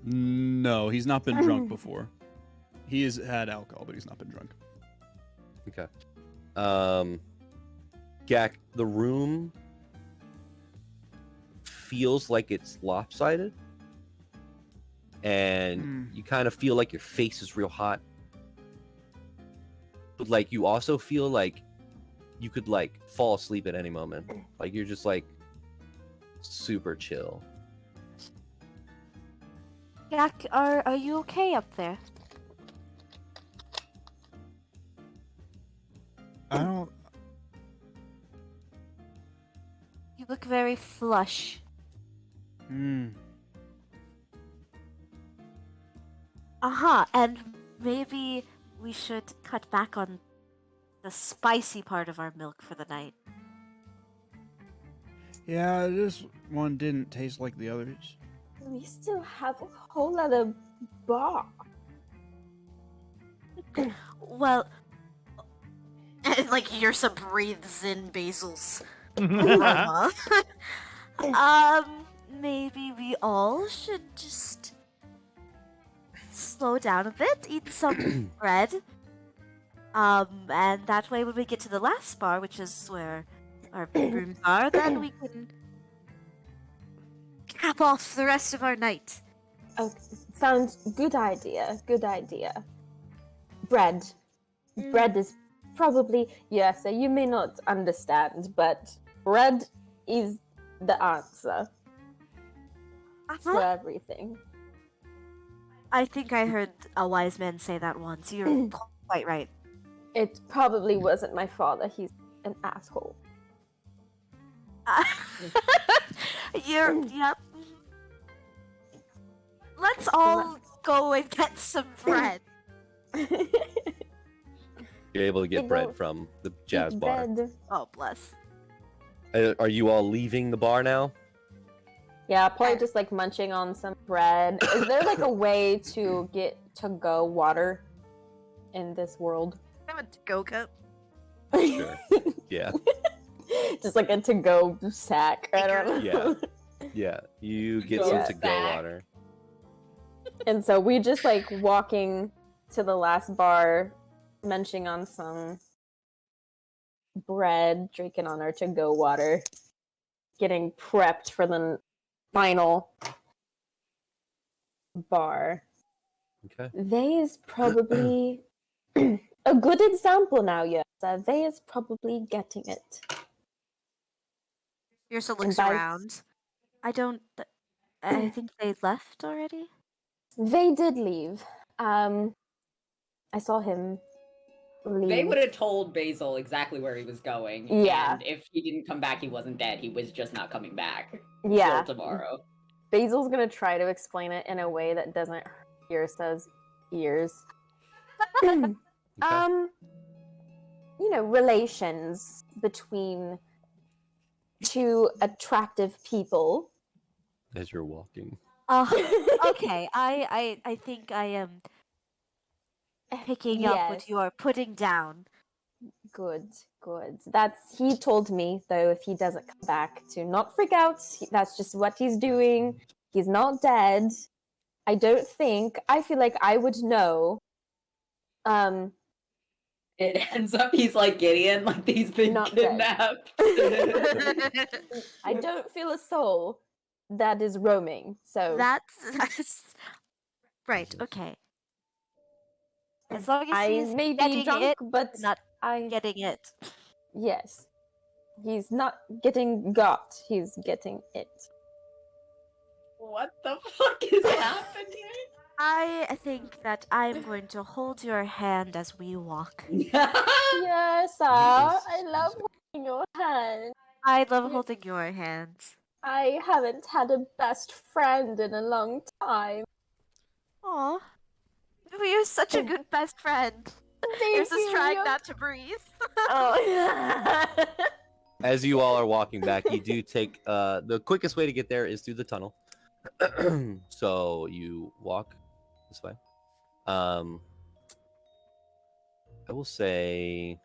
No, he's not been drunk before. He has had alcohol, but he's not been drunk.
Okay. Gak, the room feels like it's lopsided, and you kind of feel like your face is real hot, but like you also feel like you could like fall asleep at any moment. Like you're just like super chill.
Gak, are you okay up there?
I don't.
You look very flush. And maybe we should cut back on the spicy part of our milk for the night.
Yeah, this one didn't taste like the others.
We still have a whole other bar.
Well,
And like Yrsa breathes in Basil's aroma.
maybe we all should just slow down a bit, eat some bread. And that way when we get to the last bar, which is where our rooms are, then we can cap off the rest of our night.
Oh, sounds good idea. Good idea. Bread. Bread is probably, yes, you may not understand, but bread is the answer for
Uh-huh.
everything.
I think I heard a wise man say that once. You're quite right.
It probably wasn't my father. He's an asshole.
Yep. Let's all go and get some bread.
You're able to get
They
bread
go
from the jazz
Eat
bar.
bread.
Oh, bless.
Are you all leaving the bar now?
Yeah, probably just like munching on some bread. Is there like a way to get to-go water in this world?
I have a to-go cup.
Sure. Yeah.
Just like a to-go sack. I don't know.
Yeah. You get
Go
some to-go
back.
water.
And so we just like walking to the last bar, munching on some bread, drinking on our to-go water, getting prepped for the final bar.
Okay.
They is probably a good example now, yes. They is probably getting it.
Yrsa looks
by-
around. I think they left already?
They did leave. I saw him leave.
They would have told Basil exactly where he was going.
Yeah.
And if he didn't come back, he wasn't dead. He was just not coming back.
Yeah.
Till tomorrow.
Basil's gonna try to explain it in a way that doesn't hurt Yrsa's ears. Relations between two attractive people.
As you're walking.
Okay. I think I am picking up what
Yes.
you are putting down.
Good. He told me, though, if he doesn't come back, to not freak out. That's just what he's doing. He's not dead. I feel like I would know.
It ends up he's like Gideon, like he's been
Not dead.
kidnapped.
I don't feel a soul that is roaming. So
That's right. Okay. As long as
I
he's
may
getting
be drunk,
it,
but
not
I
getting it.
yes, he's not getting got. He's getting it.
What the fuck is happening?
I think that I'm going to hold your hand as we walk.
Yes, I love holding your hand.
I love holding your hands.
I haven't had a best friend in a long time.
Aw. You're such a good best friend.
Thank
You're just trying
you.
not to breathe.
Oh.
As you all are walking back, you do take the quickest way to get there is through the tunnel. So you walk this way. I will say,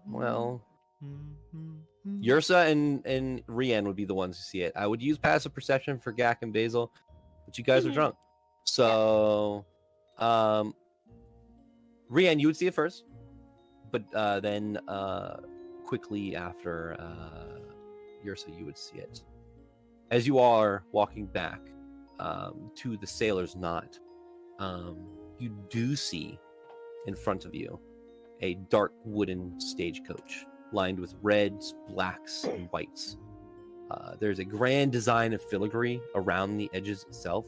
well, Yrsa and Rian would be the ones who see it. I would use passive perception for Gak and Basil, but you guys are drunk. So, Rian, you would see it first, but then quickly after Yrsa, you would see it. As you are walking back to the Sailor's Knot, you do see in front of you a dark wooden stagecoach lined with reds, blacks, and whites. There's a grand design of filigree around the edges itself.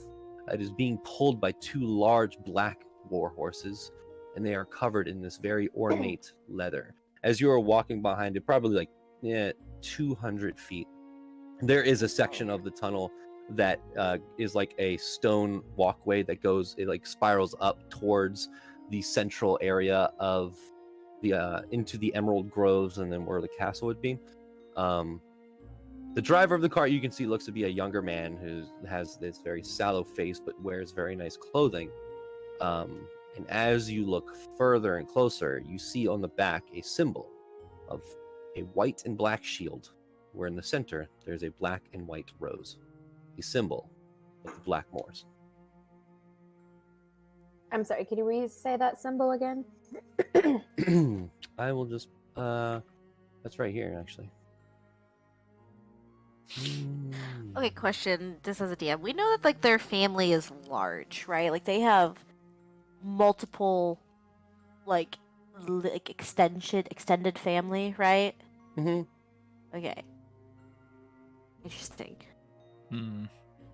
It is being pulled by two large black war horses, and they are covered in this very ornate leather. As you are walking behind it, probably like 200 feet, there is a section of the tunnel that is like a stone walkway that goes, it like spirals up towards the central area of the into the emerald groves and then where the castle would be. The driver of the cart, you can see, looks to be a younger man who has this very sallow face but wears very nice clothing. And as you look further and closer, you see on the back a symbol of a white and black shield, where in the center there's a black and white rose, a symbol of the Blackmoors.
I'm sorry, could you re-say that symbol again?
I will just that's right here actually.
Okay, question. This as a DM. We know that like their family is large, right? Like they have multiple, like extended family, right?
Mm-hmm.
Okay. Interesting.
Hmm.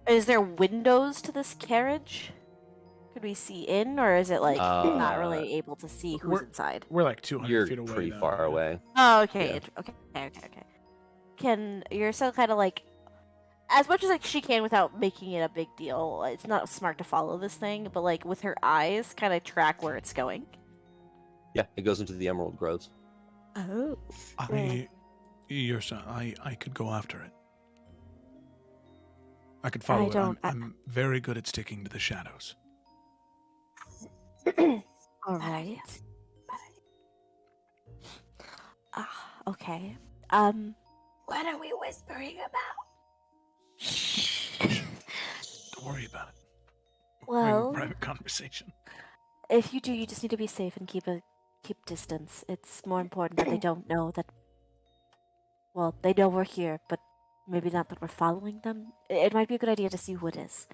Is there windows to this carriage? Could we see in, or is it like not
Uh,
really able to see who's
we're-
inside?
We're like 200
You're
feet away.
pretty
though,
far
yeah.
away.
Oh, okay.
Yeah.
Okay. Can you're so kind of like, as much as like she can without making it a big deal. It's not smart to follow this thing, but like with her eyes, kind of track where it's going.
Yeah, it goes into the Emerald Groves.
Oh.
Your son, I could go after it. I could follow it.
don't-
I'm very good at sticking to the shadows.
All right. Okay.
What are we whispering about?
Don't worry about it.
Well,
Private conversation.
if you do, you just need to be safe and keep distance. It's more important that they don't know that. Well, they know we're here, but maybe not that we're following them. It might be a good idea to see who it is.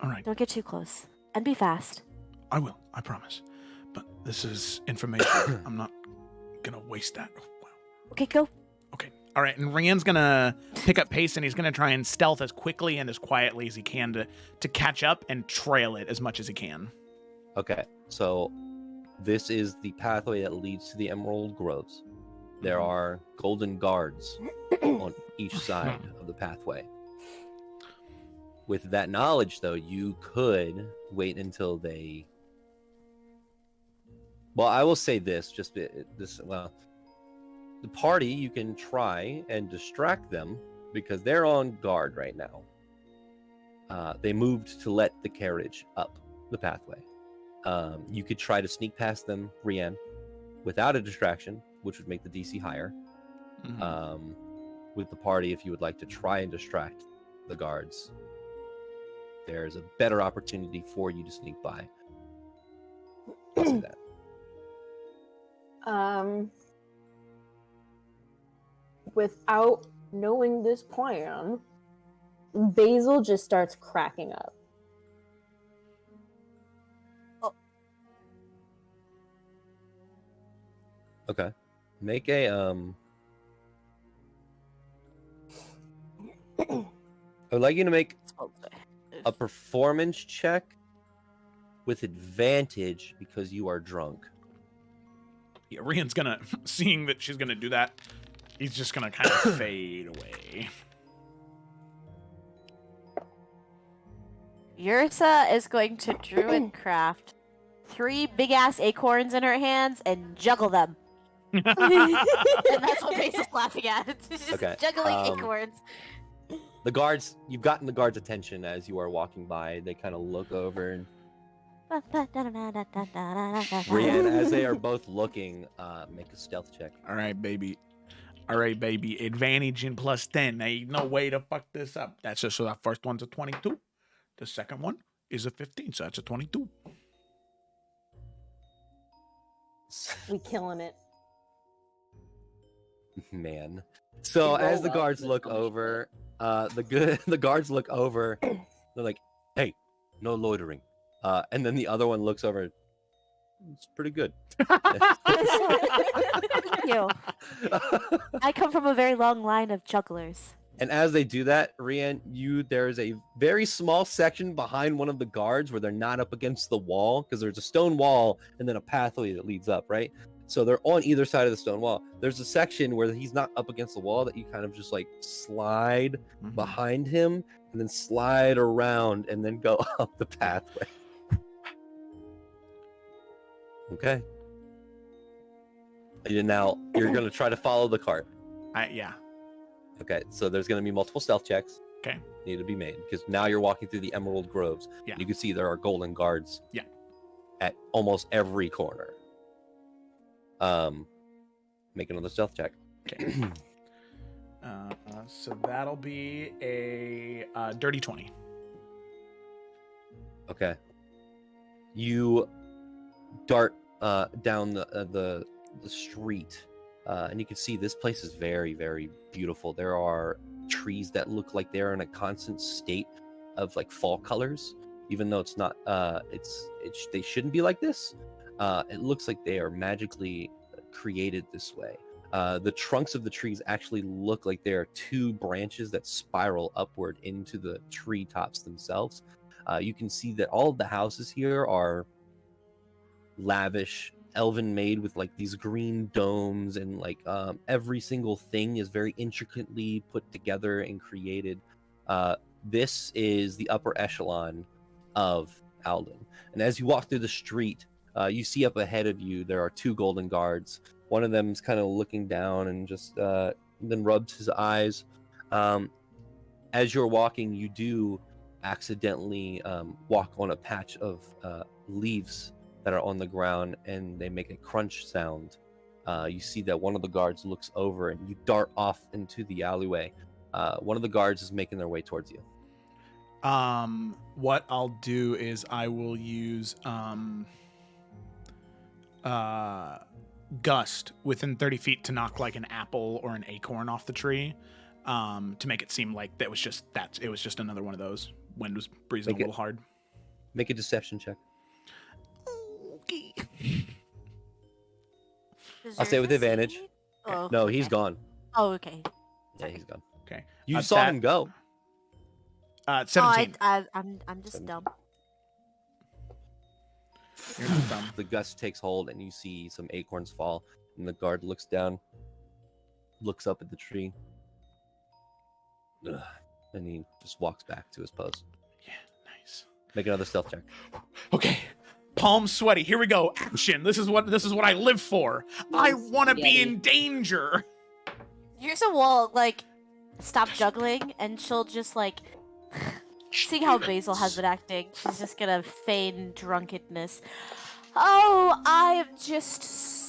All right,
Don't get too close, and be fast.
I will. I promise. But this is information. I'm not gonna waste that. Wow.
Okay, go.
Okay. All right. And Rand's gonna pick up pace, and he's gonna try and stealth as quickly and as quietly as he can to catch up and trail it as much as he can.
Okay, so this is the pathway that leads to the Emerald Groves. There are golden guards on each side of the pathway. With that knowledge, though, you could wait until they. Well, I will say this: the party, you can try and distract them because they're on guard right now. They moved to let the carriage up the pathway. You could try to sneak past them, Rian, without a distraction, which would make the DC higher. With the party, if you would like to try and distract the guards, there's a better opportunity for you to sneak by. I'll say that.
Without knowing this plan, Basil just starts cracking up.
Okay. Make a I would like you to make a performance check with advantage because you are drunk.
Yeah, Rand's gonna, seeing that she's gonna do that, he's just gonna kind of fade away.
Yursa is going to druidcraft 3 big ass acorns in her hands and juggle them. And that's what Basil's laughing at. She's just
Okay,
juggling acorns.
The guards, you've gotten the guards' attention as you are walking by. They kind of look over and Brienne, as they are both looking, make a stealth check.
All right, baby. Advantage in plus 10. There ain't no way to fuck this up. That's just so that first one's a 22. The second one is a 15, so that's a 22.
We killing it.
Man. So
They
as
roll
the
up
guards
the
look
punishment.
over, the guards look over. They're like, "Hey, no loitering." And then the other one looks over. It's pretty good.
Thank you. I come from a very long line of jugglers.
And as they do that, Rian, there's a very small section behind one of the guards where they're not up against the wall because there's a stone wall and then a pathway that leads up, right? So they're on either side of the stone wall. There's a section where he's not up against the wall that you kind of just like slide behind him and then slide around and then go up the pathway. Okay. And now you're going to try to follow the cart.
Yeah.
Okay, so there's going to be multiple stealth checks.
Okay.
Need to be made because now you're walking through the Emerald Groves.
Yeah.
You can see there are golden guards.
Yeah.
At almost every corner. Make another stealth check.
Okay. So that'll be a dirty 20.
Okay. You dart down the street, and you can see this place is very, very beautiful. There are trees that look like they're in a constant state of like fall colors, even though it's not. They shouldn't be like this. It looks like they are magically created this way. The trunks of the trees actually look like there are two branches that spiral upward into the tree tops themselves. You can see that all of the houses here are lavish, elven made with like these green domes, and like every single thing is very intricately put together and created. This is the upper echelon of Alden. And as you walk through the street, you see up ahead of you there are two golden guards. One of them is kind of looking down and just then rubs his eyes. As you're walking, you do accidentally walk on a patch of leaves that are on the ground, and they make a crunch sound. You see that one of the guards looks over, and you dart off into the alleyway. One of the guards is making their way towards you.
What I'll do is I will use gust within 30 feet to knock like an apple or an acorn off the tree, to make it seem like it was just another one of those. Wind was breezing a little hard.
Make a deception check.
Okay.
I'll say with advantage.
Oh,
No,
okay.
he's gone.
Oh, okay.
Yeah, he's gone.
Okay.
You saw him go.
17.
Oh, I'm just dumb.
You're not dumb.
The gust takes hold, and you see some acorns fall. And the guard looks down, looks up at the tree, and he just walks back to his post.
Yeah, nice.
Make another stealth check.
Okay. Palms sweaty. Here we go. Action. This is what I live for. I want to be in danger.
Here's a wall, like, stop juggling, and she'll just, like, seeing how Basil has been acting, she's just gonna feign drunkenness. Oh, I am just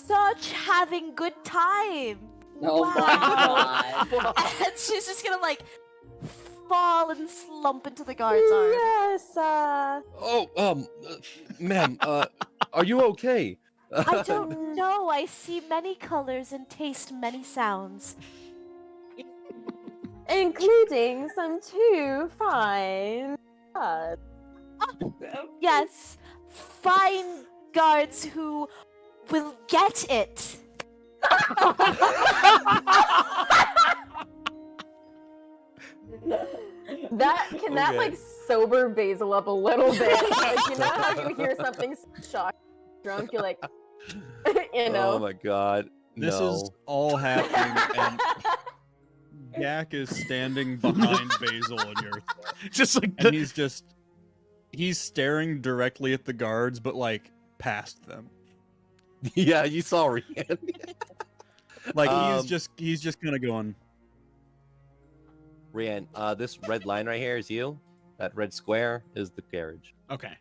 such having good time.
Oh
Wow.
my god.
And she's just gonna, like, fall and slump into the guard's arm.
Yes.
Oh, ma'am, are you okay?
I don't know. I see many colors and taste many sounds.
Including some too fine.
Yes, fine guards who will get it.
That like sober Basil up a little bit? Like, you know how you hear something shock drunk, you're like, you know.
Oh my god.
This
no.
is all happening, and Yak is standing behind Basil and your
Just like
and he's staring directly at the guards, but like past them.
Yeah, you saw Rian.
Like he's just kind of going.
Rian, this red line right here is you. That red square is the carriage.
Okay.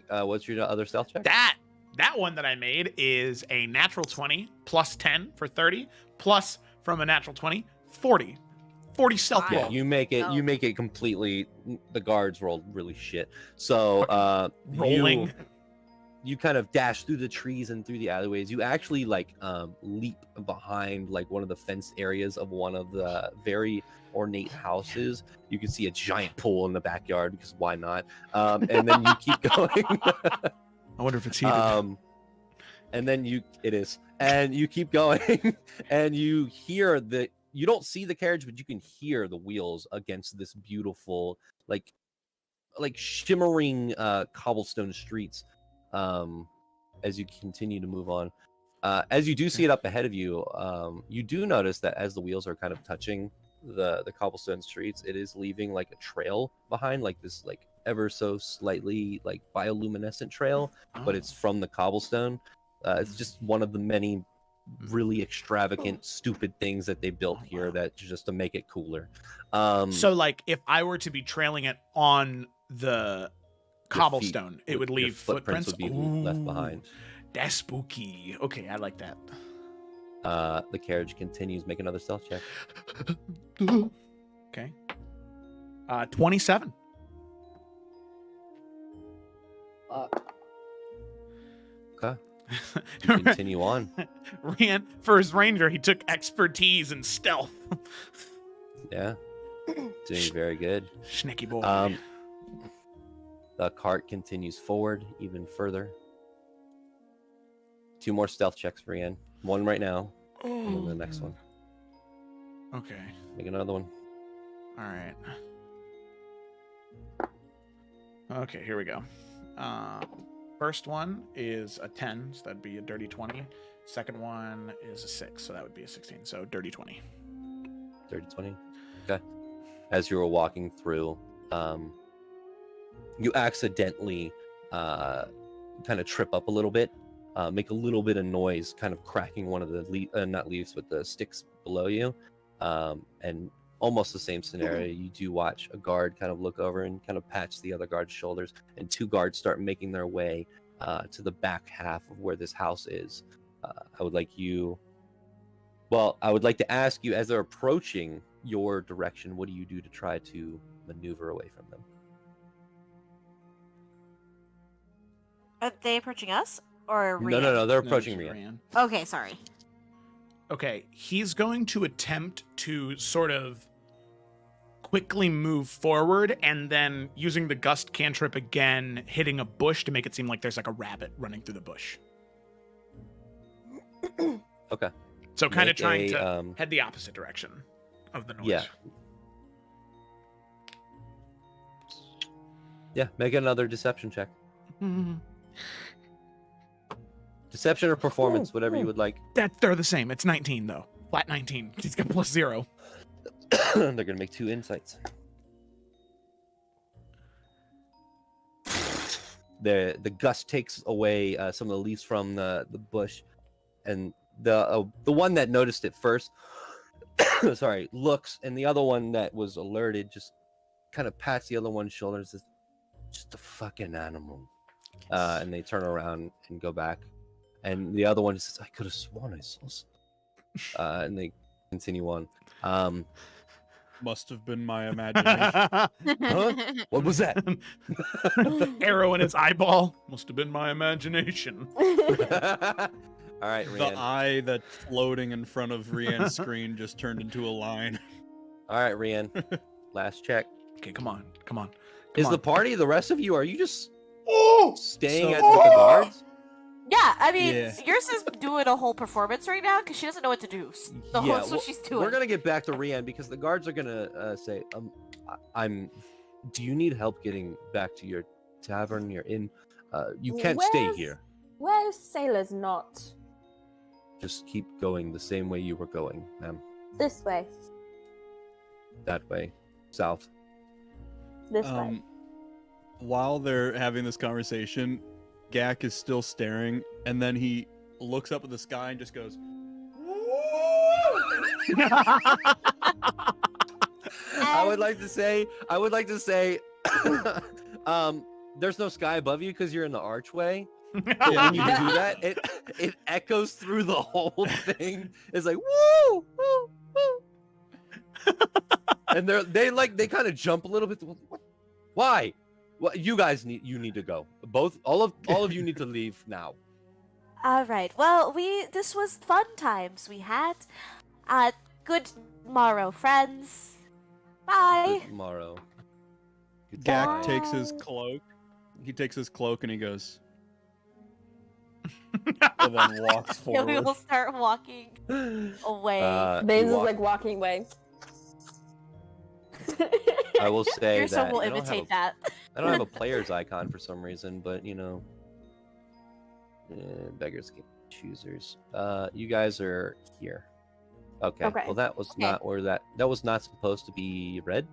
What's your other stealth check?
That one that I made is a natural 20 plus 10 for 30 plus from a natural 20 40. 40 stealth
Yeah,
roll.
you make it.
No.
You make it completely. The guards rolled really shit. So
Rolling.
You kind of dash through the trees and through the alleyways. You actually like leap behind like one of the fenced areas of one of the very ornate houses. You can see a giant pool in the backyard because why not? And then you keep going.
I wonder if it's heated.
And then you keep going, and you hear you don't see the carriage, but you can hear the wheels against this beautiful, like shimmering cobblestone streets. As you continue to move on, as you do see it up ahead of you, you do notice that as the wheels are kind of touching the cobblestone streets, it is leaving like a trail behind, like this like ever so slightly like bioluminescent trail, but it's from the cobblestone. It's just one of the many really extravagant, stupid things that they built here that just to make it cooler.
So like if I were to be trailing it on the cobblestone, it would
your
leave footprints.
would be left behind.
That's spooky. Okay, I like that.
The carriage continues. Make another stealth check.
Okay. 27.
Okay. You continue on.
Rian, for his ranger, he took expertise in stealth.
Yeah. Doing very good.
Sneaky boy.
The cart continues forward even further. 2 more stealth checks for Ian. 1 right now, and then the next one.
Okay.
Make another one.
All right. Okay, here we go. First one is a 10, so that'd be a dirty 20. Second one is a 6, so that would be a 16. So dirty 20.
Dirty 20. Okay. As you were walking through, you accidentally kind of trip up a little bit, make a little bit of noise, kind of cracking one of the not leaves, but the sticks below you. And almost the same scenario. You do watch a guard kind of look over and kind of patch the other guard's shoulders, and 2 guards start making their way to the back half of where this house is. I would like to ask you, as they're approaching your direction, what do you do to try to maneuver away from them?
Are they approaching us or
No,
Rian?
they're
No,
approaching
it's
Rian.
Okay, sorry.
Okay, he's going to attempt to sort of quickly move forward, and then using the gust cantrip again, hitting a bush to make it seem like there's like a rabbit running through the bush.
Okay.
So kind of
Make
trying
a,
to head the opposite direction of the noise.
Yeah. Yeah, make another deception check. Deception or performance, whatever you would like.
They're the same. It's 19 though. Flat 19. He's got +0.
They're gonna make 2 insights. The gust takes away some of the leaves from the bush, and the one that noticed it first, sorry, looks, and the other one that was alerted just kind of pats the other one's shoulder and says, "Just a fucking animal," and they turn around and go back, and the other one says, "I could have sworn I saw something," and they continue on.
Must have been my imagination.
Huh? What was that?
Arrow in his eyeball. Must have been my imagination.
All right,
The
Rian.
eye that's floating in front of Rian's screen just turned into a line.
All right, Rian. Last check.
Okay, come on.
Is
on.
the party, the rest of you, are you just
Oh!
staying
So-
at with the guards?
Yeah, I mean,
Yeah.
yours is doing a whole performance right now because she doesn't know what to do. The whole, that's what she's doing.
We're gonna get back to Rian because the guards are gonna say, do you need help getting back to your tavern, your inn? You can't stay
Where's-
here.
Where's sailors not?
Just keep going the same way you were going, ma'am.
This way.
That way, south.
This way.
While they're having this conversation, Gak is still staring, and then he looks up at the sky and just goes,
I would like to say, there's no sky above you because you're in the archway. But when you do that, it echoes through the whole thing. It's like woo, woo, woo. And they kind of jump a little bit. What? Why? Well, you guys need to go. All of you need to leave now.
All right. Well, this was fun times we had. Good morrow, friends. Bye.
Good tomorrow.
Gak
Bye.
takes his cloak. He takes his cloak and he goes, and then walks
Yeah, we
forward.
will start walking away.
Baze
you
is
walk-
like walking away.
I will say
Your son
that
will
I don't have
imitate that.
I don't have a player's icon for some reason, but beggars can't be choosers. You guys are here. Okay.
Okay.
Well, that was
Okay.
not where that was not supposed to be red.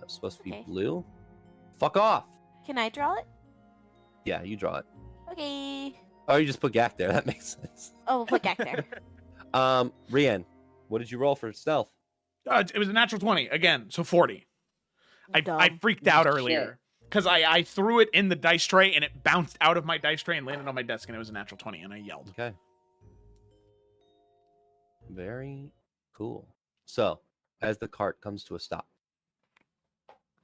It's supposed to be
Okay.
blue. Fuck off.
Can I draw it?
Yeah, you draw it.
Okay.
Oh, you just put Gak there. That makes sense.
Oh, put Gak there.
Rian, what did you roll for stealth?
It was a natural 20 again, so 40. I
Dumb.
freaked out
Shit.
earlier because I threw it in the dice tray and it bounced out of my dice tray and landed on my desk, and it was a natural 20, and I yelled.
Okay. Very cool. So, as the cart comes to a stop,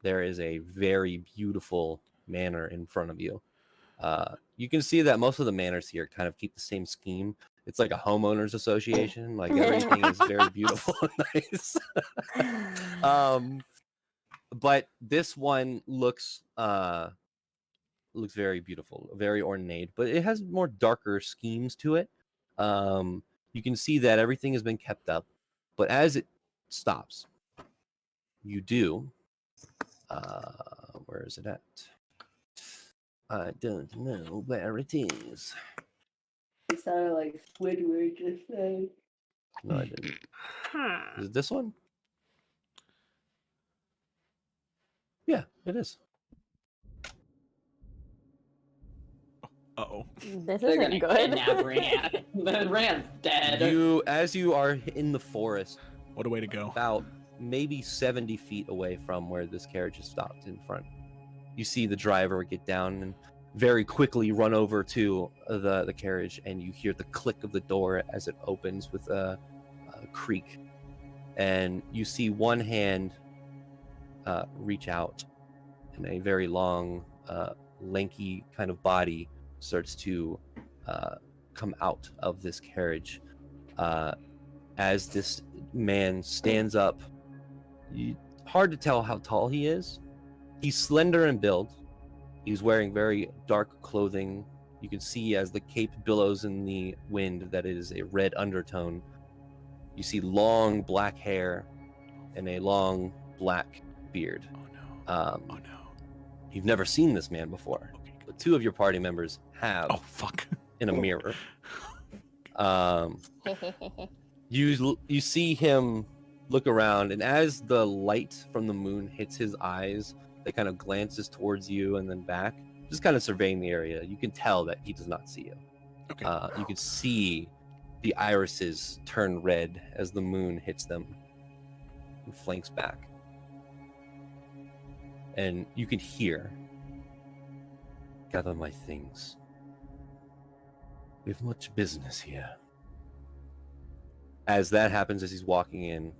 there is a very beautiful manor in front of you. You can see that most of the manors here kind of keep the same scheme. It's like a homeowners association. Like everything is very beautiful and nice. But this one looks looks very beautiful, very ornate, but it has more darker schemes to it. You can see that everything has been kept up, but as it stops, you do. Where is it at? I don't know where it is.
It sounded like Squidward just said.
No, I didn't. Is it this one? Yeah, it is.
Uh-oh.
This
They're
isn't
gonna
good.
kidnap Rand. The Rand's dead.
As you are in the forest,
What a way to go.
about maybe 70 feet away from where this carriage is stopped in front, you see the driver get down and very quickly run over to the carriage, and you hear the click of the door as it opens with a creak, and you see one hand reach out, and a very long, lanky kind of body starts to come out of this carriage. As this man stands up, hard to tell how tall he is. He's slender in build. He's wearing very dark clothing. You can see as the cape billows in the wind that it is a red undertone. You see long black hair and a long black beard.
Oh no.
You've never seen this man before,
Okay.
but two of your party members have
Oh fuck.
in a mirror. You see him look around, and as the light from the moon hits his eyes, that kind of glances towards you and then back, just kind of surveying the area. You can tell that he does not see you.
Okay.
You can see the irises turn red as the moon hits them and flanks back. And you can hear, "Gather my things. We have much business here." As that happens, as he's walking in,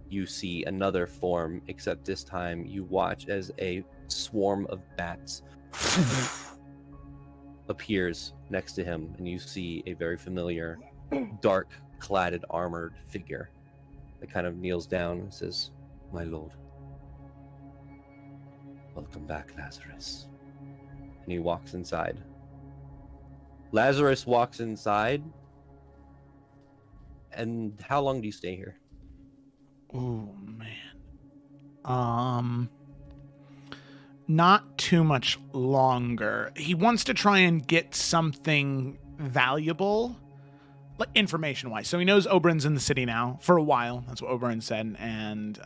you see another form, except this time you watch as a swarm of bats appears next to him, and you see a very familiar, dark, cladded, armored figure that kind of kneels down and says, "My lord, welcome back, Lazarus." And he walks inside. Lazarus walks inside. And how long do you stay here?
Oh man. Not too much longer. He wants to try and get something valuable, like information-wise. So he knows Oberon's in the city now for a while. That's what Oberon said, and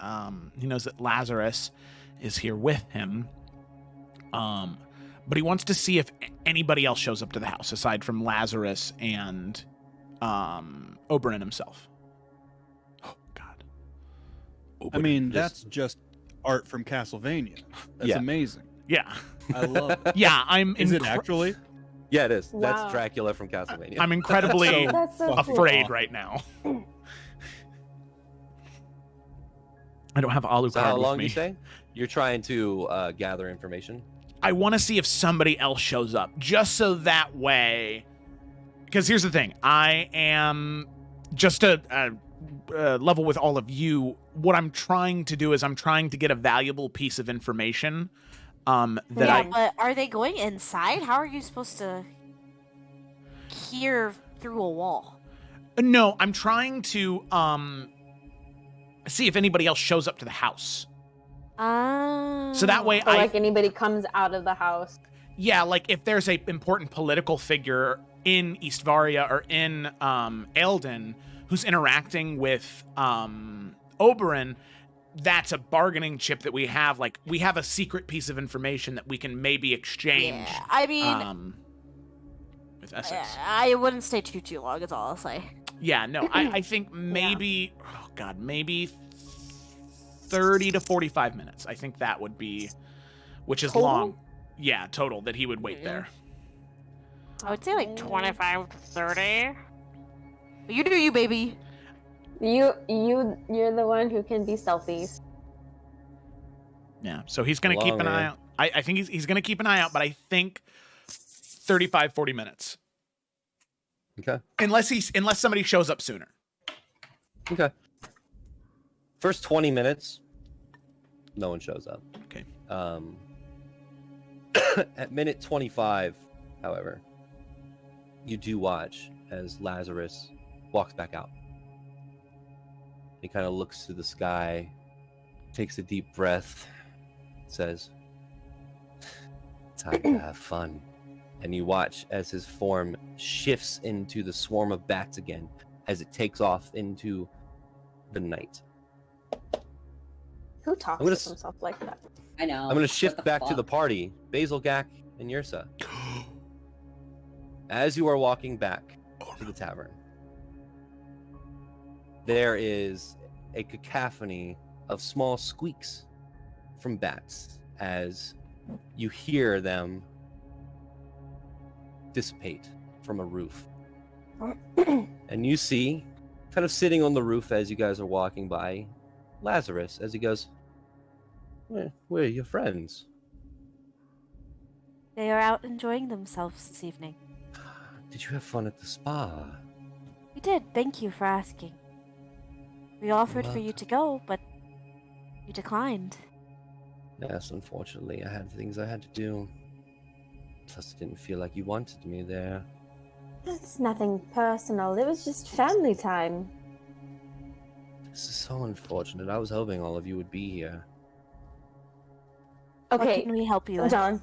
he knows that Lazarus is here with him. But he wants to see if anybody else shows up to the house aside from Lazarus and Oberon himself. Oh God.
I mean,
Just-
that's just art from Castlevania. That's
Yeah.
amazing.
Yeah.
I love it.
Yeah, I'm
Is it actually?
Yeah, it is.
Wow.
That's Dracula from Castlevania.
I'm incredibly
That's so cool.
afraid right now. I don't have Alucard
So how
with
long do
me.
you say? You're trying to gather information.
I want to see if somebody else shows up, just so that way. Because here's the thing: I am just a level with all of you. What I'm trying to do is I'm trying to get a valuable piece of information. That
yeah,
I
but are they going inside? How are you supposed to hear through a wall?
no, I'm trying to see if anybody else shows up to the house. So that way,
Or like anybody comes out of the house.
Yeah, like if there's a important political figure in Eastvaria or in Eldon who's interacting with Oberon, that's a bargaining chip that we have. Like we have a secret piece of information that we can maybe exchange.
Yeah, I mean,
With Essex.
I wouldn't stay too long. Is all I'll say.
Yeah, no, I think maybe, oh God, maybe 30 to 45 minutes. I think that would be, which is
Total?
long. Yeah, total, that he would wait there.
I would say like 25 to 30. You do you, baby.
You're the one who can be selfies.
Yeah, so he's going to keep an
Long,
eye
man.
out. I think he's going to keep an eye out, but I think 35, 40 minutes.
Okay.
Unless somebody shows up sooner.
Okay. First 20 minutes, no one shows up.
Okay.
At minute 25, however, you do watch as Lazarus walks back out. He kind of looks to the sky, takes a deep breath, says, "Time to have fun." And you watch as his form shifts into the swarm of bats again as it takes off into the night.
Who talks
gonna
to
s-
himself like that?
I know.
I'm going to
What
shift
the
back to the
fuck?
party. Basil, Gak, and Yursa. As you are walking back to the tavern, there is a cacophony of small squeaks from bats as you hear them dissipate from a roof. And you see, kind of sitting on the roof as you guys are walking by, Lazarus as he goes, where are your friends?
They are out enjoying themselves this evening.
Did you have fun at the spa?
We did, thank you for asking. We offered for you to go, but you declined.
Yes, unfortunately, I had things I had to do. Plus, it didn't feel like you wanted me there.
It's nothing personal. It was just family time.
This is so unfortunate. I was hoping all of you would be here.
What
Okay,
can we help you with?
John.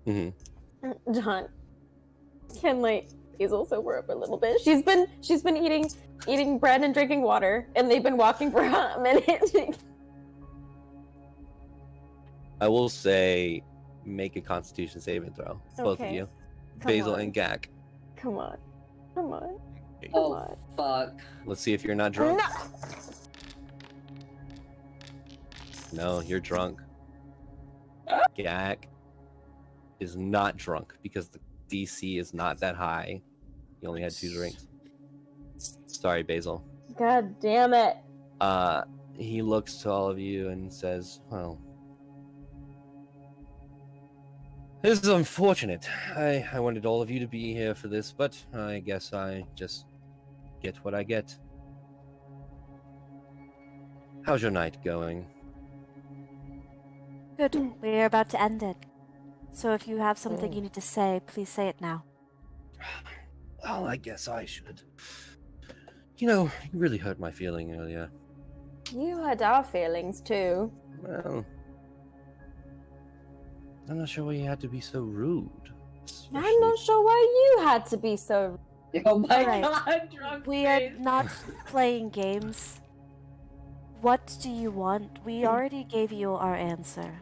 Mm-hmm.
John. Can Hazel sober up a little bit? She's been eating bread and drinking water, and they've been walking for a minute.
I will say, make a Constitution saving throw, both of
Okay.
you,
Come
Basil
on.
and Gak.
Come on. Come on. Come
Oh,
on.
fuck.
Let's see if you're not drunk.
No!
No, you're drunk. Gak is not drunk because the DC is not that high. He only had 2 drinks. Sorry, Basil.
God damn it.
He looks to all of you and says, well, this is unfortunate. I wanted all of you to be here for this, but I guess I just get what I get. How's your night going?
Good, we are about to end it. So if you have something you need to say, please say it now.
Well, I guess I should. You know, you really hurt my feeling earlier.
You hurt our feelings too.
Well, I'm not sure why you had to be so rude.
I'm not sure why you had to be so.
Oh my
Alright.
god, drunk
We are
face.
not playing games. What do you want? We already gave you our answer.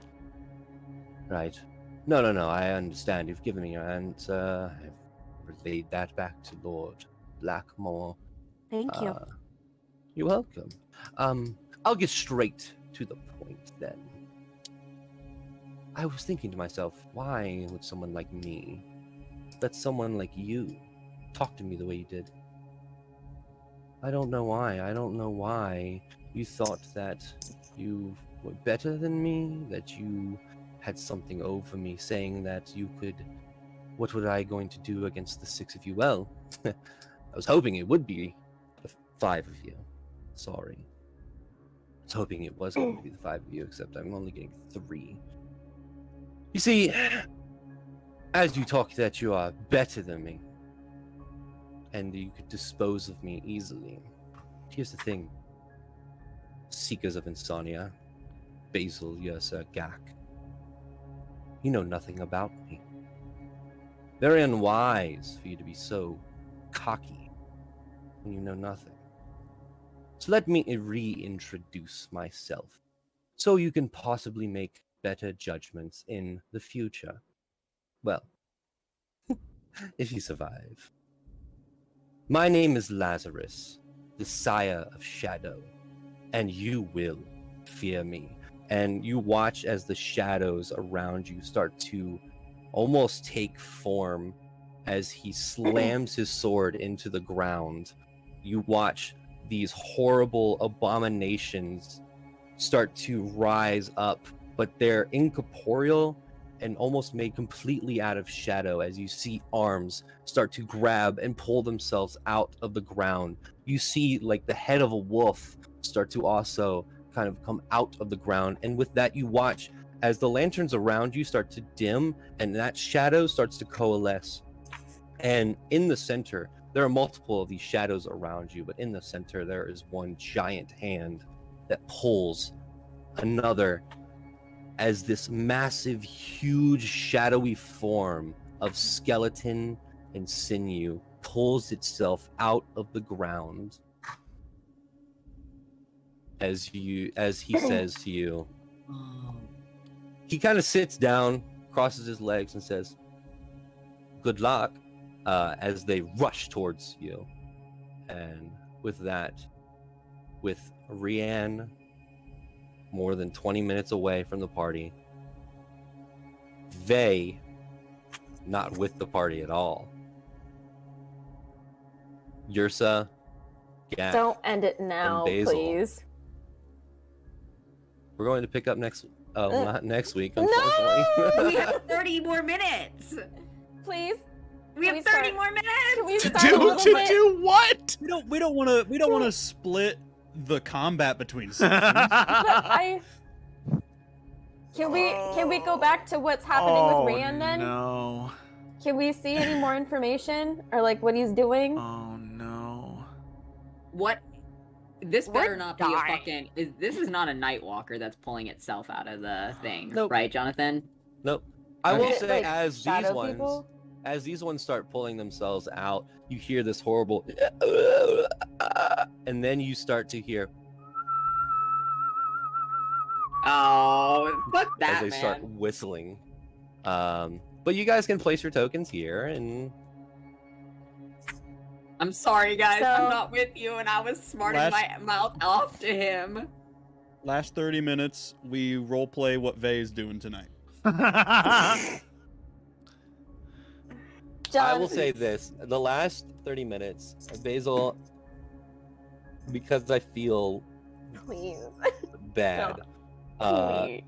Right. No, I understand. You've given me your answer. I've relayed that back to Lord Blackmore.
Thank you.
You're welcome. I'll get straight to the point then. I was thinking to myself, why would someone like me let someone like you talk to me the way you did? I don't know why. I don't know why you thought that you were better than me, that you had something over me, saying that you could... What were I going to do against the 6 of you? Well, I was hoping it would be the 5 of you. Sorry. I was hoping it was going to be the 5 of you, except I'm only getting 3. You see, as you talk that you are better than me, and you could dispose of me easily, here's the thing. Seekers of Insomnia, Basil, Yursa, Gak, you know nothing about me. Very unwise for you to be so cocky when you know nothing. So let me reintroduce myself, so you can possibly make better judgments in the future. Well, if you survive. My name is Lazarus, the sire of Shadow, and you will fear me. And you watch as the shadows around you start to almost take form as he slams his sword into the ground. You watch these horrible abominations start to rise up, but they're incorporeal and almost made completely out of shadow as you see arms start to grab and pull themselves out of the ground. You see like the head of a wolf start to also kind of come out of the ground, and with that you watch as the lanterns around you start to dim and that shadow starts to coalesce. And in the center, there are multiple of these shadows around you, but in the center, there is one giant hand that pulls another as this massive, huge, shadowy form of skeleton and sinew pulls itself out of the ground as he says to you. He kind of sits down, crosses his legs, and says, "Good luck," as they rush towards you. And with that, with Rianne more than 20 minutes away from the party, Vey not with the party at all, Yrsa, Gak,
Don't end it now,
Basil.
please.
we're going to pick up not next week,
No!
unfortunately.
We have 30 more minutes.
Please.
We have
Can we
30
start-
more minutes.
Can we
To
start a little bit?
do what?
We don't want to split the combat between sections.
But can we go back to what's happening with Rand then?
No.
Can we see any more information or like what he's doing?
Oh no.
What? This better
We're
not be a
dying.
fucking. This is not a Night Walker that's pulling itself out of the thing,
Nope.
right, Jonathan?
Nope. I will
Is it,
say,
like,
as
shadow
these ones,
people?
as these ones start pulling themselves out, you hear this horrible, and then you start to hear
Oh, fuck that,
as they
man.
start whistling. But you guys can place your tokens here, and
I'm sorry, guys.
So-
I'm not with you, and I was smarting
Last-
my mouth off to him.
Last 30 minutes, we roleplay what Vey's doing tonight.
John,
I will say this: the last 30 minutes, Basil, because I feel
please.
bad.
Please.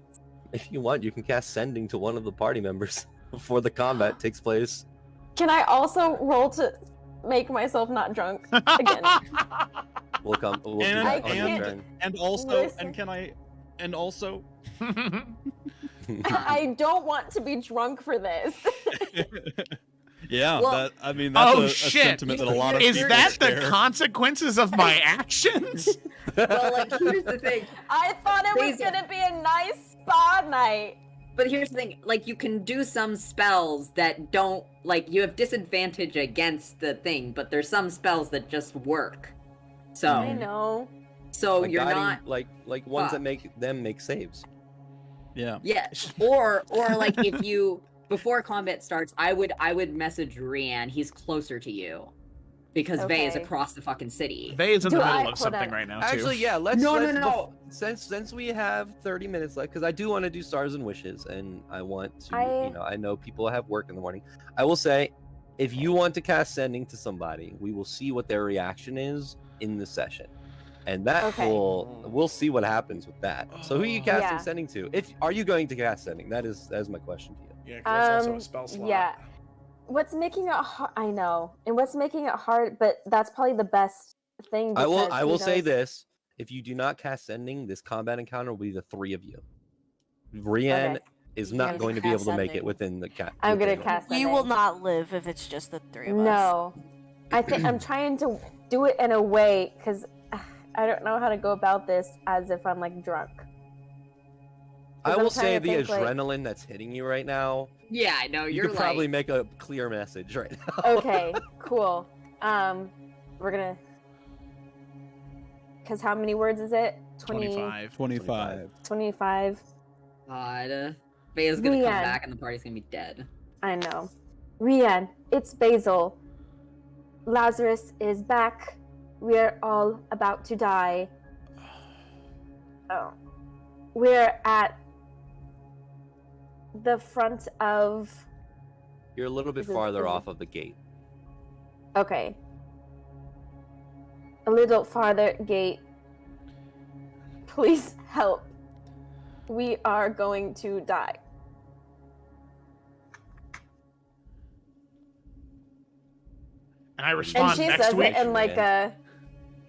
If you want, you can cast Sending to one of the party members before the combat takes place.
Can I also roll to make myself not drunk again?
We'll do
And-
that on your
and-
turn.
And also,
Listen.
and also,
I don't want to be drunk for this.
yeah,
Well-
that's
Oh,
a
shit.
sentiment that a lot of
Is
people
that the
share.
consequences of my actions?
Well, like, here's the thing.
I thought it was
Basil.
gonna be a nice spa night.
But here's the thing, like, you can do some spells that don't, like, you have disadvantage against the thing, but there's some spells that just work. So,
I know.
so
Like
you're
guiding-
not,
like ones that
Fuck.
make them make saves.
Yeah.
yeah. Or like, if you, before combat starts, I would message Rian. He's closer to you, because Vey is
Okay.
across the fucking city.
Vey is in the
Do
middle
I-
of
hold
something
on.
right now, too.
Actually, yeah. Let's
No,
let's
no, no.
Since we have 30 minutes left, because I do want to do stars and wishes, and I want to. I know people have work in the morning. I will say, if you want to cast Sending to somebody, we will see what their reaction is in the session, and that
Okay.
we'll see what happens with that. So who are you casting
Yeah.
Sending to? Are you going to cast Sending? That is my question to you.
Yeah, 'cause that's also a spell slot.
Yeah. What's making it hard? I know, and what's making it hard, but that's probably the best thing.
I will
because who
say
knows-
this: if you do not cast Sending, this combat encounter will be the three of you. Rian
Okay.
is
You
not
can
going to be able
cast
to make it
Sending.
within the cat.
I'm gonna
within-
cast.
We
that
will
in.
not live if it's just the three of us.
No, I think I'm trying to do it in a way because I don't know how to go about this as if I'm like drunk.
I
'Cause
will
I'm
say
trying to
the
think, like-
adrenaline that's hitting you right now.
Yeah, I know.
You
You're
could
like,
probably make a clear message right now.
Okay, cool. We're gonna. Because how many words is it?
25.
25.
25.
God, Vey is gonna come
Rian.
back, and the party's gonna be dead.
I know. Rian, it's Basil. Lazarus is back. We're all about to die. Oh. We're at the front of.
You're a little bit
Is it-
farther
is it-
off of the gate.
Okay. A little farther gate. Please help. We are going to die.
And I
And
respond
she
next
says
week.
it in like a.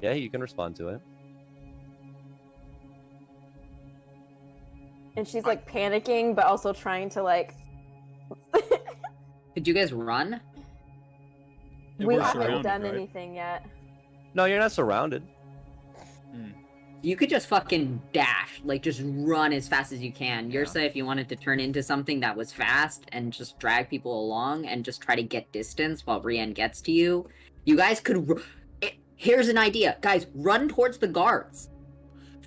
Yeah, you can respond to it.
And she's like panicking, but also trying to like.
Could you guys run?
Yeah,
We
we're
haven't
surrounded,
done
right?
anything yet.
No, you're not surrounded.
You could just fucking dash, like just run as fast as you can. Yursa, if you wanted to turn into something that was fast and just drag people along and just try to get distance while Rian gets to you, you guys could. Here's an idea, guys: run towards the guards.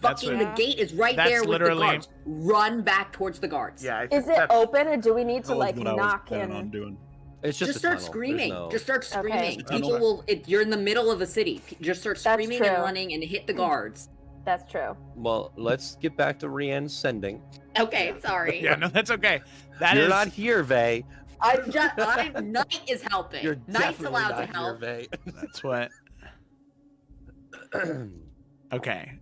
That's
Fucking
what-
the gate is right
that's
there with the
literally-
guards. Run back towards the guards.
Yeah. I
Is
think
it
that's-
open, or do we need to
That was
like
what I was
knock
planning on
in?
doing.
It's
Just
a
start
tunnel.
screaming.
There's no-
Just start
Okay.
screaming.
Tunnel.
People will. You're in the middle of a city. Just start
That's
screaming and
true.
running and hit the guards.
That's true.
Well, let's get back to Rian's sending.
Okay, sorry.
Yeah, no, that's okay. That
You're
is-
not here, Vay.
Knight is helping.
You're
Knight's
definitely
allowed
not
to help.
here, Vay.
That's what. Okay.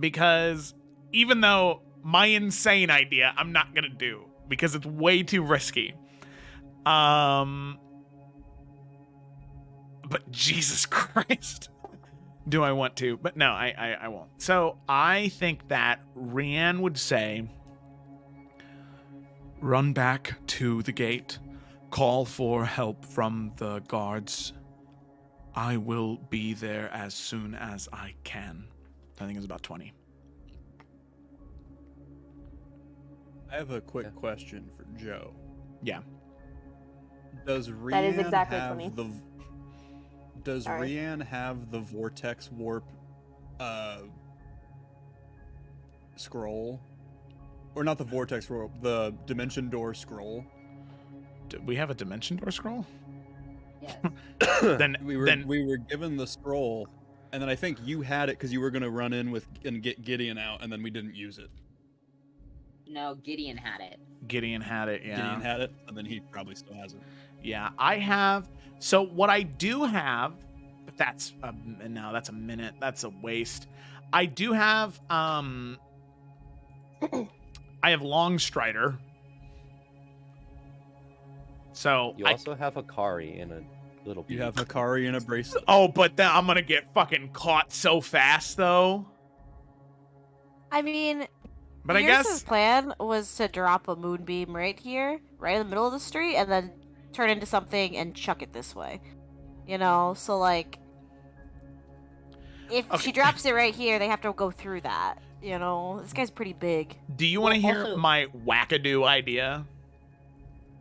Because even though my insane idea, I'm not gonna do because it's way too risky. But Jesus Christ. Do I want to? But no, I won't. So I think that Rian would say, run back to the gate, call for help from the guards. I will be there as soon as I can. I think it's about 20.
I have a quick question for Joe.
Yeah.
Does Rian
That is exactly
have
20.
Does
Sorry.
Rian have the vortex warp scroll? Or not the vortex warp, the dimension door scroll?
Do we have a dimension door scroll?
Yes.
Then
we were given the scroll, and then I think you had it because you were gonna run in with and get Gideon out, and then we didn't use it.
No, Gideon had it.
Gideon had it, yeah.
Gideon had it, and then he probably still has it.
Yeah, I have. So what I do have, but that's no, that's a minute. That's a waste. I do have. I have Longstrider. So
You also have Akari in a little.
You
bead.
have Hikari in a bracelet.
oh, but then I'm gonna get fucking caught so fast though.
I mean,
But I
Pierce's
guess
plan was to drop a moonbeam right here, right in the middle of the street, and then turn into something and chuck it this way. You know, so like, if
Okay.
she drops it right here, they have to go through that. You know, this guy's pretty big.
Do you want to
Well,
hear
also-
my wackadoo idea?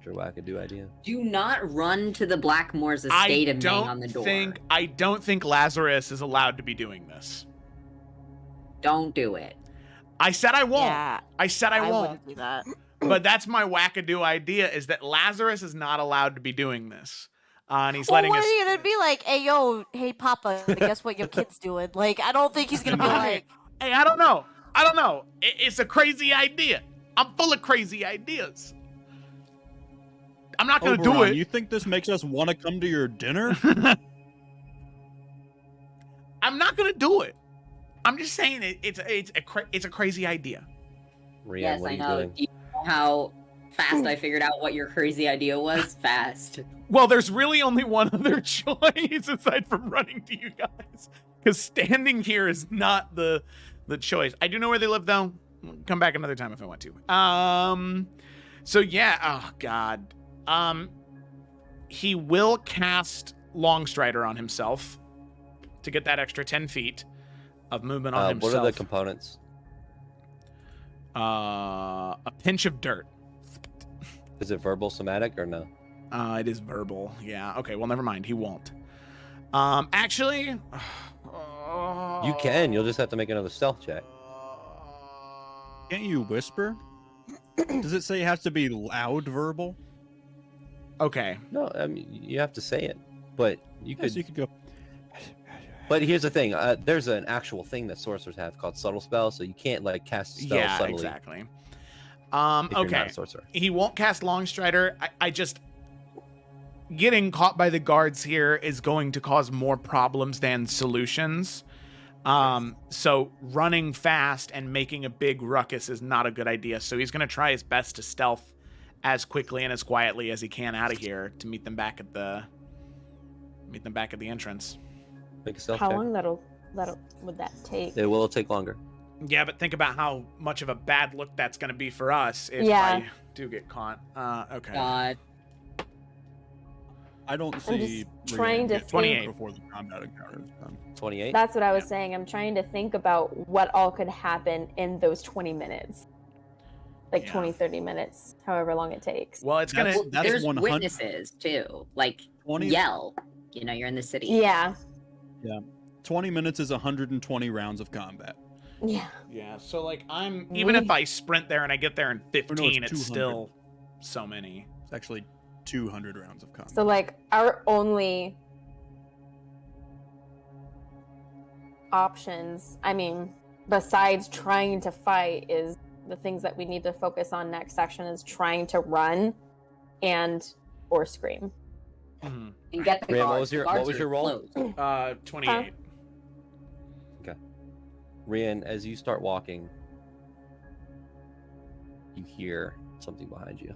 Sure, wackadoo idea.
Do not run to the Blackmore's estate and bang on the door.
I don't think Lazarus is allowed to be doing this.
Don't do it.
I said I won't.
Yeah,
I said I won't.
wouldn't do that.
But that's my wackadoo idea: is that Lazarus is not allowed to be doing this, and he's
Well,
letting
what
us.
are you gonna be like? Hey, yo, hey, Papa, guess what your kid's doing? Like, I don't think he's gonna be like,
Hey, I don't know. It's a crazy idea. I'm full of crazy ideas. I'm not gonna do
Oberon,
it.
You think this makes us want to come to your dinner?
I'm not gonna do it. I'm just saying it's a crazy idea.
Rian,
Yes,
what are
I
you
know.
doing?
Do you know how fast I figured out what your crazy idea was? Fast.
Well, there's really only one other choice aside from running to you guys, because standing here is not the choice. I do know where they live though. I'll come back another time if I want to. So yeah. Oh God. He will cast Longstrider on himself to get that extra 10 feet of movement on
What are
himself.
the components?
A pinch of dirt.
Is it verbal, somatic, or no?
It is verbal. Yeah. Okay. Well, never mind. He won't. Actually,
You can. You'll just have to make another stealth check.
Can't you whisper? Does it say it has to be loud verbal?
Okay.
No, I mean you have to say it, but you
Yes,
could.
you could go.
But here's the thing: there's an actual thing that sorcerers have called subtle spell, so you can't like cast a spell
Yeah.
subtly
Exactly.
if you're not
Okay.
a sorcerer.
He won't cast Longstrider. I just getting caught by the guards here is going to cause more problems than solutions. So running fast and making a big ruckus is not a good idea. So he's going to try his best to stealth as quickly and as quietly as he can out of here to meet them back at the entrance.
Make a stealth
How
check.
long would that take?
It will take longer.
Yeah, but think about how much of a bad look that's going to be for us if
Yeah.
I do get caught. Okay.
God.
I don't
I'm
see
just trying to
Brienne get
28.
think.
before the combat encounter is done.
28.
That's what I was saying. I'm trying to think about what all could happen in those 20 minutes. Like
Yeah.
20, 30 minutes, however long it takes.
Well, it's going to...
That's
There's
100
witnesses too. Like
20
yell. You know, you're in the city.
Yeah.
20 minutes is 120 rounds of combat.
Yeah.
Yeah, so like even if I sprint there and I get there in 15, it's
200.
still so many.
It's actually 200 rounds of combat.
So, like, our only options, I mean, besides trying to fight, is the things that we need to focus on next section is trying to run or scream.
Mhm.
And get the
Brienne,
guards.
what was
The
your-
guards
what was
are
your roll?
closed.
28.
Rian, as you start walking, you hear something behind you.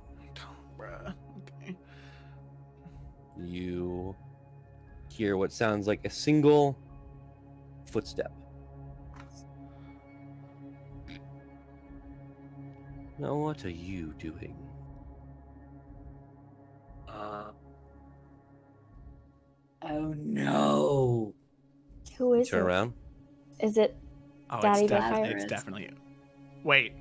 Bruh. Okay.
You hear what sounds like a single footstep. Now, what are you doing?
Oh no.
Who is
Turn
it?
around.
Is it
Oh,
Daddy
it's,
Vampire?
it's definitely you. Wait.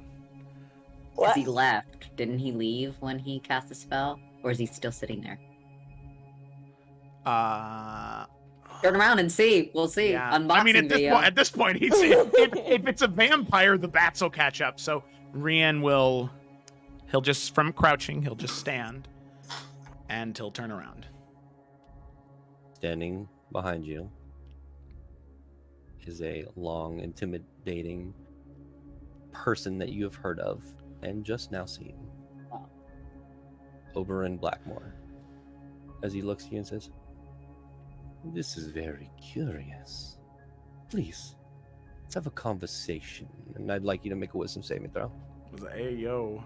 what?
He left. Didn't he leave when he cast the spell? Or is he still sitting there? Turn around and see. We'll see.
Yeah.
Unboxing
I mean,
video.
at this point, he's if it's a vampire, the bats will catch up. So Rian he'll just from crouching, he'll just stand, and he'll turn around.
Standing behind you is a long, intimidating person that you have heard of and just now seen.
Oh.
Oberyn Blackmore. As he looks at you and says, "This is very curious. Please, let's have a conversation. And I'd like you to make a wisdom saving throw."
I was like, hey yo.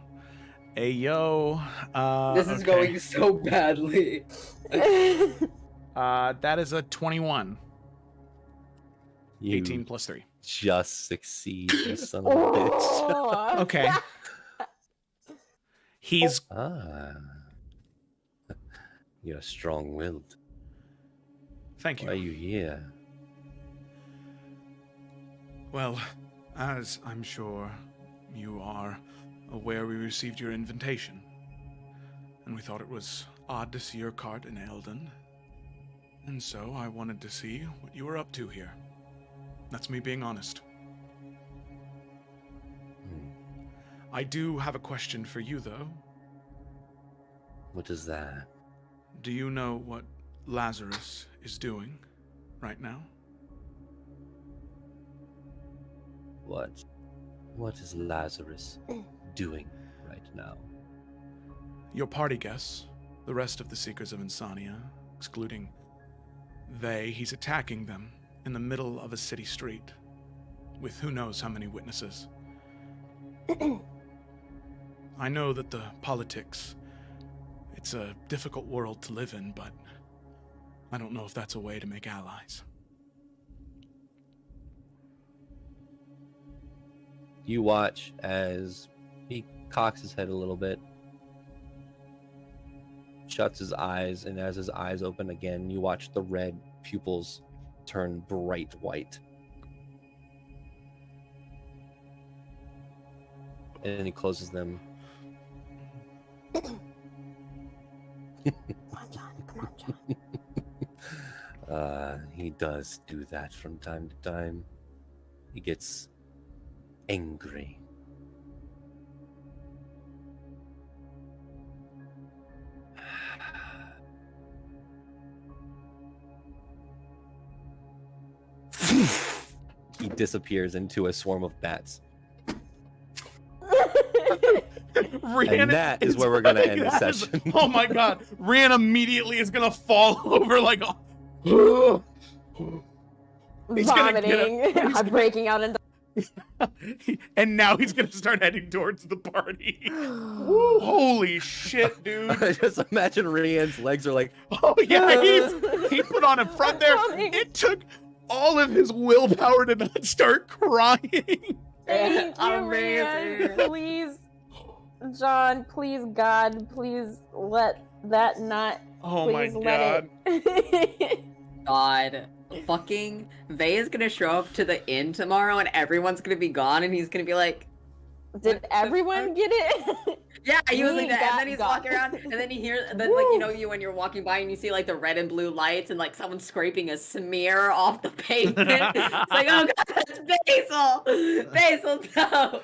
This is
okay.
going so badly.
That is a 21.
You
18 plus 3.
just succeed, you son of a bitch.
Oh.
Okay. He's
Ah. You're strong-willed.
thank
Why are
you.
you here?
Well, as I'm sure you are aware, we received your invitation, and we thought it was odd to see your cart in Eldon, and so I wanted to see what you were up to here. That's me being honest.
Hmm.
I do have a question for you, though.
What is that?
Do you know what Lazarus is doing right now?
What? What is Lazarus doing right now?
Your party guests, the rest of the Seekers of Insania, excluding he's attacking them in the middle of a city street, with who knows how many witnesses. I know that the politics, it's a difficult world to live in, but I don't know if that's a way to make allies.
You watch as he cocks his head a little bit, shuts his eyes, and as his eyes open again, you watch the red pupils turn bright white. And then he closes them.
Come on, John. Come on, John.
He does do that from time to time. He gets angry. He disappears into a swarm of bats.
Rihanna
that is where we're gonna end the
that is-
session.
Oh my god. Rihanna immediately is gonna fall over like a... He's gonna get
Vomiting.
up.
I'm breaking out into.
And now he's gonna start heading towards the party. Woo, holy shit, dude.
Just imagine Rian's legs are like,
Oh yeah, he put on a front there.
Coming.
It took all of his willpower to not start crying.
Thank you,
Amazing.
man. Please, John, please, God, please let that not.
Oh my
Please let
god.
it.
God. Fucking Vay is gonna show up to the inn tomorrow and everyone's gonna be gone and he's gonna be like,
Did everyone get it?
yeah, he was
Me
like that,
got
and then he's
got.
walking around, and then you hear, then like you know you when you're walking by and you see like the red and blue lights and like someone scraping a smear off the pavement. It's like, oh god, that's Basil, Basil, no,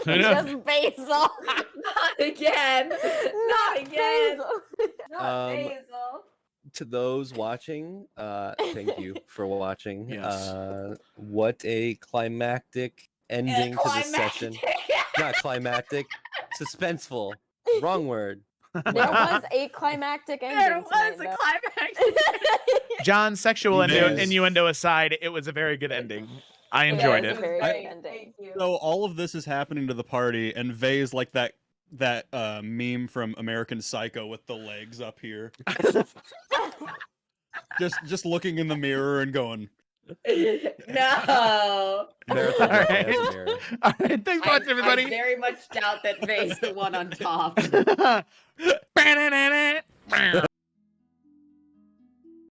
Just Basil.
not again, not again,
Basil.
not
Um,
Basil.
To those watching, thank you for watching.
Yes.
What a climactic ending to the session. Not climactic, suspenseful. Wrong word.
There was a climactic ending.
There was
tonight,
a
though.
John, John's sexual
Yes.
innuendo aside, it was a very good ending. I
Yeah,
enjoyed
it was
it.
a very
I-
good ending.
Thank you.
So all of this is happening to the party, and Vay's like that meme from American Psycho with the legs up here, just looking in the mirror and going,
No.
Marathon
All right.
has mirror.
All right, thanks for watching,
I
everybody.
very much doubt that Vay's the one on top.